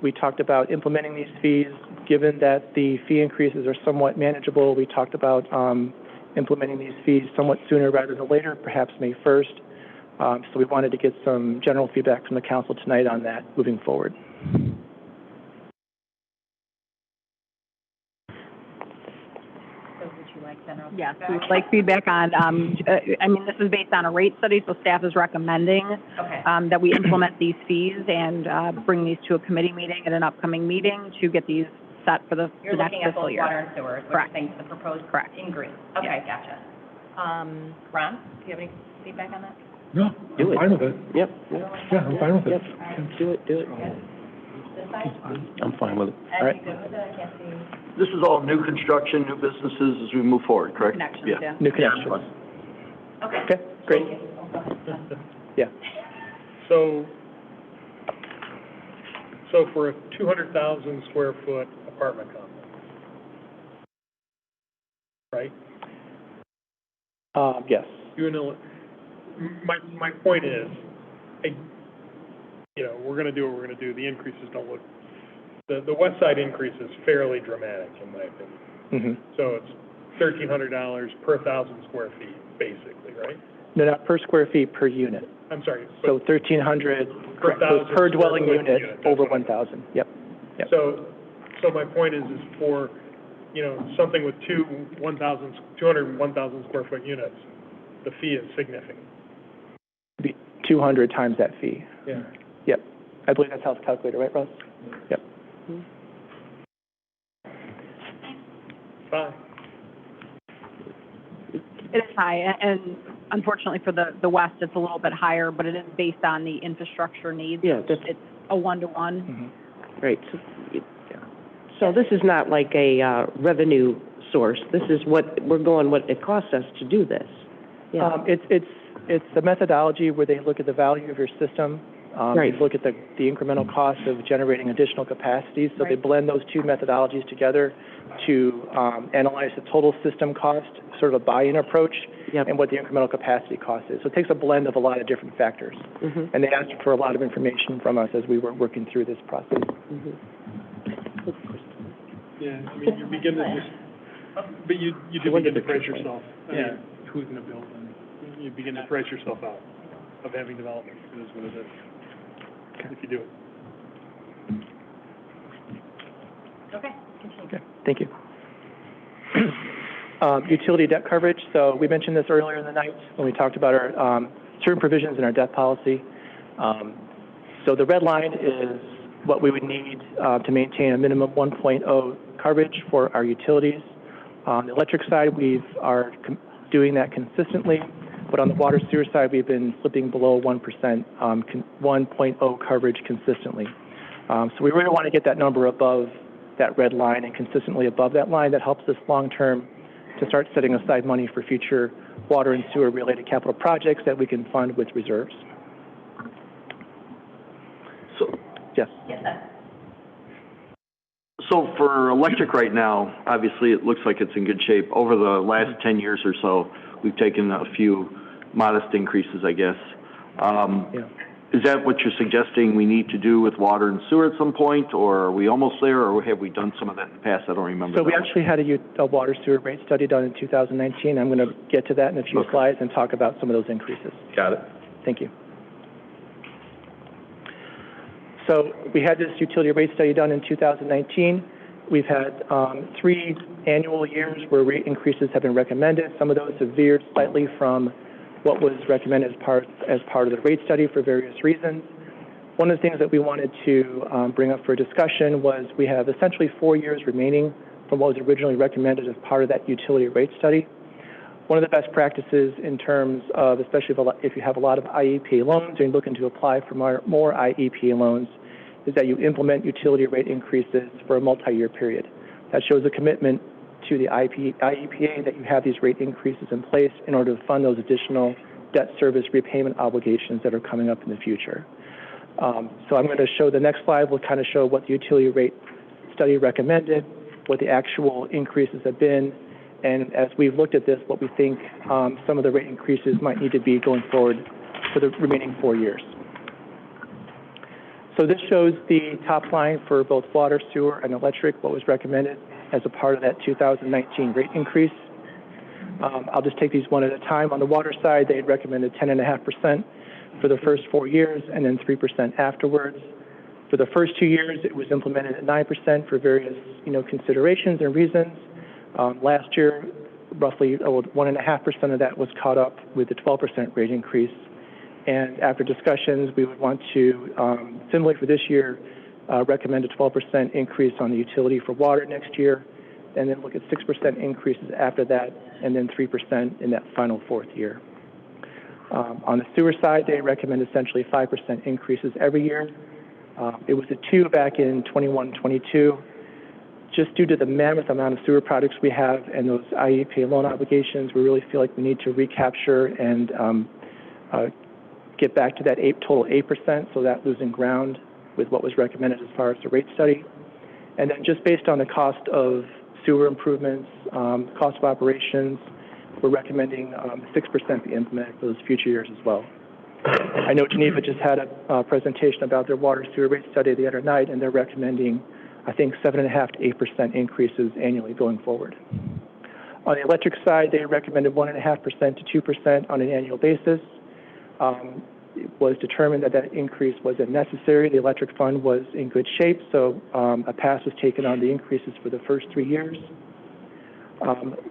we talked about implementing these fees. Given that the fee increases are somewhat manageable, we talked about implementing these fees somewhat sooner rather than later, perhaps May 1st. So we wanted to get some general feedback from the council tonight on that moving forward. Yes, we would like feedback on, I mean, this is based on a rate study, so staff is recommending that we implement these fees and bring these to a committee meeting at an upcoming meeting to get these set for the You're next looking at fiscal both year. water and sewer, which Correct. I think the proposed Correct. in green. Okay, gotcha. Ron, do you have any feedback on that? No, Do I'm it. fine with it. Yep. Yeah, I'm fine with it. Yep. Do it. This side? I'm fine with it. All right. Good with it? I can't see. This is all new construction, new businesses as we move forward, correct? Connections, yeah. New connections. Okay. Okay, great. Thank you. Oh, go ahead. Yeah. So for a 200,000 square foot apartment complex, right? Yes. My point is, we're gonna do what we're gonna do. The increases don't look, the west side increase is fairly dramatic in my opinion. Mm-hmm. So it's $1,300 per 1,000 square feet, basically, right? No, not per square feet, per unit. I'm sorry. So 1,300 Per so 1,000 per dwelling square foot unit unit, over that's what 1,000. Yep. Yep. So my point is for, something with 200 1,000 square foot units, the fee is significant. 200 times that fee. Yeah. Yep. I believe that's how it's calculated, right, Russ? Yep. Fine. It is high, and unfortunately for the west, it's a little bit higher, but it is based on the infrastructure needs. Yeah, that's, It's a one-to-one. Mm-hmm. right. So this is not like a revenue source. This is what it costs us to do this. Yeah. It's a methodology where they look at the value of your system. Right. They look at the incremental cost of generating additional capacity. So they Right. blend those two methodologies together to analyze the total system cost, sort of a buy-in approach, Yep. and what the incremental capacity cost is. So it takes a blend of a lot of different factors. Mm-hmm. And they asked for a lot of information from us as we were working through this process. Mm-hmm. Yeah, I mean, you begin to just, but you do begin to price yourself. I mean, who's gonna build, and you begin to price yourself out of having development. It is what it is. If you do it. Okay, continue. Okay, thank you. Utility debt coverage. So we mentioned this earlier in the night when we talked about our certain provisions in our debt policy. So the red line is what we would need to maintain a minimum 1.0 coverage for our utilities. On the electric side, we are doing that consistently, but on the water sewer side, we've been slipping below 1%, 1.0 coverage consistently. So we really want to get that number above that red line and consistently above that line. That helps us long-term to start setting aside money for future water and sewer-related capital projects that we can fund with reserves. So, Yes. Yes, sir. so for electric right now, obviously, it looks like it's in good shape. Over the last 10 years or so, we've taken a few modest increases, I guess. Yeah. Is that what you're suggesting we need to do with water and sewer at some point, or are we almost there, or have we done some of that in the past? I don't remember. So we actually had a water sewer rate study done in 2019. I'm going to get to that in a few slides and talk about some of those increases. Got it. Thank you. So we had this utility rate study done in 2019. We've had 3 annual years where rate increases have been recommended. Some of those have veered slightly from what was recommended as part of the rate study for various reasons. One of the things that we wanted to bring up for discussion was we have essentially 4 years remaining from what was originally recommended as part of that utility rate study. One of the best practices in terms of, especially if you have a lot of IEP loans and you're looking to apply for more IEP loans, is that you implement utility rate increases for a multi-year period. That shows a commitment to the IEPA that you have these rate increases in place in order to fund those additional debt service repayment obligations that are coming up in the future. So I'm going to show the next slide will kind of show what the utility rate study recommended, what the actual increases have been, and as we've looked at this, what we think some of the rate increases might need to be going forward for the remaining 4 years. So this shows the top line for both water, sewer, and electric, what was recommended as a part of that 2019 rate increase. I'll just take these one at a time. On the water side, they had recommended 10.5% for the first 4 years and then 3% afterwards. For the first 2 years, it was implemented at 9% for various, considerations and reasons. Last year, roughly 1.5% of that was caught up with the 12% rate increase. And after discussions, we would want to, similarly for this year, recommend a 12% increase on the utility for water next year, and then look at 6% increases after that, and then 3% in that final 4th year. On the sewer side, they recommend essentially 5% increases every year. It was a 2 back in 21-22. Just due to the mammoth amount of sewer projects we have and those IEP loan obligations, we really feel like we need to recapture and get back to that total 8%, so that losing ground with what was recommended as far as the rate study. And then just based on the cost of sewer improvements, cost of operations, we're recommending 6% be implemented for those future years as well. I know Geneva just had a presentation about their water sewer rate study the other night, and they're recommending, I think, 7.5% to 8% increases annually going forward. On the electric side, they recommended 1.5% to 2% on an annual basis. It was determined that that increase wasn't necessary. The electric fund was in good shape, so a pass was taken on the increases for the first 3 years.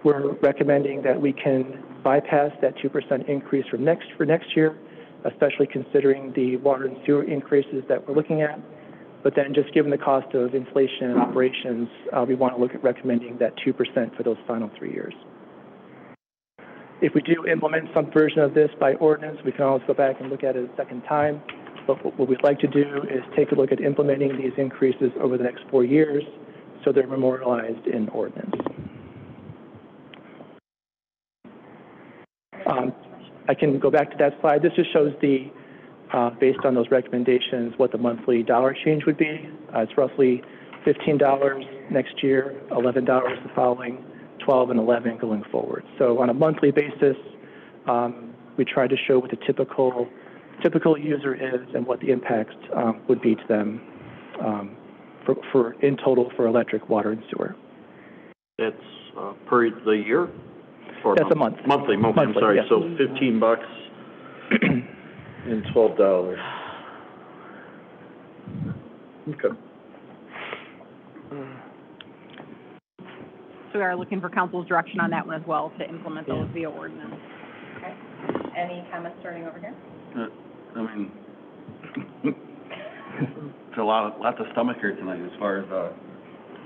We're recommending that we can bypass that 2% increase for next year especially considering the water and sewer increases that we're looking at. But then just given the cost of inflation and operations, we want to look at recommending that 2% for those final 3 years. If we do implement some version of this by ordinance, we can always go back and look at it a second time. But what we'd like to do is take a look at implementing these increases over the next 4 years so they're memorialized in ordinance. I can go back to that slide. This just shows the, based on those recommendations, what the monthly dollar change would be. It's roughly $15 next year, $11 the following, 12 and 11 going forward. So on a monthly basis, we try to show what the typical user is and what the impact would be to them for in total for electric, water, and sewer. That's per the year? Or That's a month. Monthly, I'm sorry. Yes. So $15 and $12. Okay. So we are looking for council's direction on that one as well, to implement those via ordinance. Okay. Any comments starting over here? I mean, it's lots of stomach here tonight as far as,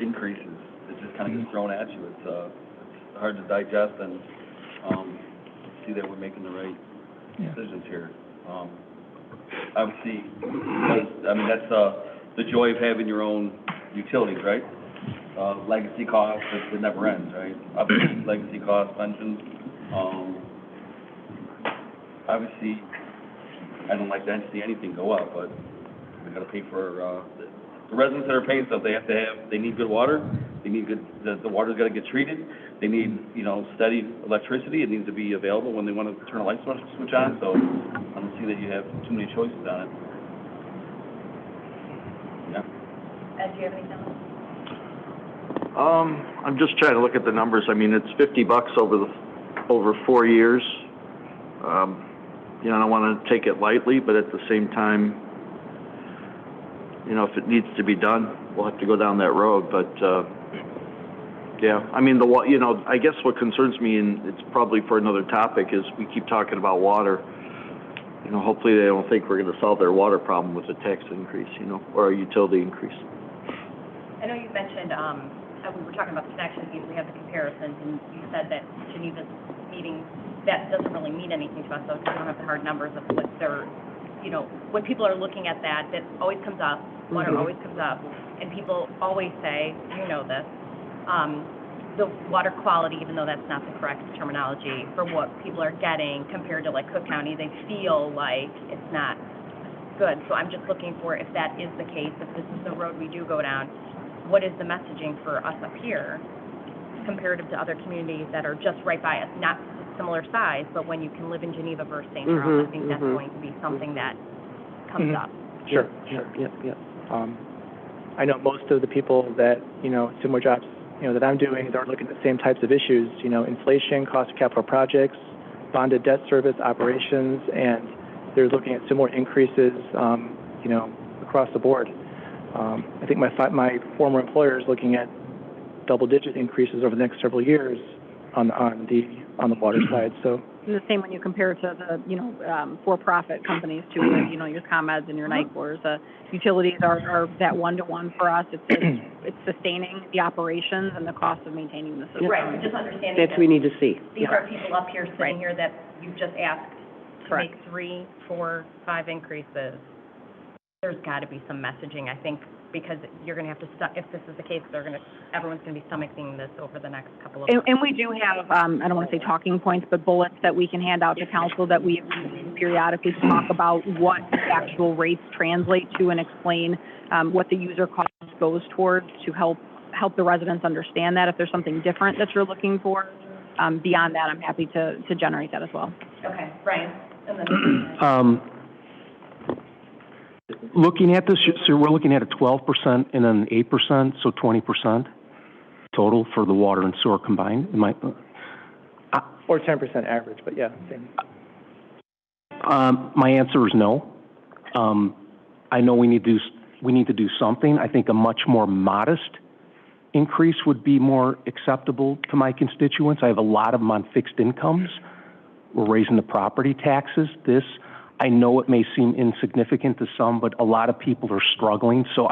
increases. It just kind of gets thrown at you. It's hard to digest and, see that we're making the right decisions here. Obviously, because, I mean, that's, the joy of having your own utilities, right? Legacy costs, it never ends, right? Obviously, legacy costs, pensions, obviously, I don't like to see anything go up, but we gotta pay for, the residents that are paying stuff, they need good water, they need good, the water's gotta get treated, they need, steady electricity, it needs to be available when they wanna turn a light switch on, so I don't see that you have too many choices on it. Yeah. Ed, do you have any comments? I'm just trying to look at the numbers. I mean, it's $50 over 4 years. I don't want to take it lightly, but at the same time, if it needs to be done, we'll have to go down that road. But yeah, I mean, I guess what concerns me, and it's probably for another topic, is we keep talking about water. Hopefully they don't think we're going to solve their water problem with a tax increase, or a utility increase. I know you mentioned, we were talking about the connection fees, we have the comparisons, and you said that Geneva's meeting, that doesn't really mean anything to us, so we don't have the hard numbers of what they're, when people are looking at that, that always comes up, water always comes up, and people always say, this, the water quality, even though that's not the correct terminology, for what people are getting compared to like Cook County, they feel like it's not good. So I'm just looking for, if that is the case, if this is the road we do go down, what is the messaging for us up here comparative to other communities that are just right by us, not similar size, but when you can live in Geneva versus St. Charles, I think that's going to be something that comes up. Sure. Yep. I know most of the people that, similar jobs, that I'm doing, they're looking at the same types of issues, inflation, cost of capital projects, bonded debt service, operations, and they're looking at similar increases, across the board. I think my former employer is looking at double-digit increases over the next several years on the water side. So. And the same when you compare it to the, for-profit companies too, your ComEds and your NICORs. Utilities are that one-to-one for us. It's sustaining the operations and the cost of maintaining the system. Right, just understanding That's what we need to see. These are people up here sitting here that you've just asked to Correct. make 3, 4, 5 increases. There's got to be some messaging, I think, because you're going to have to, if this is the case, everyone's going to be stomaching this over the next couple of months. And we do have, I don't want to say talking points, but bullets that we can hand out to council that we periodically talk about what the actual rates translate to and explain what the user cost goes towards to help the residents understand that if there's something different that you're looking for. Beyond that, I'm happy to generate that as well. Okay, Brian, and then. Looking at this, so we're looking at a 12% and then 8%, so 20% total for the water and sewer combined. Or 10% average, but yeah, same. My answer is no. I know we need to do something. I think a much more modest increase would be more acceptable to my constituents. I have a lot of them on fixed incomes. We're raising the property taxes. I know it may seem insignificant to some, but a lot of people are struggling, so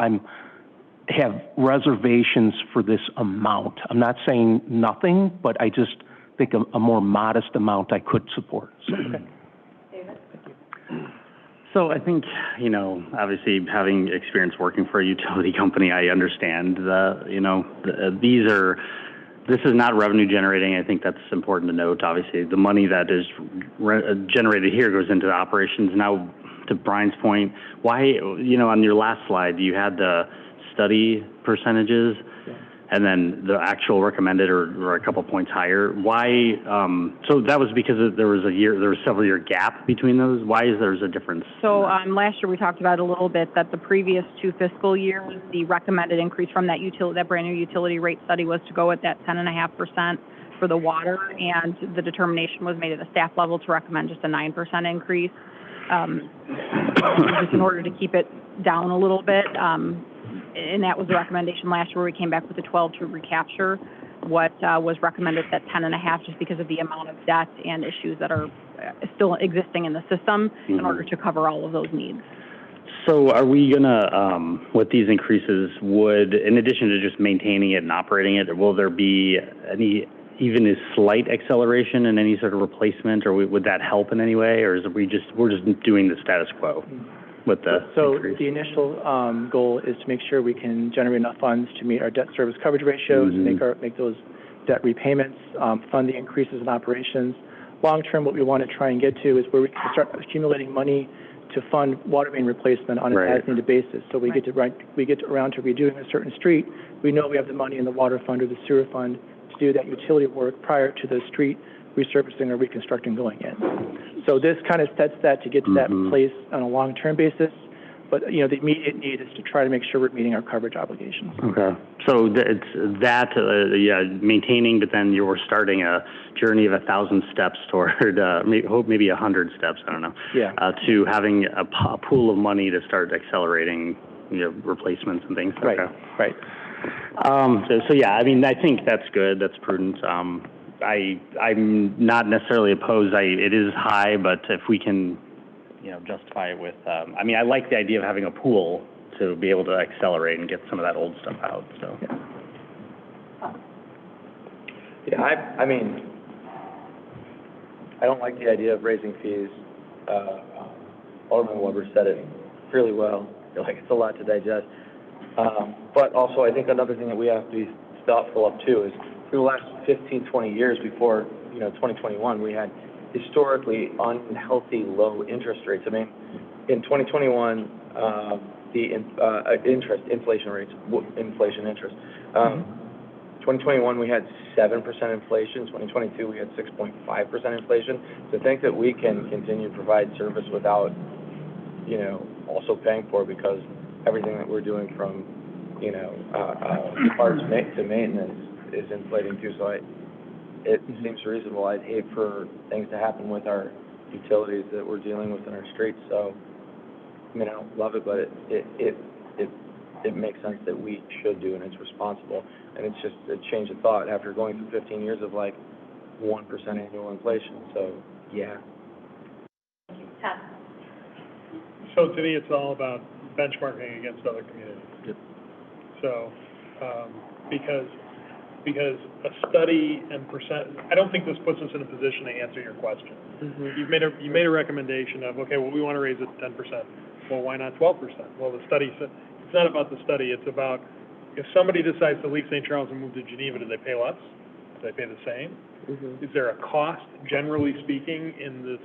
have reservations for this amount. I'm not saying nothing, but I just think a more modest amount I could support. So, okay. So I think, you know, obviously having experience working for a utility company, I understand this is not revenue generating. I think that's important to note. Obviously, the money that is generated here goes into the operations. Now, to Brian's point, why, you know, on your last slide, you had the study percentages, and then the actual recommended or a couple points higher. Why? So that was because there was several year gap between those. Why is there's a difference? So last year we talked about a little bit that the previous 2 fiscal years, the recommended increase from that brand new utility rate study was to go at that 10.5% for the water, and the determination was made at the staff level to recommend just a 9% increase, just in order to keep it down a little bit. And that was the recommendation last year, where we came back with the 12 to recapture what was recommended at 10.5, just because of the amount of debt and issues that are still existing in the system in order to cover all of those needs. So are we gonna, with these increases, in addition to just maintaining it and operating it, will there be even a slight acceleration in any sort of replacement, or would that help in any way, or we're just doing the status quo? With the increase? The initial goal is to make sure we can generate enough funds to meet our debt service coverage ratios, make those debt repayments, fund the increases in operations. Long term, what we want to try and get to is where we can start accumulating money to fund water main replacement on an as-needed basis. So we get around to redoing a certain street, we know we have the money in the water fund or the sewer fund to do that utility work prior to the street resurfacing or reconstructing going in. So this kind of sets that to get to that place on a long-term basis. But, you know, the immediate need is to try to make sure we're meeting our coverage obligations. Okay. So it's that, maintaining, but then you're starting a journey of 1,000 steps toward, maybe 100 steps, I don't know. Yeah. To having a pool of money to start accelerating, replacements and things. Right, okay. right. So yeah, I mean, I think that's good, that's prudent. I'm not necessarily opposed. It is high, but if we can, justify it with, I mean, I like the idea of having a pool to be able to accelerate and get some of that old stuff out, so. Yeah, I mean, I don't like the idea of raising fees. Alderman Weber said it really well. I feel like it's a lot to digest. But also, I think another thing that we have to be thoughtful of, too, is for the last 15, 20 years before, 2021, we had historically unhealthy low interest rates. I mean, in 2021, the inflation interest. 2021, we had 7% inflation. 2022, we had 6.5% inflation. To think that we can continue to provide service without, also paying for it, because everything that we're doing from, parts to maintenance is inflating too. So it seems reasonable. I'd hate for things to happen with our utilities that we're dealing with in our streets. So, I mean, I don't love it, but it makes sense that we should do, and it's responsible. And it's just a change of thought after going through 15 years of like 1% annual inflation. So, yeah. So to me, it's all about benchmarking against other communities. Yep. So, because a study and I don't think this puts us in a position to answer your question. You made a recommendation of, okay, well, we want to raise it to 10%. Well, why not 12%? Well, the study said, it's not about the study, it's about if somebody decides to leave St. Charles and move to Geneva, do they pay less? Do they pay the same? Is there a cost, generally speaking, in this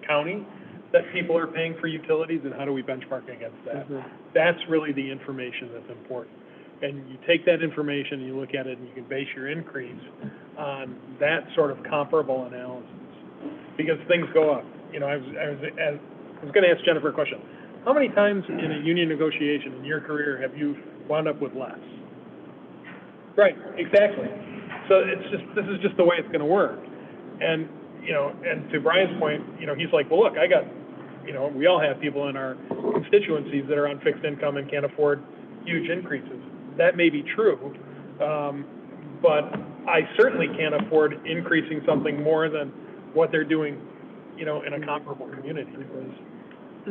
county that people are paying for utilities, and how do we benchmark against that? That's really the information that's important. And you take that information, you look at it, and you can base your increase on that sort of comparable analysis. Because things go up. I was going to ask Jennifer a question. How many times in a union negotiation in your career have you wound up with less? Right, exactly. So this is just the way it's going to work. And, and to Brian's point, he's like, well, look, I got, we all have people in our constituencies that are on fixed income and can't afford huge increases. That may be true, but I certainly can't afford increasing something more than what they're doing, in a comparable community.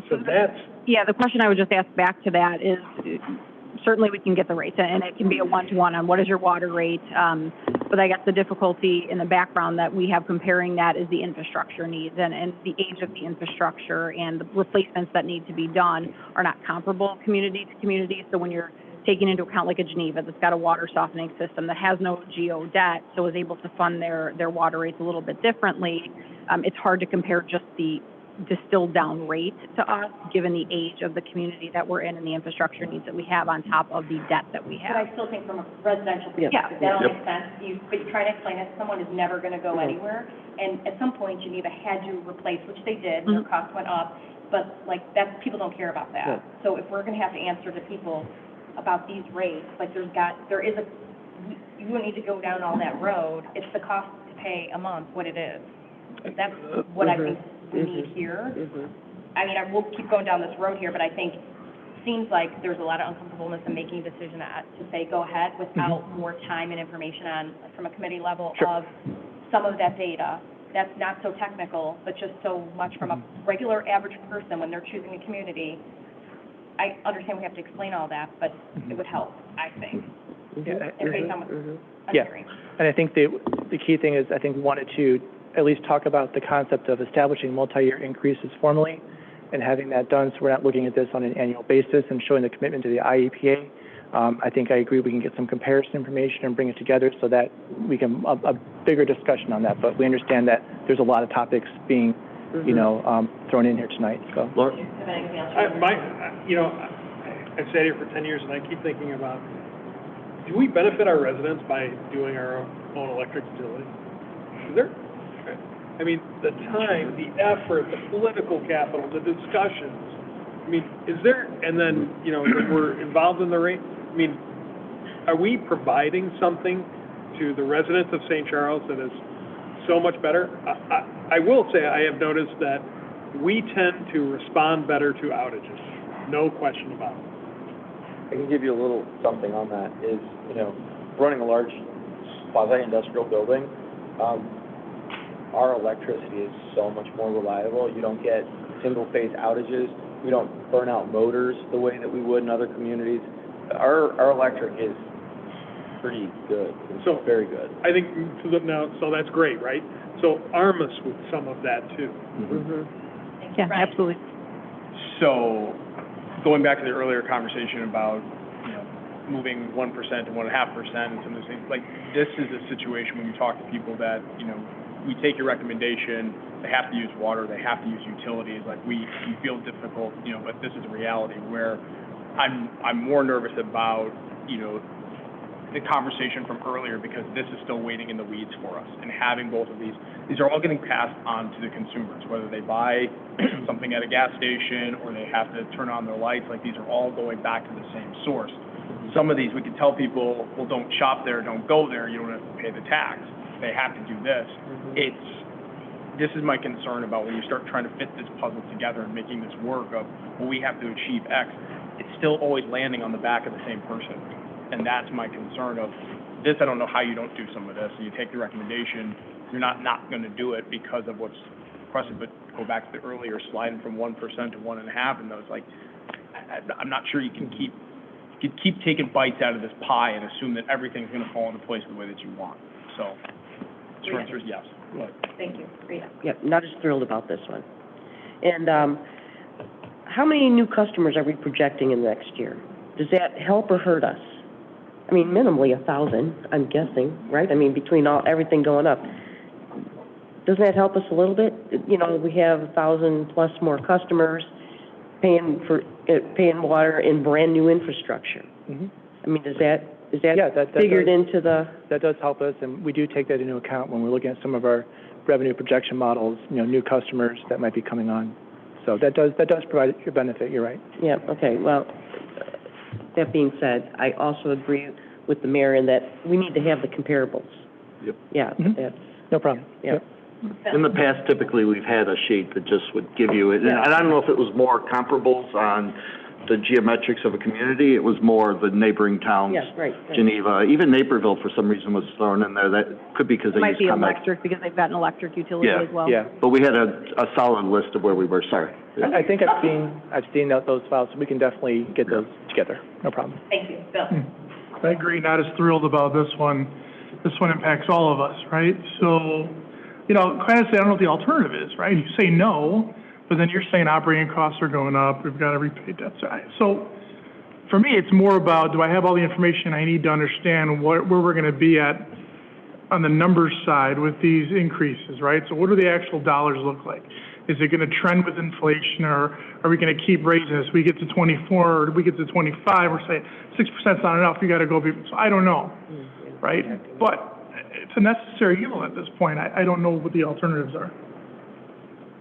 So that's, Yeah, the question I would just ask back to that is, certainly we can get the rates, and it can be a one-to-one on what is your water rate. But I guess the difficulty in the background that we have comparing that is the infrastructure needs and the age of the infrastructure and the replacements that need to be done are not comparable community to community. So when you're taking into account like a Geneva that's got a water softening system that has no geo debt, so is able to fund their water rates a little bit differently, it's hard to compare just the distilled down rate to us, given the age of the community that we're in and the infrastructure needs that we have on top of the debt that we But have. I still think from a residential Yeah. perspective, that all makes sense. But you try to explain it, someone is never gonna go anywhere. And at some point, Geneva had to replace, which they did, their costs went up. But like, that's, people don't care about that. Yeah. So if we're gonna have to answer to people about these rates, like you don't need to go down all that road. It's the cost to pay a month, what it is. That's what I think we need here. I mean, we'll keep going down this road here, but I think, seems like there's a lot of uncomfortableness in making a decision to say, go ahead, without more time and information on, from a committee level of some of that data. That's not so technical, but just so much from a regular average person when they're choosing a community. I understand we have to explain all that, but it would help, I think. Yeah, And based on what I'm Yeah. hearing. And I think the key thing is, I think we wanted to at least talk about the concept of establishing multi-year increases formally and having that done, so we're not looking at this on an annual basis and showing the commitment to the IEPA. I think I agree we can get some comparison information and bring it together so that we can, a bigger discussion on that, but we understand that there's a lot of topics being, thrown in here tonight, so. Have anything else? I've sat here for 10 years and I keep thinking about, do we benefit our residents by doing our own electric utility? Is there, I mean, the time, the effort, the political capital, the discussions, I mean, is there, and then, that we're involved in the rate, I mean, are we providing something to the residents of St. Charles that is so much better? I will say I have noticed that we tend to respond better to outages, no question about it. I can give you a little something on that, is, running a large quasi-industrial building, our electricity is so much more reliable. You don't get single-phase outages. We don't burn out motors the way that we would in other communities. Our electric is pretty good. It's very good. I think, so that's great, right? So arm us with some of that too. Yeah, absolutely. So, going back to the earlier conversation about, moving 1% to 1.5% and some of those things, like, this is a situation when you talk to people that, we take your recommendation, they have to use water, they have to use utilities, like, we feel difficult, but this is a reality where I'm more nervous about, the conversation from earlier, because this is still waiting in the weeds for us, and having both of these are all getting passed on to the consumers, whether they buy something at a gas station or they have to turn on their lights, like, these are all going back to the same source. Some of these, we can tell people, well, don't shop there, don't go there, you don't have to pay the tax. They have to do this. This is my concern about when you start trying to fit this puzzle together and making this work of, well, we have to achieve X. It's still always landing on the back of the same person. And that's my concern of this. I don't know how you don't do some of this. And you take the recommendation, you're not going to do it because of what's requested, but go back to the earlier sliding from 1% to 1.5%, and those, like, I'm not sure you can keep taking bites out of this pie and assume that everything's going to fall into place the way that you want. So, short answer is yes. Thank you. Rita? Yep, not as thrilled about this one. And how many new customers are we projecting in the next year? Does that help or hurt us? I mean, minimally 1,000, I'm guessing, right? I mean, between everything going up. Doesn't that help us a little bit? We have 1,000 plus more customers paying water in brand new infrastructure. I mean, is that figured into the? That does help us, and we do take that into account when we're looking at some of our revenue projection models, new customers that might be coming on. So that does provide your benefit, you're right. Yeah, okay, well, that being said, I also agree with the mayor in that we need to have the comparables. Yep. Yeah, that's. No problem. Yeah. In the past, typically, we've had a sheet that just would give you it, and I don't know if it was more comparables on the geometrics of a community. It was more the neighboring towns. Yes, right. Geneva, even Naperville for some reason was thrown in there. That could be because It they might used be ComEd. electric because they've got an electric utility Yeah. as well. Yeah. But we had a solid list of where we were, sorry. I think I've seen those files, so we can definitely get those together, no problem. Thank you. Bill? I agree, not as thrilled about this one. This one impacts all of us, right? So, you know, quite honestly, I don't know what the alternative is, right? You say no, but then you're saying operating costs are going up, we've got to repay debt. So, for me, it's more about, do I have all the information I need to understand where we're going to be at on the numbers side with these increases, right? So what do the actual dollars look like? Is it going to trend with inflation, or are we going to keep raising this? We get to 24, or we get to 25, we're saying 6% is not enough, you got to go, so I don't know, right? But it's a necessary evil at this point. I don't know what the alternatives are.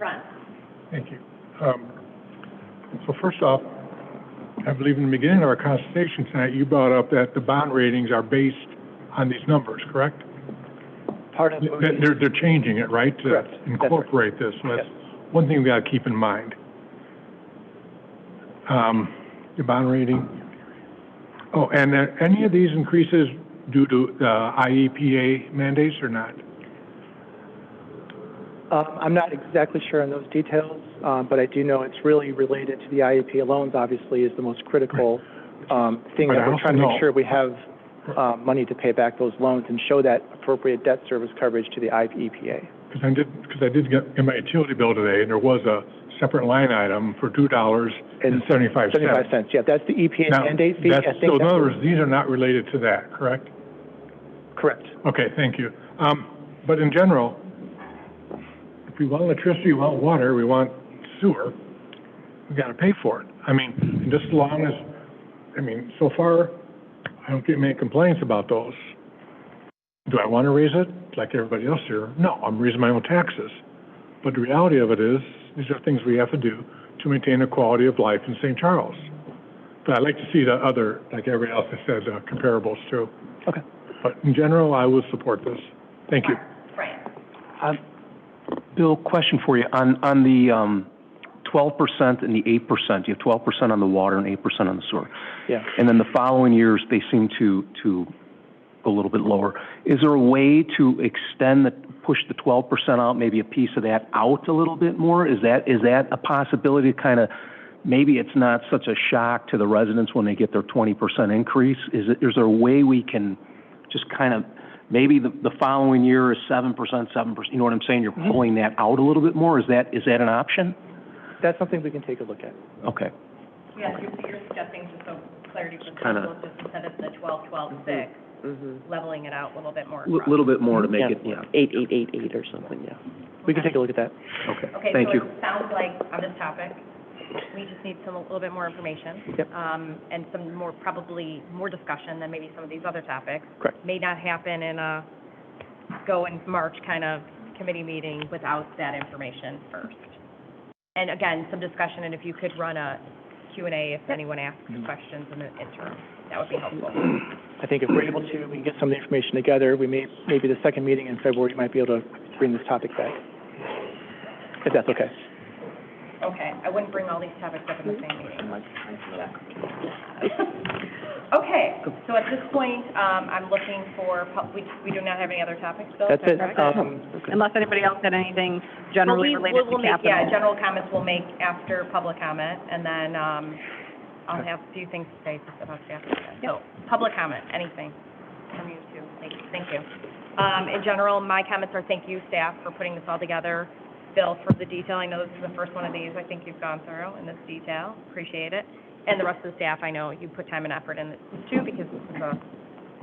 Ron? Thank you. So first off, I believe in the beginning of our conversation tonight, you brought up that the bond ratings are based on these numbers, correct? Part of They're changing it, right? Correct. To incorporate this. So that's one thing we got to keep in mind. The bond rating. Oh, and are any of these increases due to the IEPA mandates or not? I'm not exactly sure on those details, but I do know it's really related to the IEP loans, obviously, is the most critical thing But that I we're also trying to know- make sure we have money to pay back those loans and show that appropriate debt service coverage to the IEPA. Because I did get in my utility bill today, and there was a separate line item for $2.75. 75 cents, yeah, that's the EPA Now, mandate fee. I think so in that's- other words, these are not related to that, correct? Correct. Okay, thank you. But in general, if we want electricity, we want water, we want sewer, we got to pay for it. I mean, just as long as, so far, I don't get many complaints about those. Do I want to raise it like everybody else here? No, I'm raising my own taxes. But the reality of it is, these are things we have to do to maintain the quality of life in St. Charles. But I'd like to see the other, like everybody else has said, comparables too. Okay. But in general, I would support this. Thank you. Right. Bill, question for you. On the 12% and the 8%, you have 12% on the water and 8% on the sewer. Yeah. And then the following years, they seem to go a little bit lower. Is there a way to push the 12% out, maybe a piece of that out a little bit more? Is that a possibility to kind of, maybe it's not such a shock to the residents when they get their 20% increase? Is there a way we can just kind of, maybe the following year is 7%, you know what I'm saying? You're pulling that out a little bit more. Is that an option? That's something we can take a look at. Okay. Yeah, you're suggesting, just so clarity for Kinda- council, just instead of the 12, 12, 6, leveling it out a little bit more. A little bit more to make it, 8888 or something, yeah. We can take a look at that. Okay, Okay, thank so you. it sounds like on this topic, we just need a little bit more information. Yep. And some more, probably more discussion than maybe some of these other topics. Correct. May not happen in a go in March kind of committee meeting without that information first. And again, some discussion, and if you could run a Q&A if anyone asks questions in the interim, that would be helpful. I think if we're able to, we can get some of the information together. Maybe the second meeting in February, you might be able to bring this topic back, if that's okay. Okay, I wouldn't bring all these topics up in the same meeting. Okay, so at this point, I'm looking for, we do not have any other topics, Bill? That's is it. that correct? Unless anybody else had anything generally related to capital. Yeah, general comments we'll make after public comment, and then, I'll have a few things to say just about staff. So, public comment, anything from you two, thank you. In general, my comments are thank you, staff, for putting this all together. Bill, for the detail, I know this is the first one of these I think you've gone through in this detail, appreciate it. And the rest of the staff, I know you put time and effort in this too, because this is a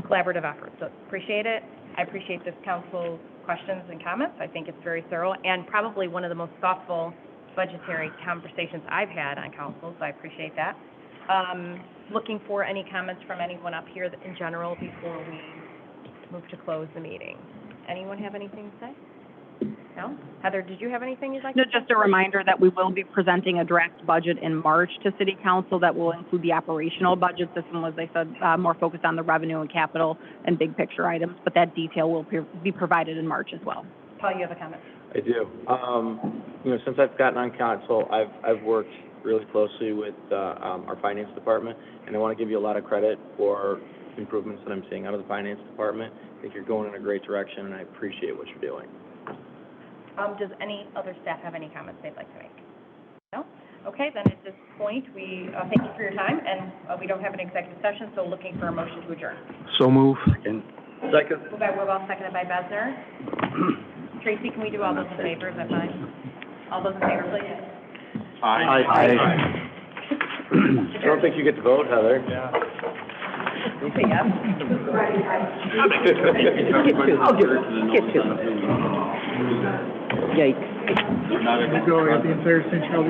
collaborative effort, so appreciate it. I appreciate this council's questions and comments, I think it's very thorough, and probably one of the most thoughtful budgetary conversations I've had on council, so I appreciate that. Looking for any comments from anyone up here in general before we move to close the meeting. Anyone have anything to say? No? Heather, did you have anything you'd like to No, say? just a reminder that we will be presenting a draft budget in March to City Council that will include the operational budget. This one was, they said, more focused on the revenue and capital and big picture items, but that detail will be provided in March as well. Paul, you have a comment? I do. Since I've gotten on council, I've worked really closely with, our finance department, and I want to give you a lot of credit for improvements that I'm seeing out of the finance department. I think you're going in a great direction, and I appreciate what you're doing. Does any other staff have any comments they'd like to make? No? Okay, then at this point, we, thank you for your time, and, we don't have an executive session, so looking for a motion to adjourn. So move. Second. Moved by Wirball, seconded by Besner. Tracy, can we do all those in favor, is that fine? All those in favor, please? Aye. I don't think you get to vote, Heather. You say yes? Get two. Yikes. Go at the entire St. Charles